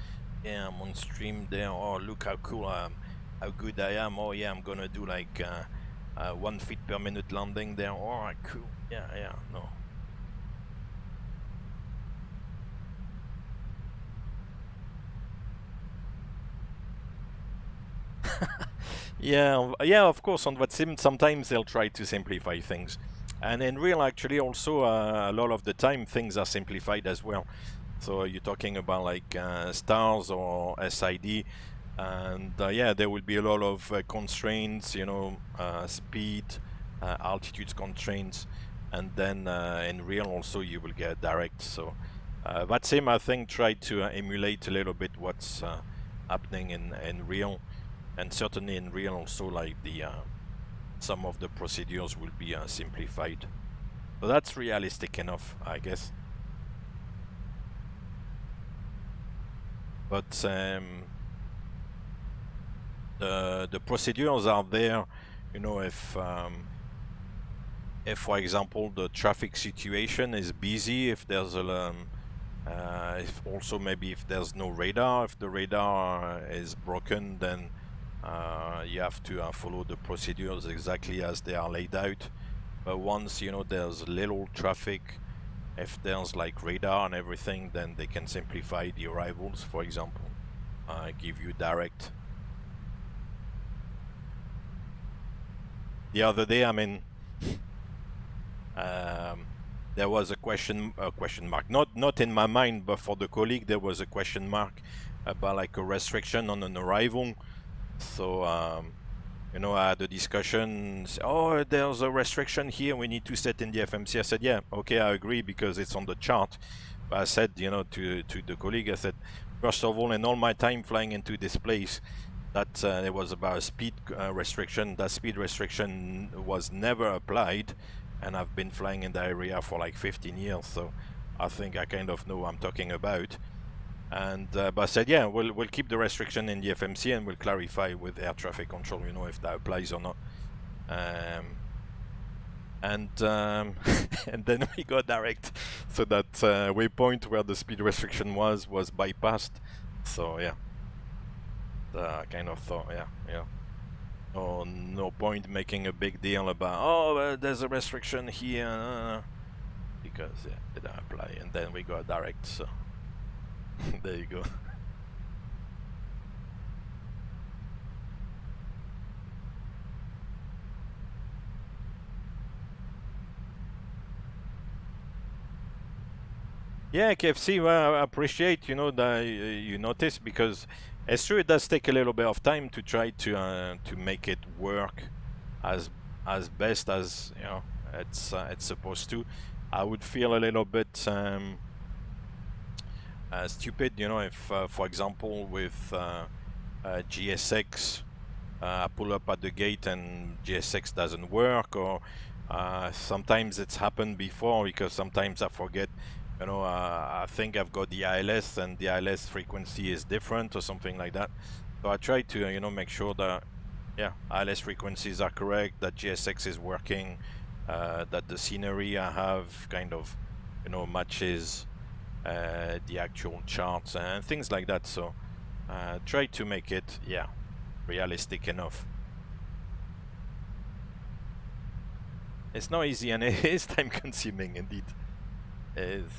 yeah, I'm on stream there, oh look how cool I am, how good I am, oh yeah, I'm gonna do like 1 feet per minute landing there, oh cool, yeah, no. Yeah, of course, on VATSIM, sometimes they'll try to simplify things. And in real, actually, also, a lot of the time, things are simplified as well. So you're talking about, like, stars or SID, and yeah, there will be a lot of constraints, you know, speed, altitude constraints, and then in real also you will get direct. So VATSIM, I think, tried to emulate a little bit what's happening in real. And certainly in real also, like, the some of the procedures will be simplified. So that's realistic enough, I guess. But the procedures are there, you know, if for example the traffic situation is busy, if there's a if also maybe if there's no radar, if the radar is broken, then you have to follow the procedures exactly as they are laid out. But once, you know, there's little traffic, if there's like radar and everything, then they can simplify the arrivals, for example, give you direct. The other day, I mean, there was a question mark, not in my mind, but for the colleague there was a question mark about like a restriction on an arrival. So you know, I had a discussion, oh, there's a restriction here, we need to set in the FMC. I said, yeah, okay, I agree, because it's on the chart. But I said, you know, to the colleague, I said, first of all, in all my time flying into this place, that there was about a speed restriction. That speed restriction was never applied, and I've been flying in the area for like 15 years, so I think I kind of know what I'm talking about. And but I said, yeah, we'll keep the restriction in the FMC, and we'll clarify with air traffic control, you know, if that applies or not. And then we got direct, so that waypoint where the speed restriction was bypassed. So yeah, I kind of thought, yeah. Oh, no point making a big deal about, oh, there's a restriction here, because yeah, it didn't apply, and then we got direct. So. There you go. Yeah, KFC, well, I appreciate, you know, that you notice, because it's true, it does take a little bit of time to try to make it work as best as, you know, it's supposed to. I would feel a little bit stupid, you know, if for example with GSX I pull up at the gate and GSX doesn't work, or sometimes it's happened before because sometimes I forget, you know, I think I've got the ILS and the ILS frequency is different or something like that. So I try to, you know, make sure that, yeah, ILS frequencies are correct, that GSX is working, that the scenery I have kind of, you know, matches the actual charts and things like that. So try to make it, yeah, realistic enough. It's not easy and it is time consuming indeed. It is.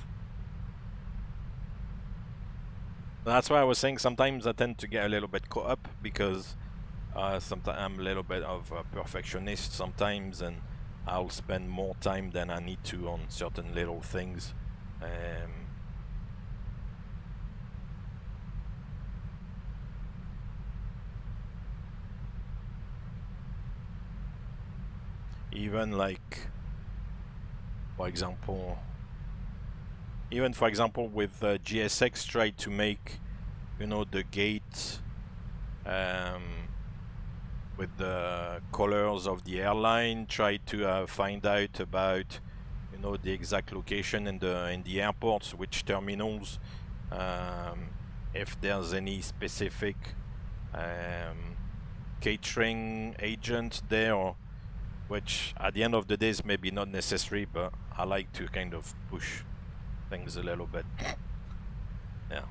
That's why I was saying sometimes I tend to get a little bit caught up because sometimes I'm a little bit of a perfectionist sometimes, and I'll spend more time than I need to on certain little things. Even like, for example, with GSX, try to make, you know, the gate with the colors of the airline. Try to find out about, you know, the exact location in the airports, which terminals, if there's any specific catering agent there, or which at the end of the day is maybe not necessary, but I like to kind of push things a little bit. Yeah.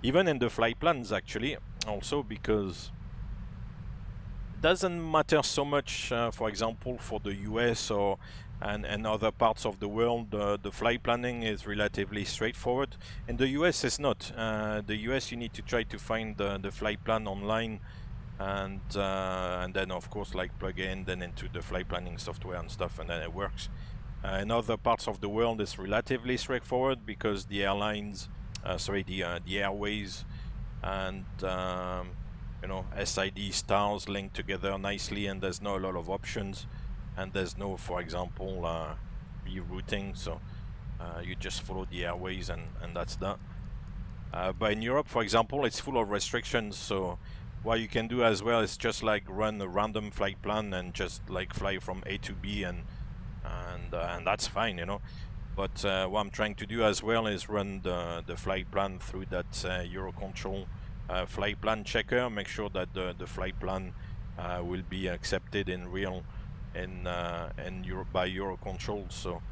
Even in the flight plans, actually, also, because it doesn't matter so much, for example, for the US or and other parts of the world, the flight planning is relatively straightforward. In the US, it's not. The US, you need to try to find the flight plan online, and then of course like plug in then into the flight planning software and stuff, and then it works. In other parts of the world, it's relatively straightforward because the airlines, the airways, and you know, SID stars linked together nicely, and there's not a lot of options. And there's no, for example, rerouting, so you just follow the airways and that's that. But in Europe, for example, it's full of restrictions, so what you can do as well is just like run a random flight plan and just like fly from A to B, and that's fine, you know. But what I'm trying to do as well is run the flight plan through that Eurocontrol flight plan checker, make sure that the flight plan will be accepted in real by Eurocontrol. So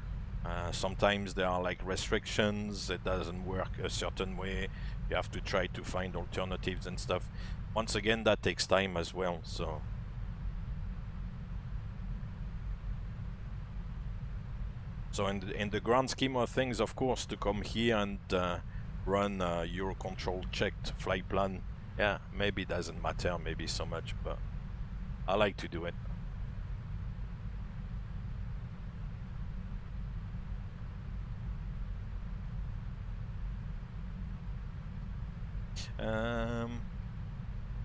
sometimes there are like restrictions, it doesn't work a certain way, you have to try to find alternatives and stuff. Once again, that takes time as well. So in the grand scheme of things, of course, to come here and run a Eurocontrol checked flight plan, yeah, maybe it doesn't matter maybe so much, but I like to do it.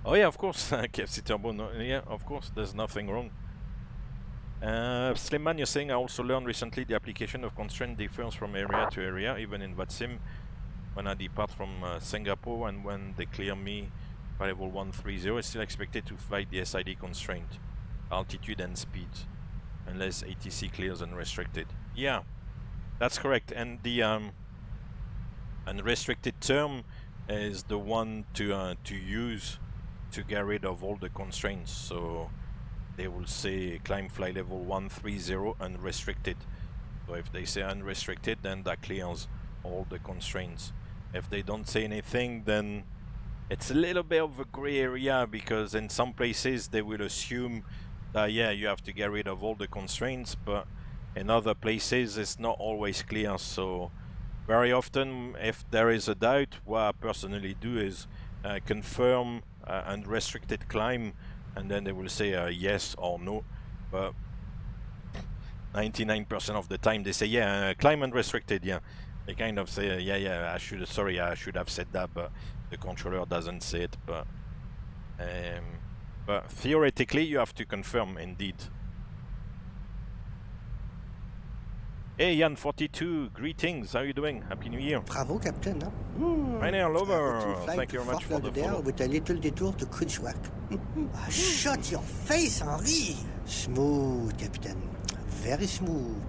Oh yeah, of course, KFC Turbo, no, yeah, of course, there's nothing wrong. Slimman, you're saying I also learned recently the application of constraint differs from area to area, even in VATSIM. When I depart from Singapore and when they clear me by level 130, it's still expected to fly the SID constraint, altitude and speed, unless ATC clears unrestricted. Yeah, that's correct. And the unrestricted term is the one to use to get rid of all the constraints. So they will say climb flight level 130 unrestricted. So if they say unrestricted, then that clears all the constraints. If they don't say anything, then it's a little bit of a gray area, because in some places they will assume that yeah, you have to get rid of all the constraints, but in other places it's not always clear. So very often, if there is a doubt, what I personally do is confirm unrestricted climb, and then they will say yes or no. But 99% of the time they say yeah, climb unrestricted. Yeah, they kind of say yeah, I should have said that, but the controller doesn't say it. But theoretically you have to confirm indeed. Hey, Jan42, greetings. How are you doing? Happy New Year. Bravo, Captain. Huh? Rainer Lover, Fly thank too you very much far for the there follow. with a little detour to Kutschwak. Shut your face, Henri. Smooth, Captain. Very smooth.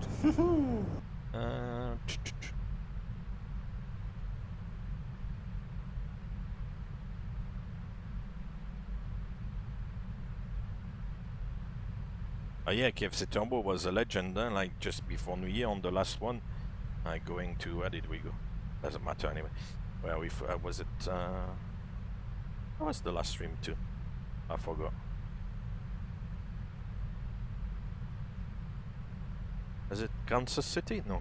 Oh yeah, KFC Turbo was a legend, huh? Like just before New Year on the last one. Going to, where did we go? Doesn't matter anyway. Where we, was it, what was the last stream too? I forgot. Was it Kansas City? No.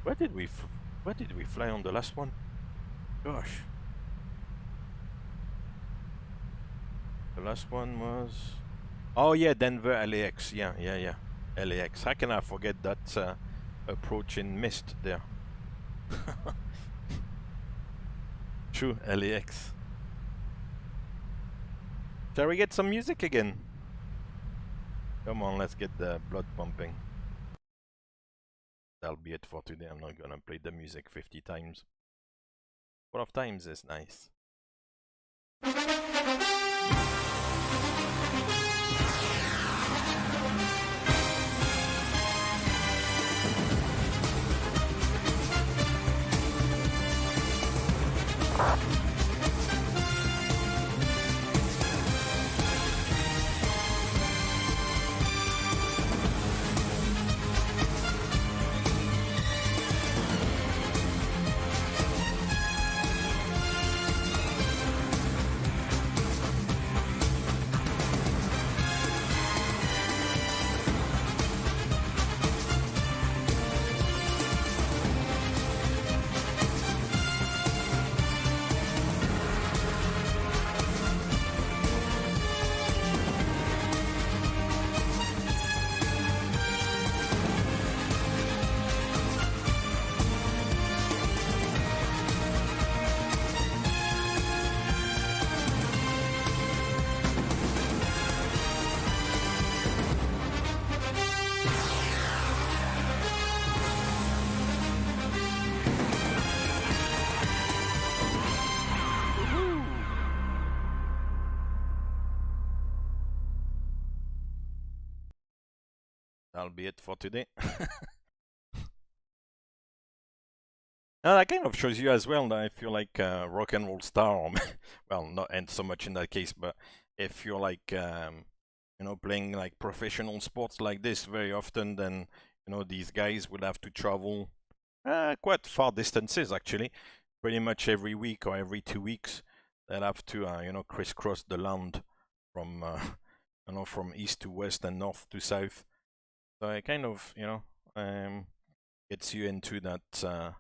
Where did we fly on the last one? Gosh. The last one was... Oh yeah, Denver, LAX. Yeah. LAX. How can I forget that approach in mist there? True, LAX. Shall we get some music again? Come on, let's get the blood pumping. That'll be it for today. I'm not gonna play the music 50 times. 12 times is nice. That'll be it for today. Now that kind of shows you as well that if you're like a rock and roll star, or well, not and so much in that case, but if you're like you know, playing like professional sports like this very often, then you know these guys will have to travel quite far distances actually, pretty much every week or every 2 weeks. They'll have to you know, crisscross the land from you know, from east to west and north to south. So it kind of, you know, gets you into that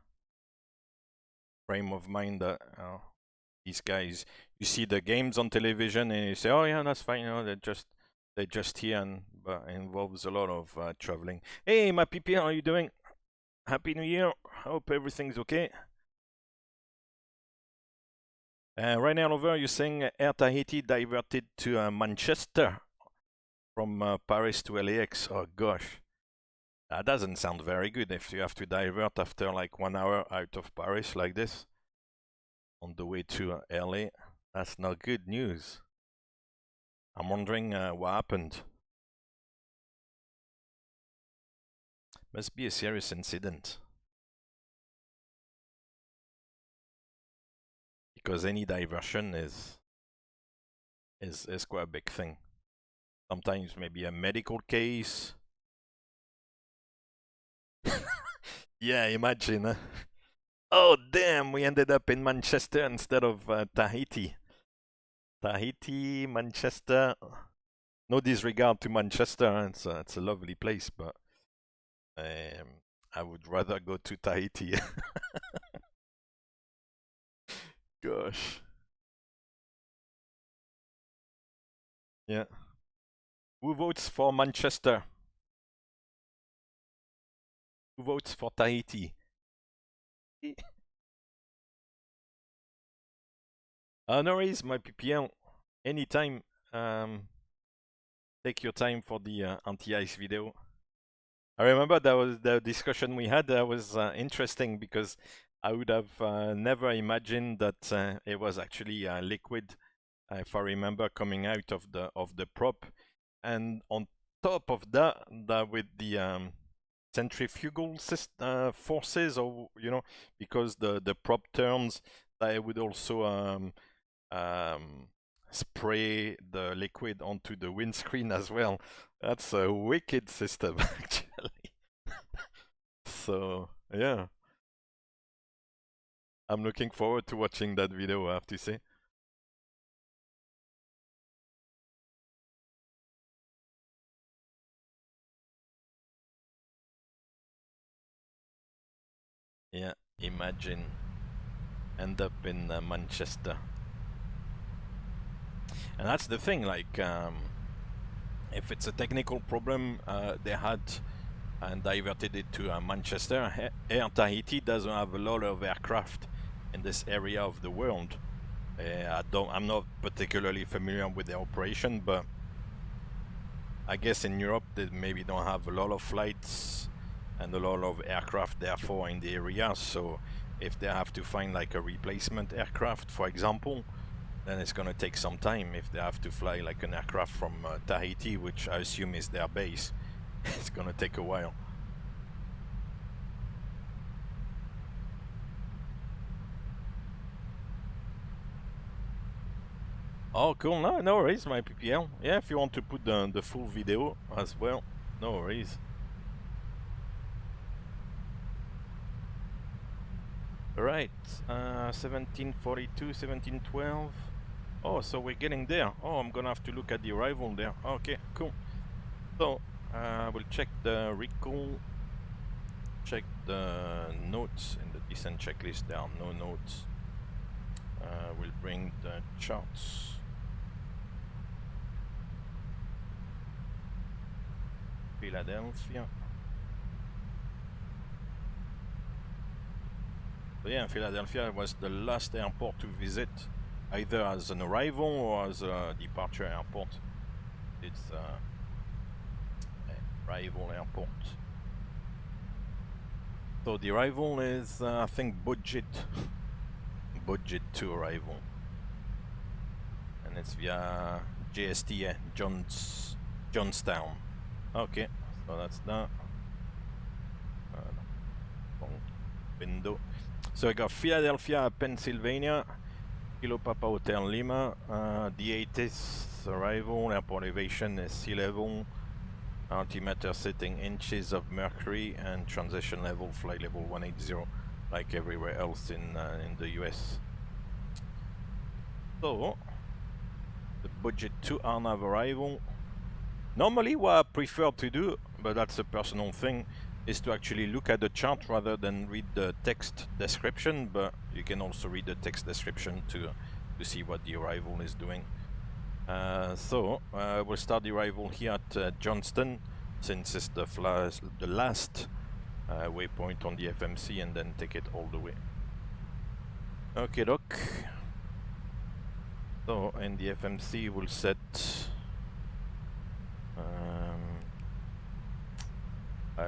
frame of mind that these guys, you see the games on television and you say, oh yeah, that's fine, you know, they're just here, and but it involves a lot of traveling. Hey, my PP, how are you doing? Happy New Year. Hope everything's okay. Right now, over, you're saying Air Tahiti diverted to Manchester from Paris to LAX. Oh gosh, that doesn't sound very good if you have to divert after like 1 hour out of Paris like this on the way to LA. That's not good news. I'm wondering what happened. Must be a serious incident, because any diversion is quite a big thing. Sometimes maybe a medical case. Yeah, imagine. Oh damn, we ended up in Manchester instead of Tahiti. Tahiti, Manchester. No disregard to Manchester, it's a lovely place, but I would rather go to Tahiti. Gosh. Yeah. Who votes for Manchester? Who votes for Tahiti? No worries, my PPL. Anytime. Take your time for the anti-ice video. I remember that was the discussion we had. That was interesting because I would have never imagined that it was actually liquid, if I remember, coming out of the prop, and on top of that, with the centrifugal forces, or because the prop turns, that would also spray the liquid onto the windscreen as well. That's a wicked system, actually. So yeah, I'm looking forward to watching that video, I have to say. Yeah, imagine end up in Manchester. And that's the thing, like, if it's a technical problem, they had and diverted it to Manchester. Air Tahiti doesn't have a lot of aircraft in this area of the world. I'm not particularly familiar with the operation, but I guess in Europe they maybe don't have a lot of flights and a lot of aircraft therefore in the area. So if they have to find like a replacement aircraft, for example, then it's gonna take some time. If they have to fly like an aircraft from Tahiti, which I assume is their base, it's gonna take a while. Oh, cool. No worries, my PPL. Yeah, if you want to put the full video as well, no worries. Right, 1742, 1712. Oh, so we're getting there. Oh, I'm gonna have to look at the arrival there. Okay, cool. So, we'll check the recall, check the notes in the descent checklist. There are no notes. We'll bring the charts. Philadelphia. So yeah, Philadelphia was the last airport to visit, either as an arrival or as a departure airport. It's arrival airport. So the arrival is, I think, budget 2 arrival, and it's via JST, Johnstown. Okay, so that's that. Window. So I got Philadelphia, Pennsylvania, Kilo Papa Hotel Lima, D8 arrival, airport elevation is sea level, altimeter setting inches of mercury, and transition level flight level 180, like everywhere else in the US. So the budget 2 RNAV arrival. Normally what I prefer to do, but that's a personal thing, is to actually look at the chart rather than read the text description, but you can also read the text description to see what the arrival is doing. So we'll start the arrival here at Johnston, since it's the last waypoint on the FMC, and then take it all the way. Okay, doc. So in the FMC we'll set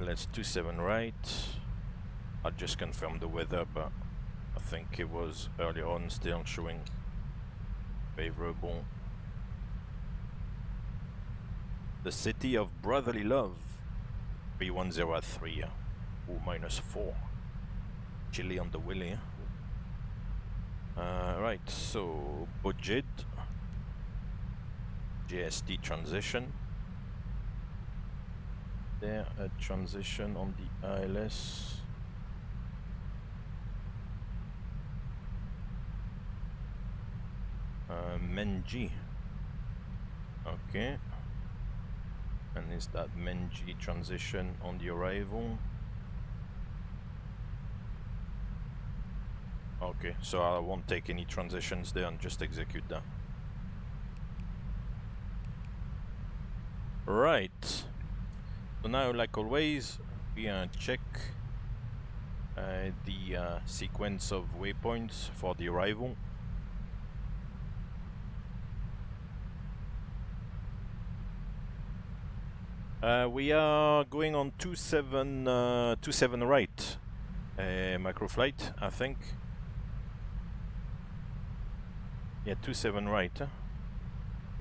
let's 27 right. I'll just confirm the weather, but I think it was earlier on still showing favorable. The city of brotherly love, 3103, -4. Chili on the willy. Right, so budget, JST transition. There, a transition on the ILS. Menji. Okay. And is that Menji transition on the arrival? Okay, so I won't take any transitions there and just execute that. Right. So now, like always, we check the sequence of waypoints for the arrival. We are going on 27 right. Microflight, I think. Yeah, 27 right. Let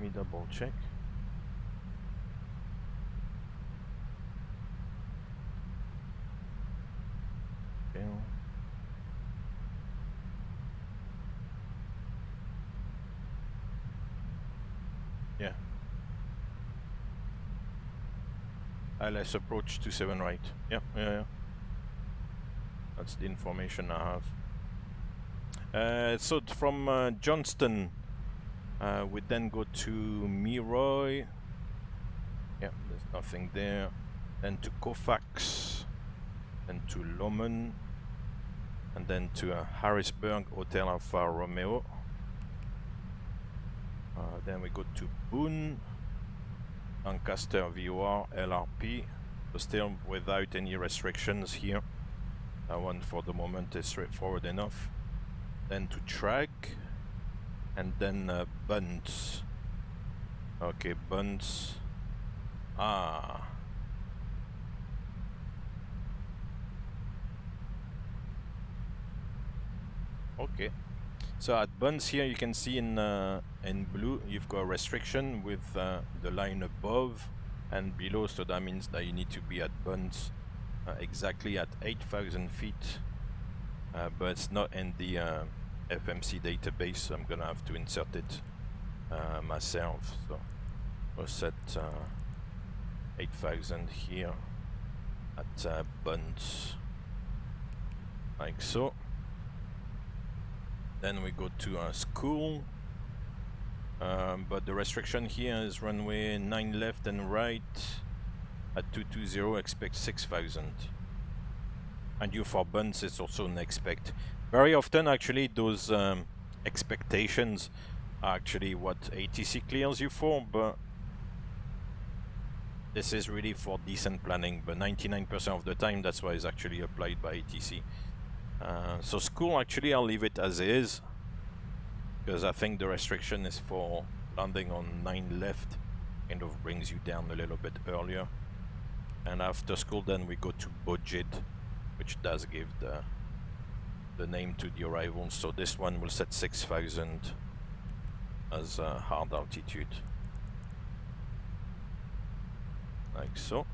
me double check. Okay. Yeah. Let's approach 27 right. Yeah, yeah, yeah. That's the information I have. So from Johnston, we then go to Miroy. Yeah, there's nothing there. Then to Kofax, then to Lommen, and then to Harrisburg, Hotel Alfa Romeo. Then we go to Boone, Lancaster VOR, LRP. So still without any restrictions here. That one for the moment is straightforward enough. Then to Trag, and then Bunts. Okay, Bunts. Ah. Okay. So at Bunts here, you can see in blue, you've got a restriction with the line above and below. So that means that you need to be at Bunts exactly at 8,000 feet. But it's not in the FMC database, so I'm gonna have to insert it myself. So we'll set 8,000 here at Bunts, like so. Then we go to school, but the restriction here is runway 9 left and right at 220, expect 6,000. And you for Bunts is also an expect. Very often actually those expectations are actually what ATC clears you for, but this is really for decent planning, but 99% of the time that's why it's actually applied by ATC. So school, actually I'll leave it as is, because I think the restriction is for landing on 9 left, kind of brings you down a little bit earlier. And after school then we go to Bojid, which does give the name to the arrival. So this one will set 6,000 as a hard altitude, like so.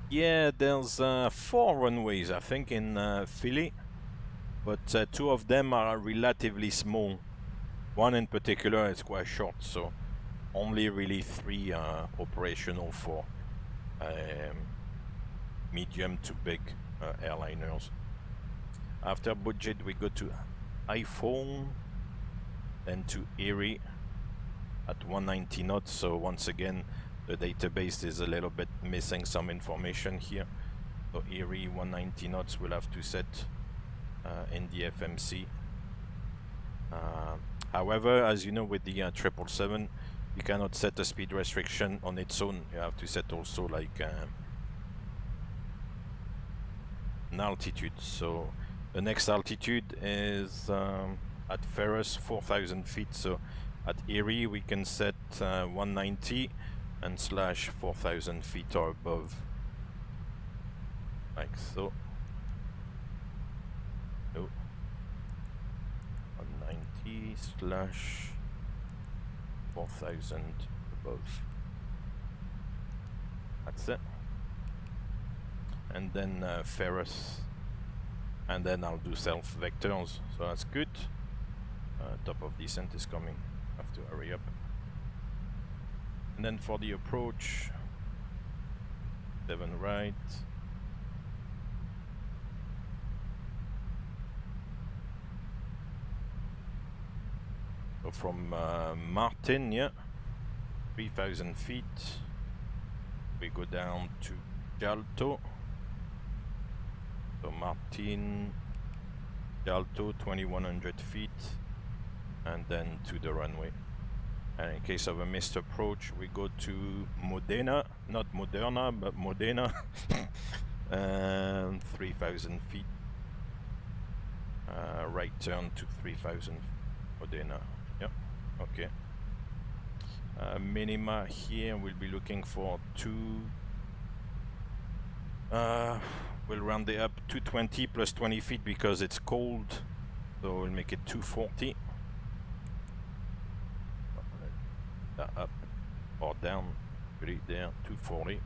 Yeah, there's 4 runways I think in Philly, but 2 of them are relatively small. One in particular is quite short, so only really 3 operational for medium to big airliners. After Budget we go to iPhone, then to Erie at 190 knots. So once again the database is a little bit missing some information here. So Erie 190 knots we'll have to set in the FMC. However, as you know, with the 777 you cannot set a speed restriction on its own. You have to set also like an altitude. So the next altitude is at Ferris 4,000 feet. So at Erie we can set 190 and slash 4,000 feet or above, like so. Oh. 190 slash 4,000 above. That's it. And then Ferris, and then I'll do self vectors, so that's good. Top of descent is coming, have to hurry up. And then for the approach, 7 right. So from Martin, yeah, 3,000 feet, we go down to Jalto. So Martin, Jalto, 2,100 feet, and then to the runway. And in case of a missed approach, we go to Modena, not Moderna, but Modena, and 3,000 feet. Right turn to 3,000, Modena. Yep, okay. Minima here, we'll be looking for 2. We'll round it up 220 plus 20 feet because it's cold, so we'll make it 240. Up or down, put it there, 240.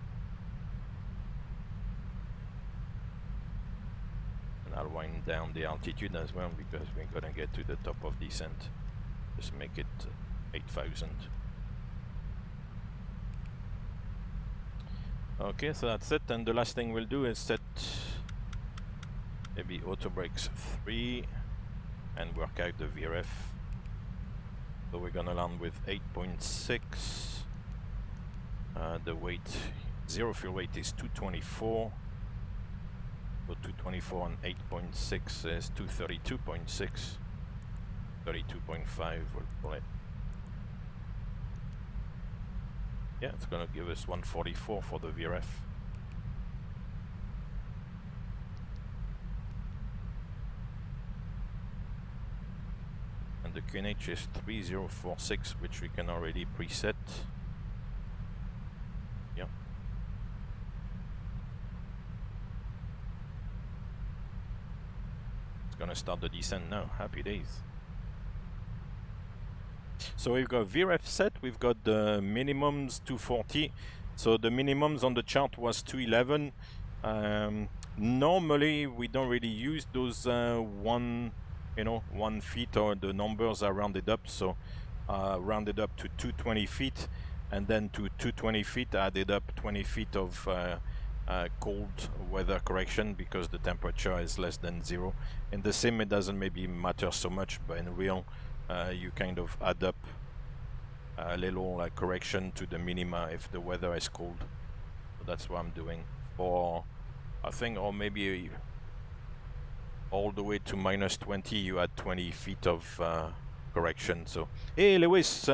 And I'll wind down the altitude as well because we're gonna get to the top of descent. Just make it 8,000. Okay, so that's it, and the last thing we'll do is set maybe auto brakes 3 and work out the VRF. So we're gonna land with 8.6. The weight, zero fuel weight is 224. So 224 and 8.6 is 232.6. 32.5 we'll pull it. Yeah, it's gonna give us 144 for the VRF. And the QNH is 3046, which we can already preset. Yeah. It's gonna start the descent now. Happy days. So we've got VRF set, we've got the minimums 240. So the minimums on the chart was 211. Normally we don't really use those 1 feet, or the numbers are rounded up. So rounded up to 220 feet, and then to 220 feet added up 20 feet of cold weather correction because the temperature is less than 0. In the sim it doesn't maybe matter so much, but in real you kind of add up a little correction to the minima if the weather is cold. So that's what I'm doing for, I think, or maybe all the way to -20 you add 20 feet of correction. So hey Lewis,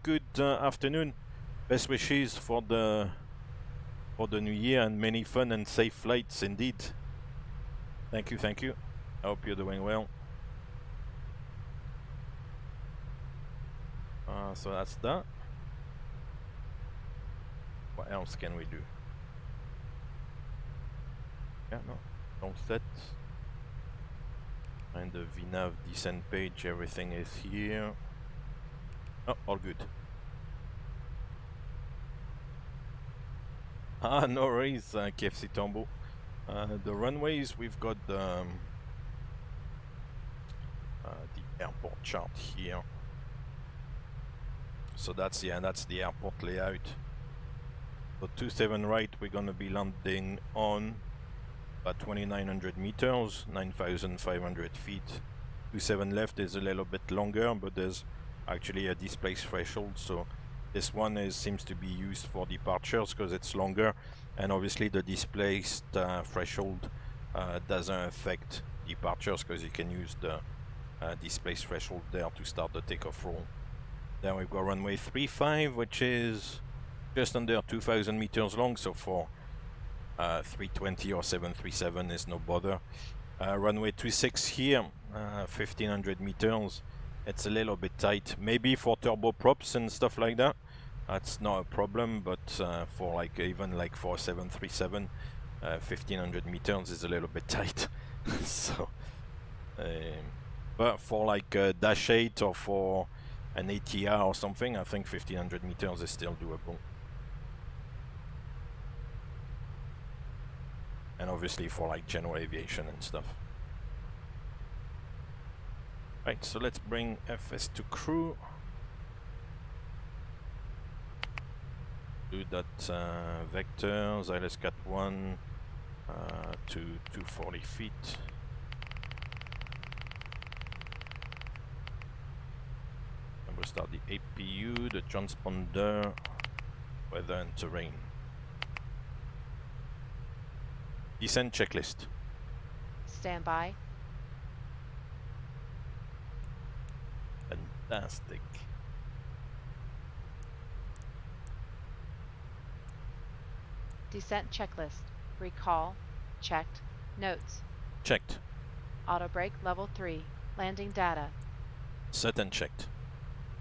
good afternoon, best wishes for the new year and many fun and safe flights indeed. Thank you, thank you. I hope you're doing well. So that's that. What else can we do? Yeah, no, don't set. And the VNAV descent page, everything is here. Oh, all good. Ah, no worries, KFC Tombo. The runways, we've got the airport chart here. So that's the airport layout. So 27 right, we're gonna be landing on about 2,900 meters, 9,500 feet. 27 left is a little bit longer, but there's actually a displaced threshold. So this one seems to be used for departures because it's longer, and obviously the displaced threshold doesn't affect departures because you can use the displaced threshold there to start the takeoff roll. Then we've got runway 35, which is just under 2,000 meters long, so for 320 or 737 is no bother. Runway 26 here, 1,500 meters. It's a little bit tight, maybe for turboprops and stuff like that. That's not a problem, but for even for 737, 1,500 meters is a little bit tight. So, but for a Dash 8 or for an ATR or something, I think 1,500 meters is still doable. And obviously for general aviation and stuff. Right, so let's bring FS to crew. Do that vectors, ILS-CAT 1 to 240 feet. And we'll start the APU, the transponder, weather and terrain. Descent checklist. Stand by. Fantastic. Descent checklist. Recall. Checked. Notes. Checked. Auto brake level 3. Landing data. Set and checked.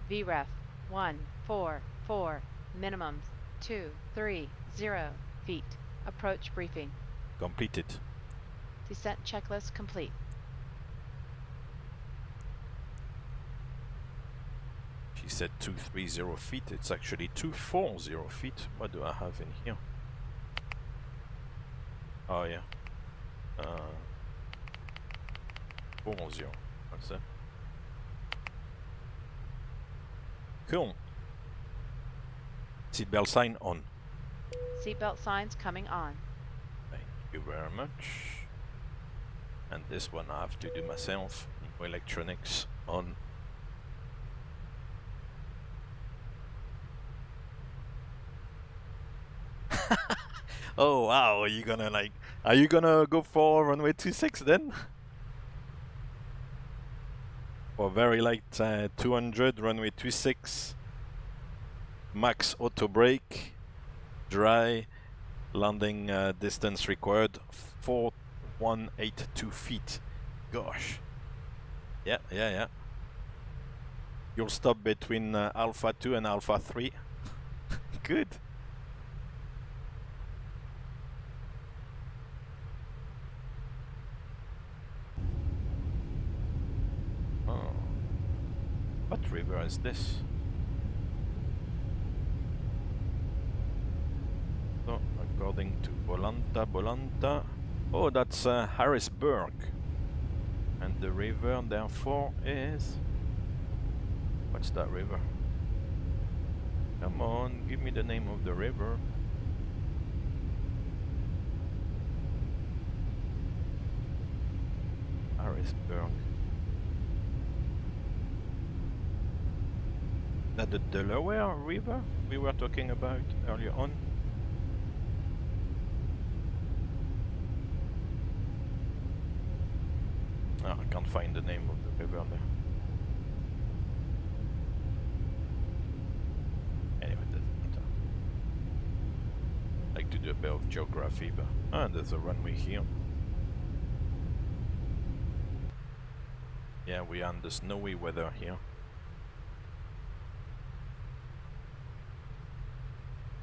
VREF 145. 4, minimums 230 feet. Approach briefing. Completed. Descent checklist complete. She said 230 feet. It's actually 240 feet. What do I have in here? Oh yeah. 40. What's that? Cool. Seatbelt sign on. Seatbelt signs coming on. Thank you very much. And this one I have to do myself. No electronics on. Oh wow, are you gonna go for runway 26 then? For very light 200, runway 26, max auto brake, dry, landing distance required 4182 feet. Gosh. Yeah. You'll stop between Alpha 2 and Alpha 3. Good. Oh. What river is this? So, according to Bolanta. Oh, that's Harrisburg. And the river, therefore, is... What's that river? Come on, give me the name of the river. Harrisburg. That the Delaware River we were talking about earlier on? Oh, I can't find the name of the river there. Anyway, it doesn't matter. I like to do a bit of geography, but... Ah, there's a runway here. Yeah, we are in the snowy weather here.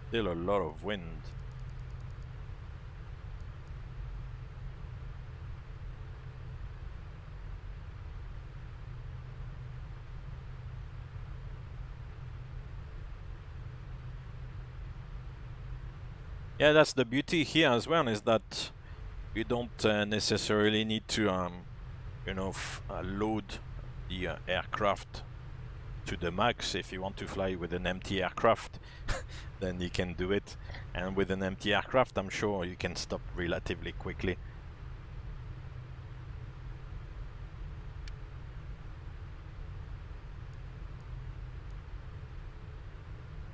Still a lot of wind. Yeah, that's the beauty here as well, is that you don't necessarily need to, you know, load the aircraft to the max. If you want to fly with an empty aircraft, then you can do it. And with an empty aircraft, I'm sure you can stop relatively quickly.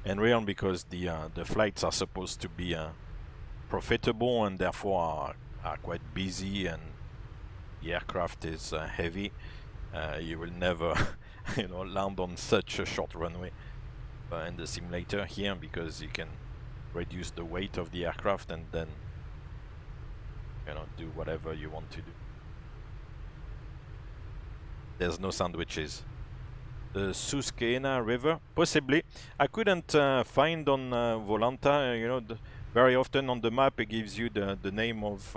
And really, because the flights are supposed to be profitable and therefore are quite busy, and the aircraft is heavy, you will never you know, land on such a short runway in the simulator here, because you can reduce the weight of the aircraft and then, you know, do whatever you want to do. There's no sandwiches. The Susquehanna River, possibly. I couldn't find on Volanta. You know, very often on the map it gives you the name of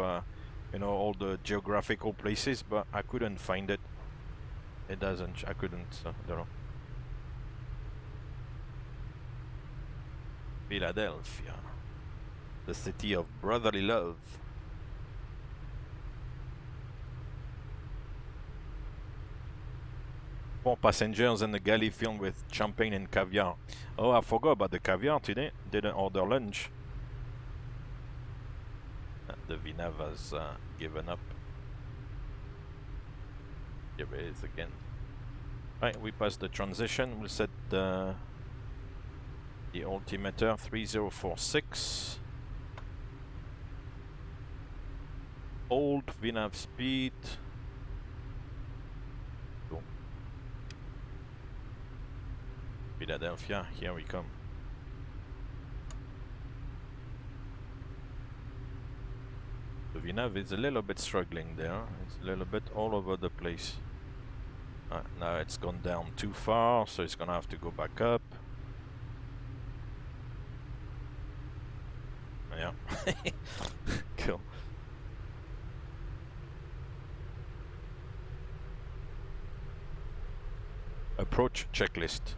you know, all the geographical places, but I couldn't find it. It doesn't. I couldn't. I don't know. Philadelphia, the city of brotherly love. Four passengers in the galley filled with champagne and caviar. Oh, I forgot about the caviar today. Didn't order lunch. The Vinav has given up. Here it is again. Right, we passed the transition. We'll set the altimeter 3046. Hold Vinav speed. Go. Philadelphia, here we come. The Vinav is a little bit struggling there. It's a little bit all over the place. Now it's gone down too far, so it's gonna have to go back up. Approach checklist.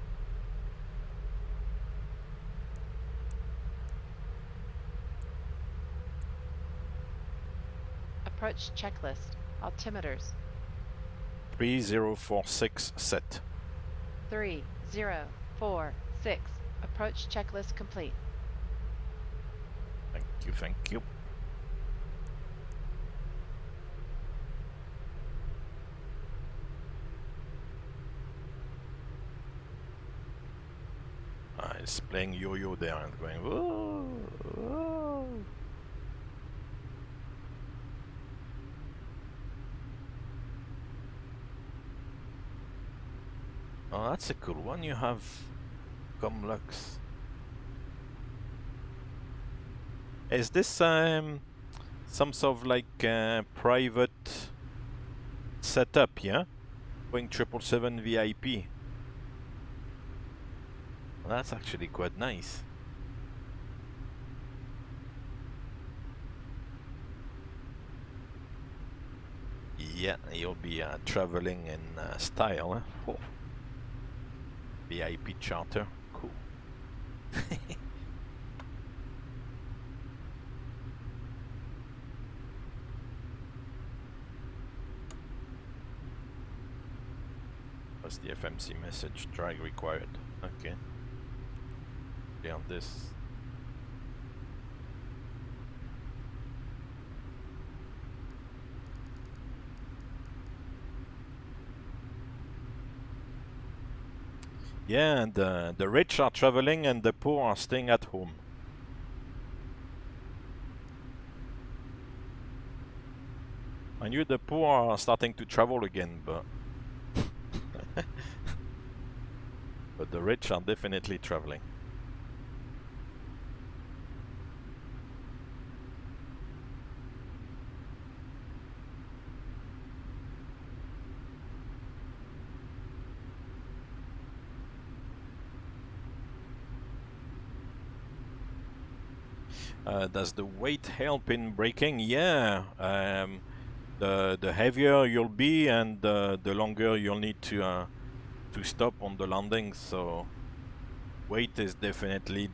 Approach checklist. Altimeters. 3046 set. 3046. Approach checklist complete. Thank you, thank you. It's playing yo-yo there and going whoa, whoa. Oh, that's a cool one you have, Comlux. Is this some sort of like private setup, yeah? Boeing 777 VIP. Well, that's actually quite nice. Yeah, you'll be traveling in style, huh? Oh. VIP charter, cool. What's the FMC message? Drag required. Okay. On this. Yeah, and the rich are traveling and the poor are staying at home. I knew the poor are starting to travel again, but but the rich are definitely traveling. Does the weight help in braking? Yeah. The heavier you'll be, and the longer you'll need to stop on the landing. So weight is definitely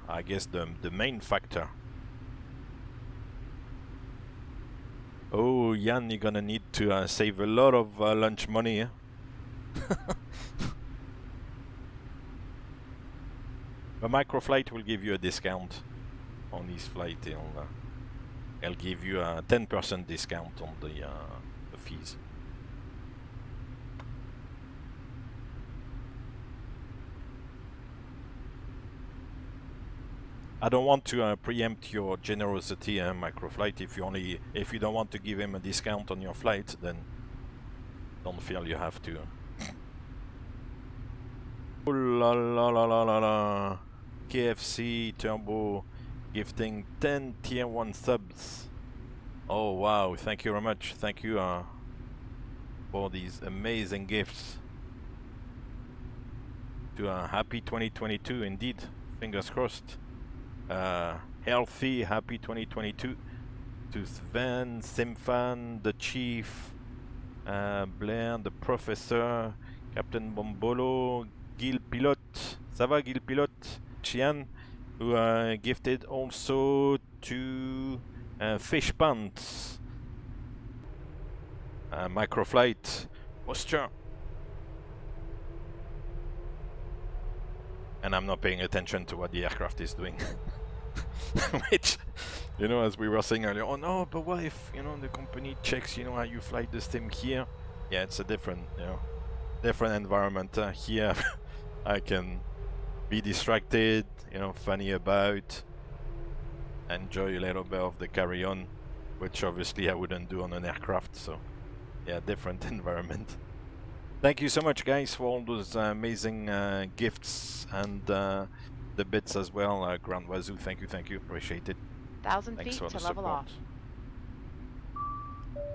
I guess the main factor. Oh, Jan, you're gonna need to save a lot of lunch money. Eh? A microflight will give you a discount on his flight. I'll give you a 10% discount on the fees. I don't want to preempt your generosity, microflight. If you don't want to give him a discount on your flight, then don't feel you have to. Oh la la la la la la. KFC Turbo gifting 10 tier 1 subs. Oh wow, thank you very much. Thank you for these amazing gifts. To a happy 2022 indeed. Fingers crossed. Healthy, happy 2022 to Sven, Simfan, the Chief, Blair, the Professor, Captain Bombolo, Gil Pilote. Ça va, Gil Pilote? Chian, who gifted also to Fish Pants, Microflight, Posture. And I'm not paying attention to what the aircraft is doing. Which, you know, as we were saying earlier, oh no, but what if, you know, the company checks, you know, how you fly the sim here? Yeah, it's a different, you know, different environment. Here, I can be distracted, you know, funny about, enjoy a little bit of the carry-on, which obviously I wouldn't do on an aircraft. So, yeah, different environment. Thank you so much, guys, for all those amazing gifts and the bits as well. Grand Wazoo, thank you, appreciate it. 1,000 Thanks feet for to the level support. off.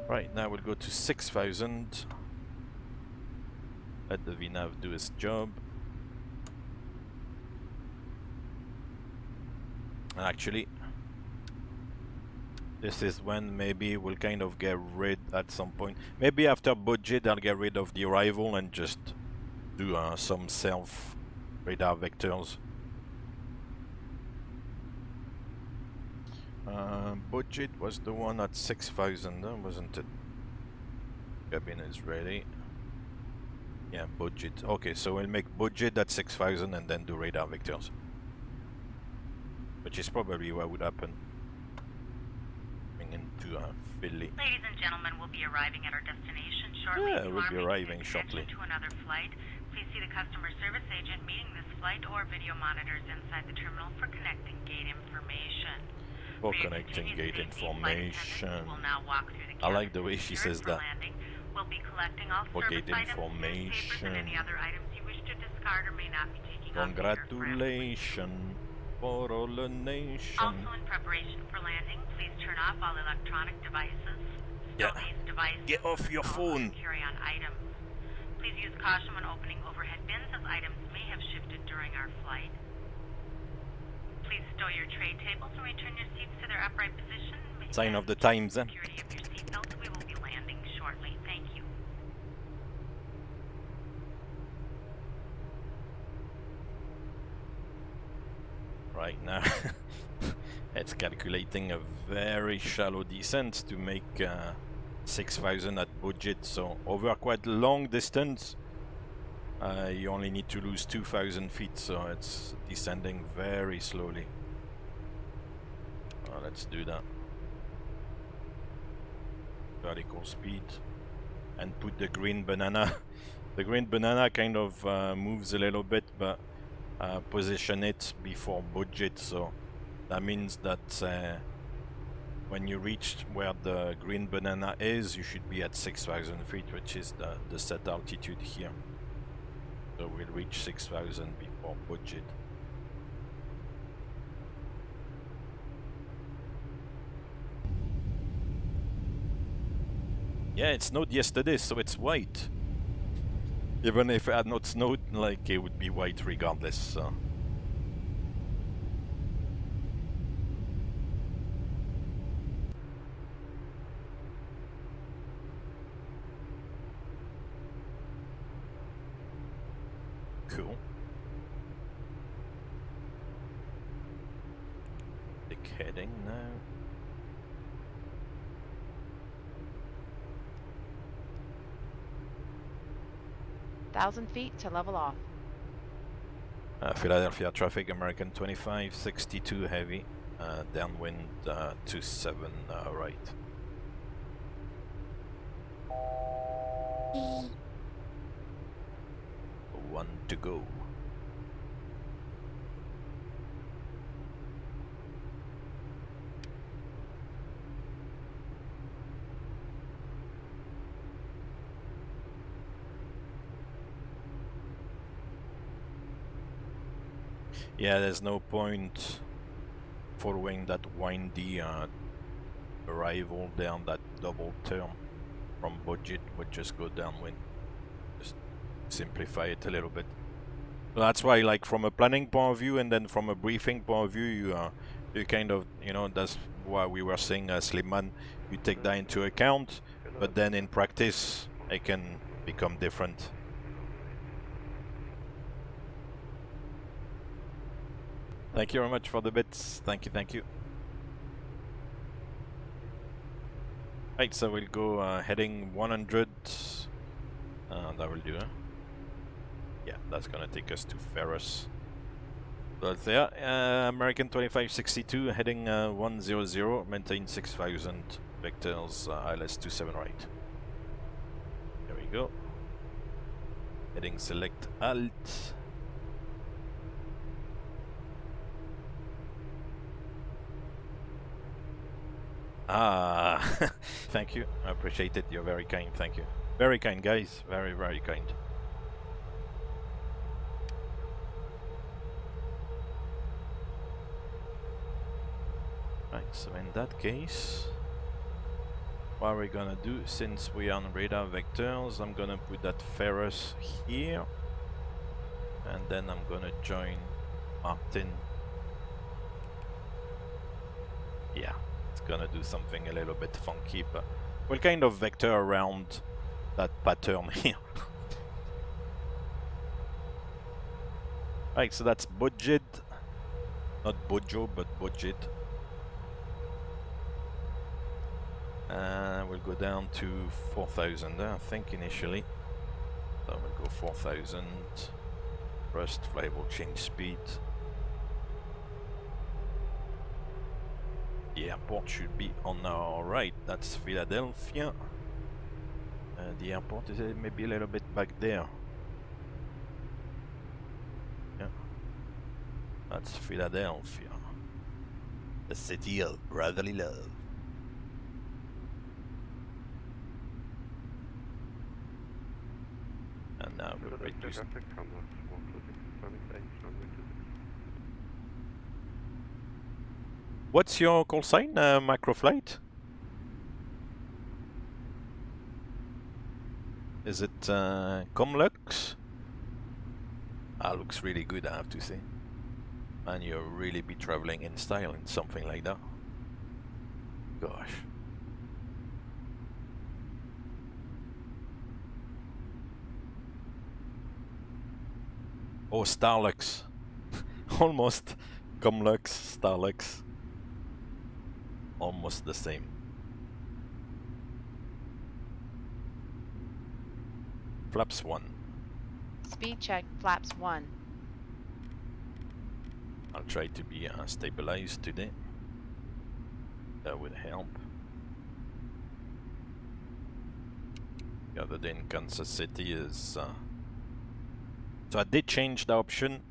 Right, now we'll go to 6,000. Let the VNAV do its job. And actually, this is when maybe we'll kind of get rid at some point. Maybe after budget, I'll get rid of the arrival and just do some self radar vectors. Budget was the one at 6,000, wasn't it? Cabin is ready. Yeah, budget. Okay, so we'll make budget at 6,000 and then do radar vectors. Which is probably what would happen. Coming into Philly. Ladies and gentlemen, we'll be arriving at our destination shortly. Yeah, we'll be arriving shortly. To another flight, please see the customer service agent meeting this flight or video monitors inside the terminal for connecting gate information. For connecting gate information. I like the way she says that. We'll be collecting all for gate information. And any other items you wish to discard or may not be taking Congratulations for all the nation. Also in preparation for landing, please turn off all electronic devices. Yeah. These devices Get off your phone. Carry-on items. Please use caution when opening overhead bins as items may have shifted during our flight. Please stow your tray tables and return your seats to their upright position. Sign of the times, eh? Security of your seatbelts. We will be landing shortly. Thank you. Right now, it's calculating a very shallow descent to make 6,000 at budget. So over quite a long distance, you only need to lose 2,000 feet. So it's descending very slowly. Let's do that. Vertical speed, and put the green banana. The green banana kind of moves a little bit, but position it before budget, so that means that when you reach where the green banana is, you should be at 6,000 feet, which is the set altitude here. So we'll reach 6,000 before budget. Yeah, it snowed yesterday, so it's white. Even if it had not snowed, like, it would be white regardless, so. Cool. Big heading now. Thousand feet to level off. Philadelphia traffic, American 25, 62 heavy, downwind 27 right. One to go. Yeah, there's no point following that windy arrival down that double turn from budget. Would just go downwind. Just simplify it a little bit. So that's why, like, from a planning point of view and then from a briefing point of view, you kind of, you know, that's why we were saying, Slimman, you take that into account, but then in practice it can become different. Thank you very much for the bits. Thank you, thank you. Right, so we'll go heading 100. That will do, huh? Yeah, that's gonna take us to Ferris. So there, American 2562 heading 100, maintain 6,000 vectors, ILS 27 right. There we go. Heading select alt. Thank you. I appreciate it. You're very kind. Thank you. Very kind, guys. Very, very kind. Right, so in that case, what are we gonna do? Since we are on radar vectors, I'm gonna put that Ferris here, and then I'm gonna join Martin. Yeah, it's gonna do something a little bit funky, but we'll kind of vector around that pattern here. Right, so that's budget. Not Bojo, but budget. We'll go down to 4,000, I think, initially. So we'll go 4,000. Rust, flyable change speed. The airport should be on our right. That's Philadelphia. The airport is maybe a little bit back there. Yeah. That's Philadelphia. The city of brotherly love. And now we'll reduce. What's your call sign, Macroflight? Is it Comlux? Looks really good, I have to say. And you'll really be traveling in style in something like that. Gosh. Oh, Starlux. Almost. Comlux, Starlux. Almost the same. Flaps 1. Speed check, flaps 1. I'll try to be stabilized today. That would help. The other day in Kansas City is... So I did change the option,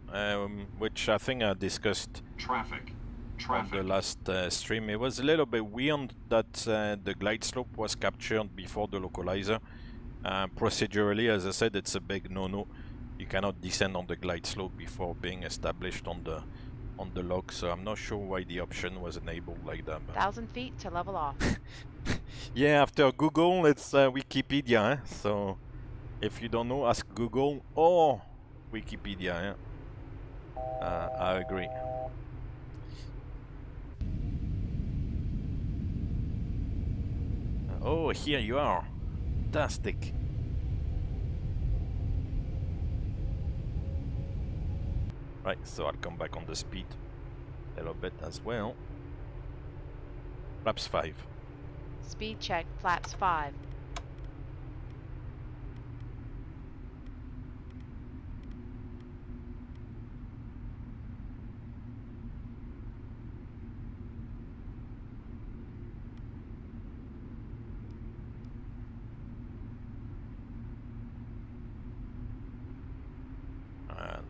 which I think I discussed on the last stream. It was a little bit weird that the glide slope was captured before the localizer. Procedurally, as I said, it's a big no-no. You cannot descend on the glide slope before being established on the log, so I'm not sure why the option was enabled like that. 1,000 feet to level off. Yeah, after Google, it's Wikipedia, eh? So if you don't know, ask Google or Wikipedia. Yeah? I agree. Oh, here you are. Fantastic. Right, so I'll come back on the speed a little bit as well. Flaps 5. Speed check, flaps 5.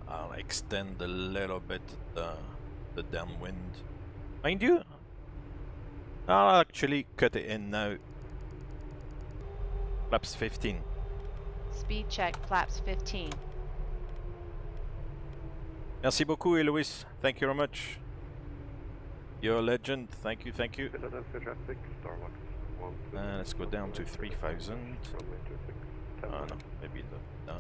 I'll extend a little bit the downwind. Mind you, I'll actually cut it in now. Flaps 15. Speed check, flaps 15. Merci beaucoup, Eloise. Thank you very much. You're a legend. Thank you, thank you. Let's go down to 3,000. No, maybe no.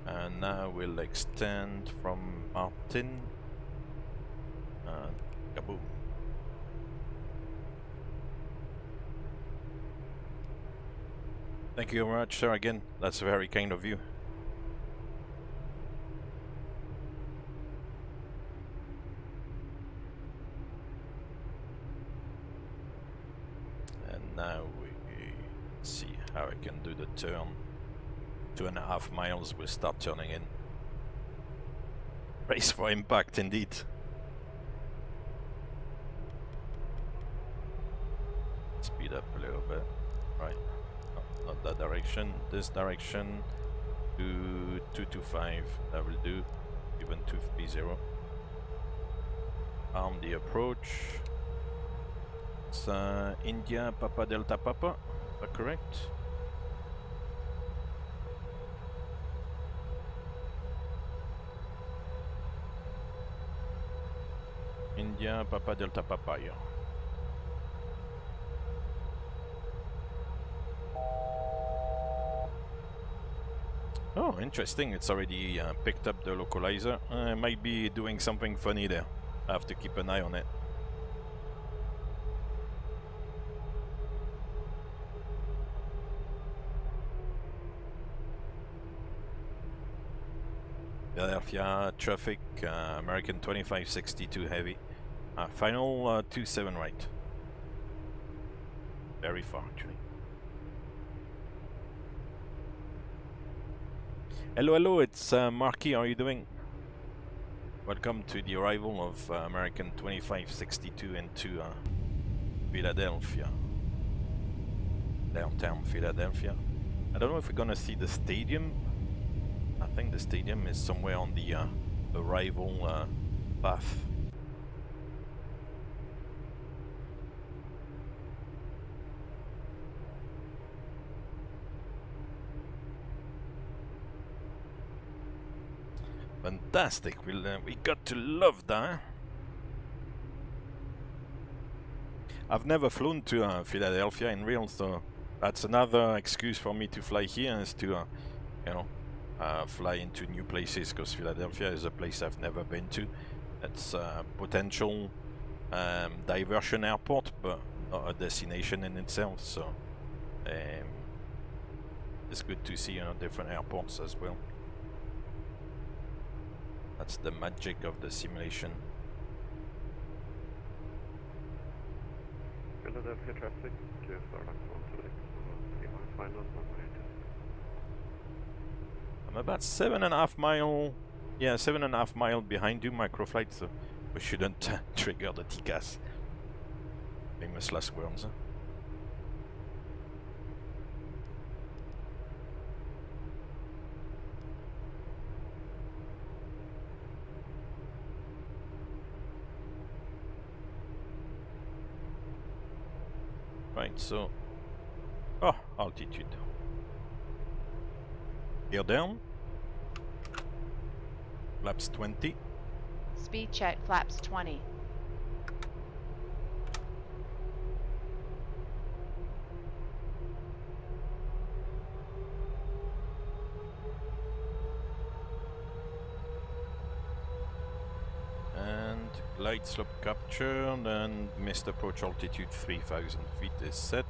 And now we'll extend from Martin. Kaboom. Thank you very much, sir, again. That's very kind of you. And now we see how I can do the turn. 2.5 miles, we'll start turning in. Race for impact, indeed. Speed up a little bit. Right. No, not that direction. This direction. To 225. That will do. Even 230. Arm the approach. It's India Papa Delta Papa. Is that correct? India Papa Delta Papa, yeah. Oh, interesting. It's already picked up the localizer. I might be doing something funny there. I have to keep an eye on it. Philadelphia traffic, American 2562 heavy. Final 27 right. Very far actually. Hello, hello, it's Marky, how are you doing? Welcome to the arrival of American 2562 into Philadelphia. Downtown Philadelphia. I don't know if we're gonna see the stadium. I think the stadium is somewhere on the arrival path. Fantastic, we got to love that. I've never flown to Philadelphia in real, so that's another excuse for me to fly here, is to, you know, fly into new places, because Philadelphia is a place I've never been to. It's a potential diversion airport, but not a destination in itself, so it's good to see, you know, different airports as well. That's the magic of the simulation. Philadelphia traffic, I'm about 7.5 mile, yeah, 7.5 mile behind you, microflight, so we shouldn't trigger the TCAS. Famous last words. Huh? Right, so, oh, altitude. Gear down. Flaps 20. Speed check, flaps 20. And glide slope captured, and missed approach altitude 3000 feet is set.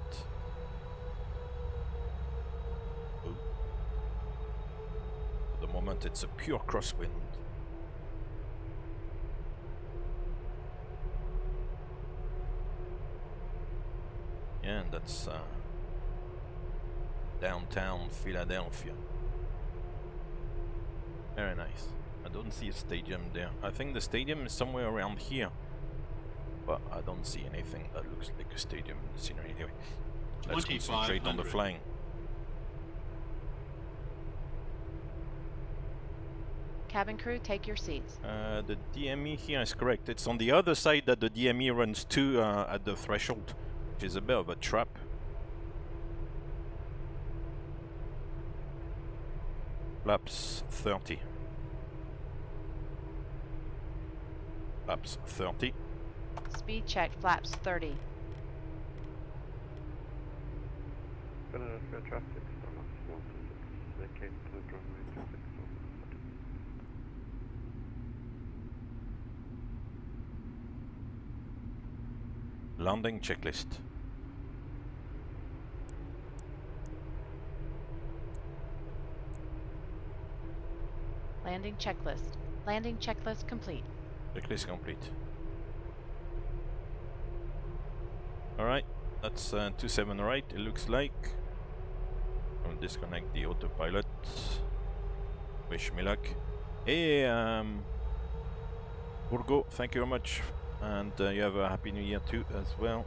Oh. For the moment it's a pure crosswind. Yeah, and that's downtown Philadelphia. Very nice. I don't see a stadium there. I think the stadium is somewhere around here, but I don't see anything that looks like a stadium in the scenery. Anyway, let's concentrate on the flying. Cabin crew, take your seats. The DME here is correct. It's on the other side that the DME runs to at the threshold, which is a bit of a trap. Flaps 30. Flaps 30. Speed check, flaps 30. Philadelphia traffic, vacate to runway 26. Landing checklist. Landing checklist. Landing checklist complete. Checklist complete. Alright, that's 27 right, it looks like. I'll disconnect the autopilot. Wish me luck. Hey, Burgo, thank you very much. And you have a happy new year too as well.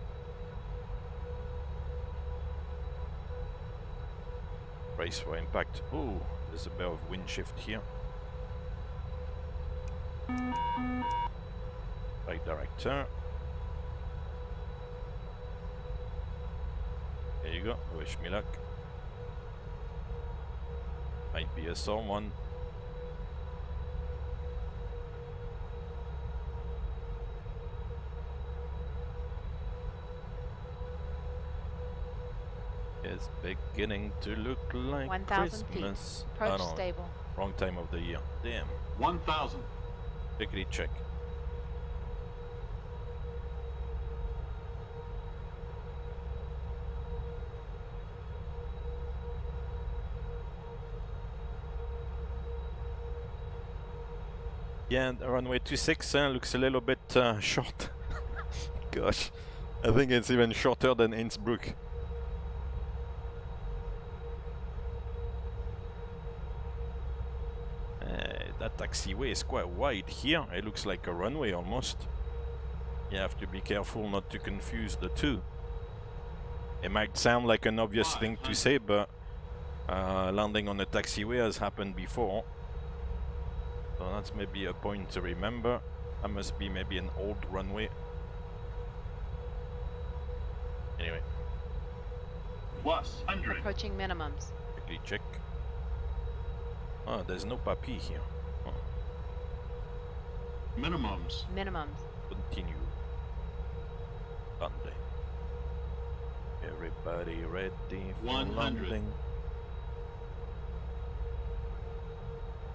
Brace for impact. Oh, there's a bit of wind shift here. Right director. There you go, wish me luck. Might be a storm one. It's beginning to look like 1,000 feet. Christmas. Approach Oh, no, stable. wrong time of the year. Damn. 1,000. Quickly check. Yeah, the runway 26 looks a little bit short. Gosh, I think it's even shorter than Innsbruck. That taxiway is quite wide here. It looks like a runway almost. You have to be careful not to confuse the two. It might sound like an obvious thing to say, but landing on a taxiway has happened before. So that's maybe a point to remember. That must be maybe an old runway. Anyway. Plus 100. Approaching minimums. Quickly check. Oh, there's no puppy here. Oh. Minimums. Minimums. Continue. Landing. Everybody ready for 100. landing.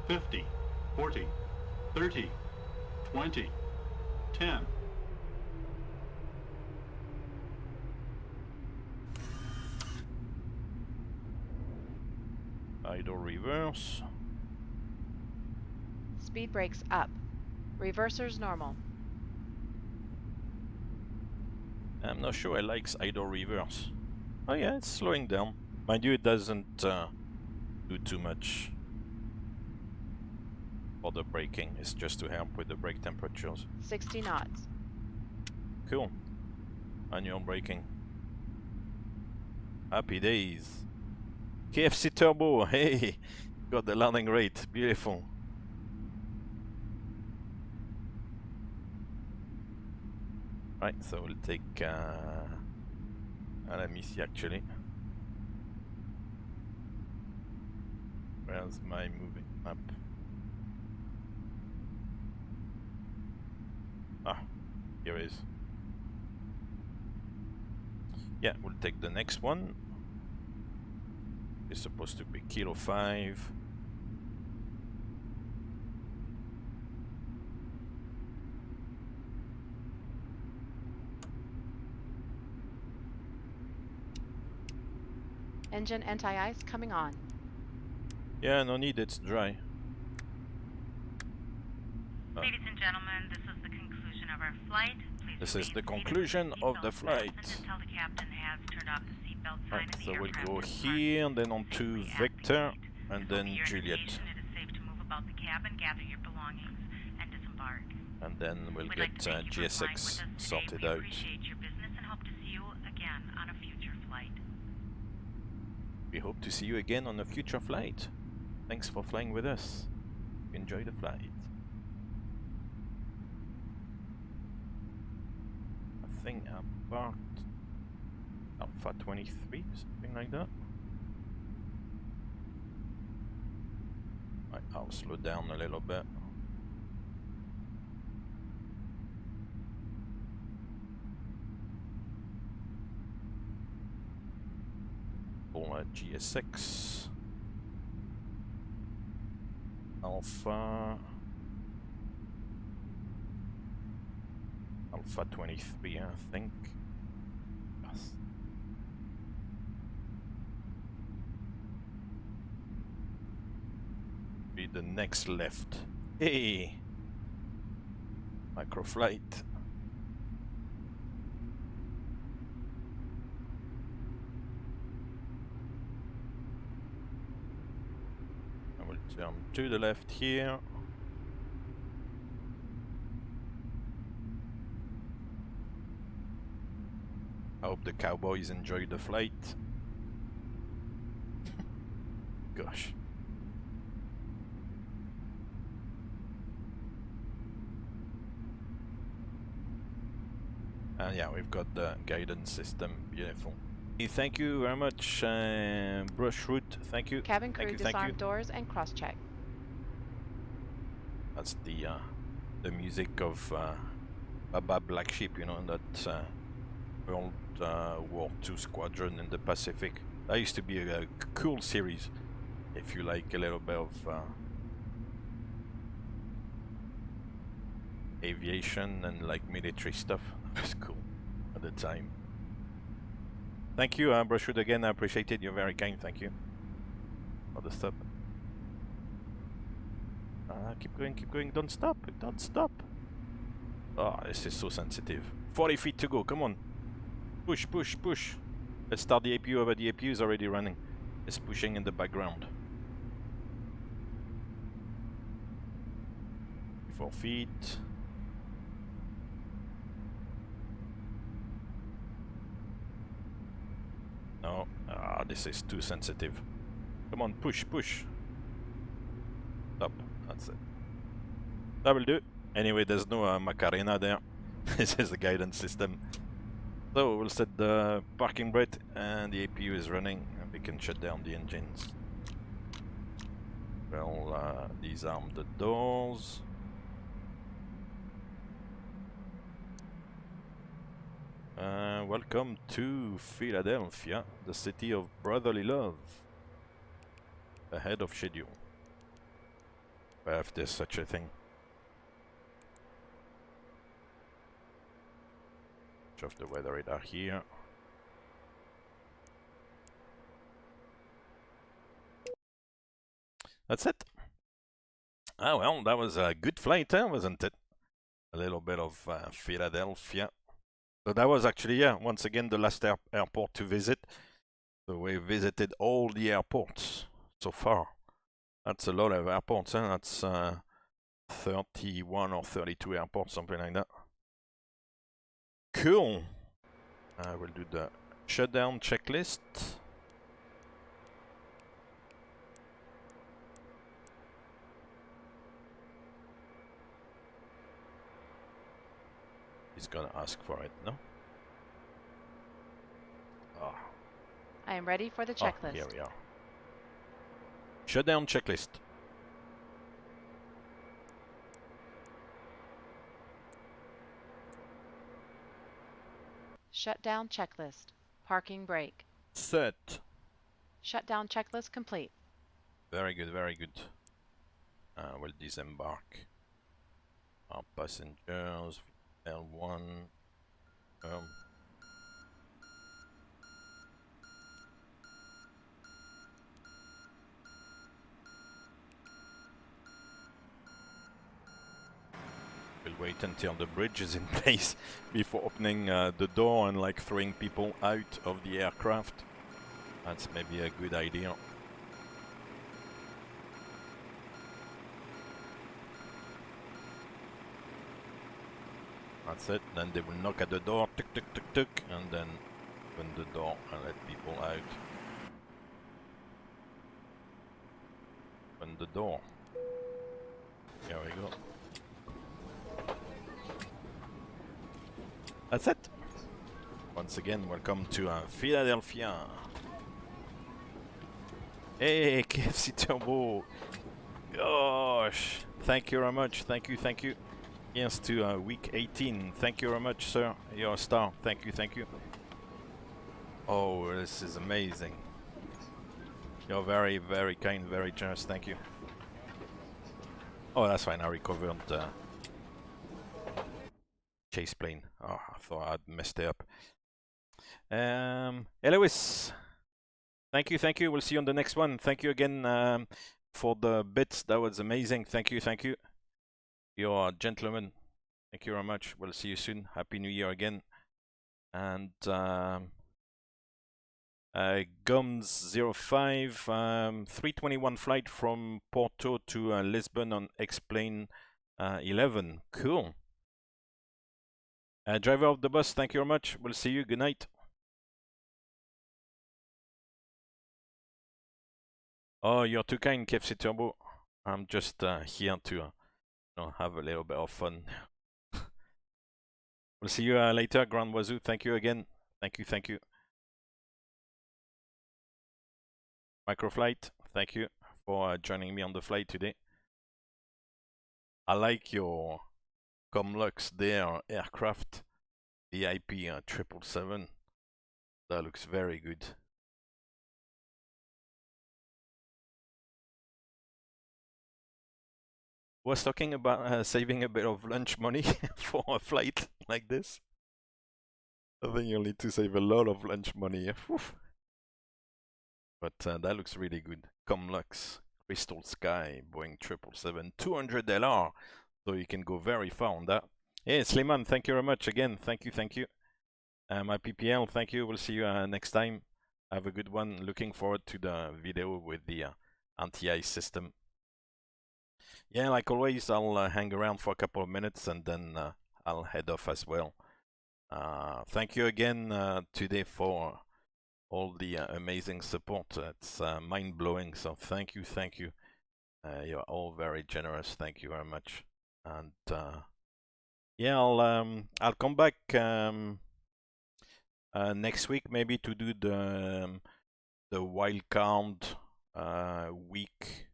50, 40, 30, 20, 10. Idle reverse. Speed brakes up. Reversers normal. I'm not sure I like idle reverse. Oh yeah, it's slowing down. Mind you, it doesn't do too much for the braking. It's just to help with the brake temperatures. 60 knots. Cool. Manual braking. Happy days. KFC Turbo, hey! Got the landing rate, beautiful. Right, so we'll take, let me see actually. Where's my moving map? Ah, here it is. Yeah, we'll take the next one. It's supposed to be kilo 5. Engine anti-ice coming on. Yeah, no need, it's dry. Ladies and gentlemen, this is the conclusion of our flight. Please This is the conclusion of the flight. until the captain has turned off the seatbelt sign Right, in the so we'll aircraft go compartment. here and then on to Vector and then Juliet. It is safe to move about the cabin, gather your belongings, and disembark. And then we'll We'd get like to thank you for flying with GSX us today. sorted We out. appreciate your business and hope to see you again on a future flight. We hope to see you again on a future flight. Thanks for flying with us. Enjoy the flight. I think I parked Alpha 23, something like that. Right, I'll slow down a little bit. Pull GSX. Alpha 23, I think. Yes. Be the next left. Hey, microflight. I will turn to the left here. I hope the cowboys enjoy the flight. Gosh. And yeah, we've got the guidance system. Beautiful. Thank you very much, Brushroot. Thank you. Cabin crew Thank you, disarm thank you. doors and cross-check. That's the music of Baba Black Sheep, you know, that World War II squadron in the Pacific. That used to be a cool series, if you like a little bit of aviation and like military stuff. That was cool at the time. Thank you, Brushwood, again. I appreciate it. You're very kind. Thank you for the stop. Keep going, don't stop, don't stop. Oh, this is so sensitive. 40 feet to go, come on. Push, push, push. Let's start the APU, but the APU is already running. It's pushing in the background. 4 feet. No, this is too sensitive. Come on, push, push. Stop, that's it. That will do. Anyway, there's no Macarena there. This is the guidance system. So we'll set the parking brake and the APU is running and we can shut down the engines. Well, disarm the doors. Welcome to Philadelphia, the city of brotherly love. Ahead of schedule. If there's such a thing. Of the weather radar here. That's it. Ah well, that was a good flight, wasn't it? A little bit of Philadelphia. So that was actually, yeah, once again the last airport to visit. So we visited all the airports so far. That's a lot of airports, That's 31 or 32 airports, something like that. Cool. I will do the shutdown checklist. He's gonna ask for it, no? Oh. I am ready for the checklist. Oh, here we are. Shutdown checklist. Shutdown checklist. Parking brake. Set. Shutdown checklist complete. Very good, very good. We'll disembark our passengers. L1. We'll wait until the bridge is in place before opening the door and like throwing people out of the aircraft. That's maybe a good idea. That's it. Then they will knock at the door, tuk tuk tuk tuk, and then open the door and let people out. Open the door. Here we go. That's it. Once again, welcome to Philadelphia. Hey, KFC Turbo. Gosh, thank you very much. Thank you, thank you. Yes, to week 18. Thank you very much, sir. You're a star. Thank you, thank you. Oh, this is amazing. You're very, very kind, very generous. Thank you. Oh, that's fine. I recovered chase plane. Oh, I thought I'd messed it up. Hey, Lewis. Thank you, thank you. We'll see you on the next one. Thank you again for the bits. That was amazing. Thank you, thank you. You're a gentleman. Thank you very much. We'll see you soon. Happy New Year again. And Gums05, 321 flight from Porto to Lisbon on X-Plane 11. Cool. Driver of the bus, thank you very much. We'll see you. Good night. Oh, you're too kind, KFC Turbo. I'm just here to have a little bit of fun. We'll see you later, Grand Wazoo. Thank you again. Thank you, thank you. Microflight, thank you for joining me on the flight today. I like your Comlux there aircraft, VIP 777. That looks very good. Was talking about saving a bit of lunch money for a flight like this. I think you'll need to save a lot of lunch money. But that looks really good. Comlux Crystal Sky, Boeing 777, 200 LR. So you can go very far on that. Hey, Sliman, thank you very much again. Thank you. My PPL, thank you. We'll see you next time. Have a good one. Looking forward to the video with the anti-ice system. Yeah, like always, I'll hang around for a couple of minutes and then I'll head off as well. Thank you again today for all the amazing support. It's mind-blowing, so thank you. You're all very generous. Thank you very much. And yeah, I'll come back next week maybe to do the wild card week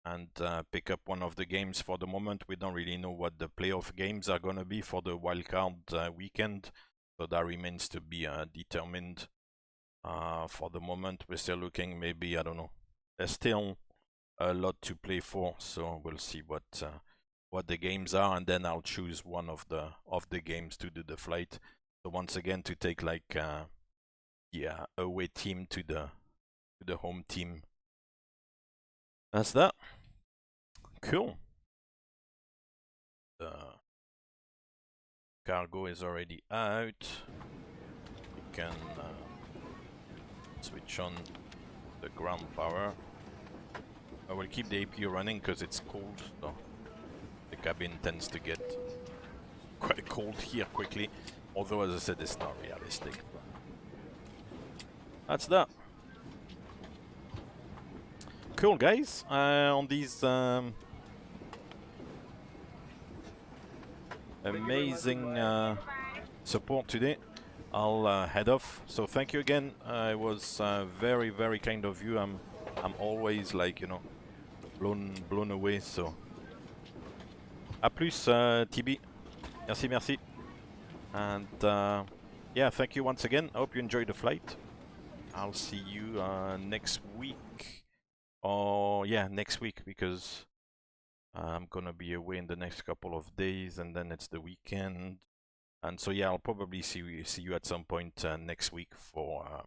and pick up one of the games. For the moment, we don't really know what the playoff games are gonna be for the wild card weekend, so that remains to be determined. For the moment, we're still looking. Maybe, I don't know. There's still a lot to play for, so we'll see what the games are, and then I'll choose one of the games to do the flight. So once again, to take like yeah, away team to the home team. That's that. Cool. The cargo is already out. We can switch on the ground power. I will keep the AP running because it's cold, so the cabin tends to get quite cold here quickly. Although, as I said, it's not realistic. That's that. Cool, guys. On these amazing support today, I'll head off. So thank you again. It was very, very kind of you. I'm always, like, you know, blown away. So à plus, TB. Merci. And yeah, thank you once again. I hope you enjoyed the flight. I'll see you next week. Or yeah, next week, because I'm gonna be away in the next couple of days, and then it's the weekend. And so yeah, I'll probably see you at some point next week for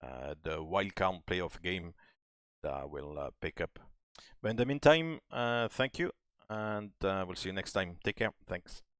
the wildcard playoff game that I will pick up. But in the meantime, thank you, and we'll see you next time. Take care. Thanks.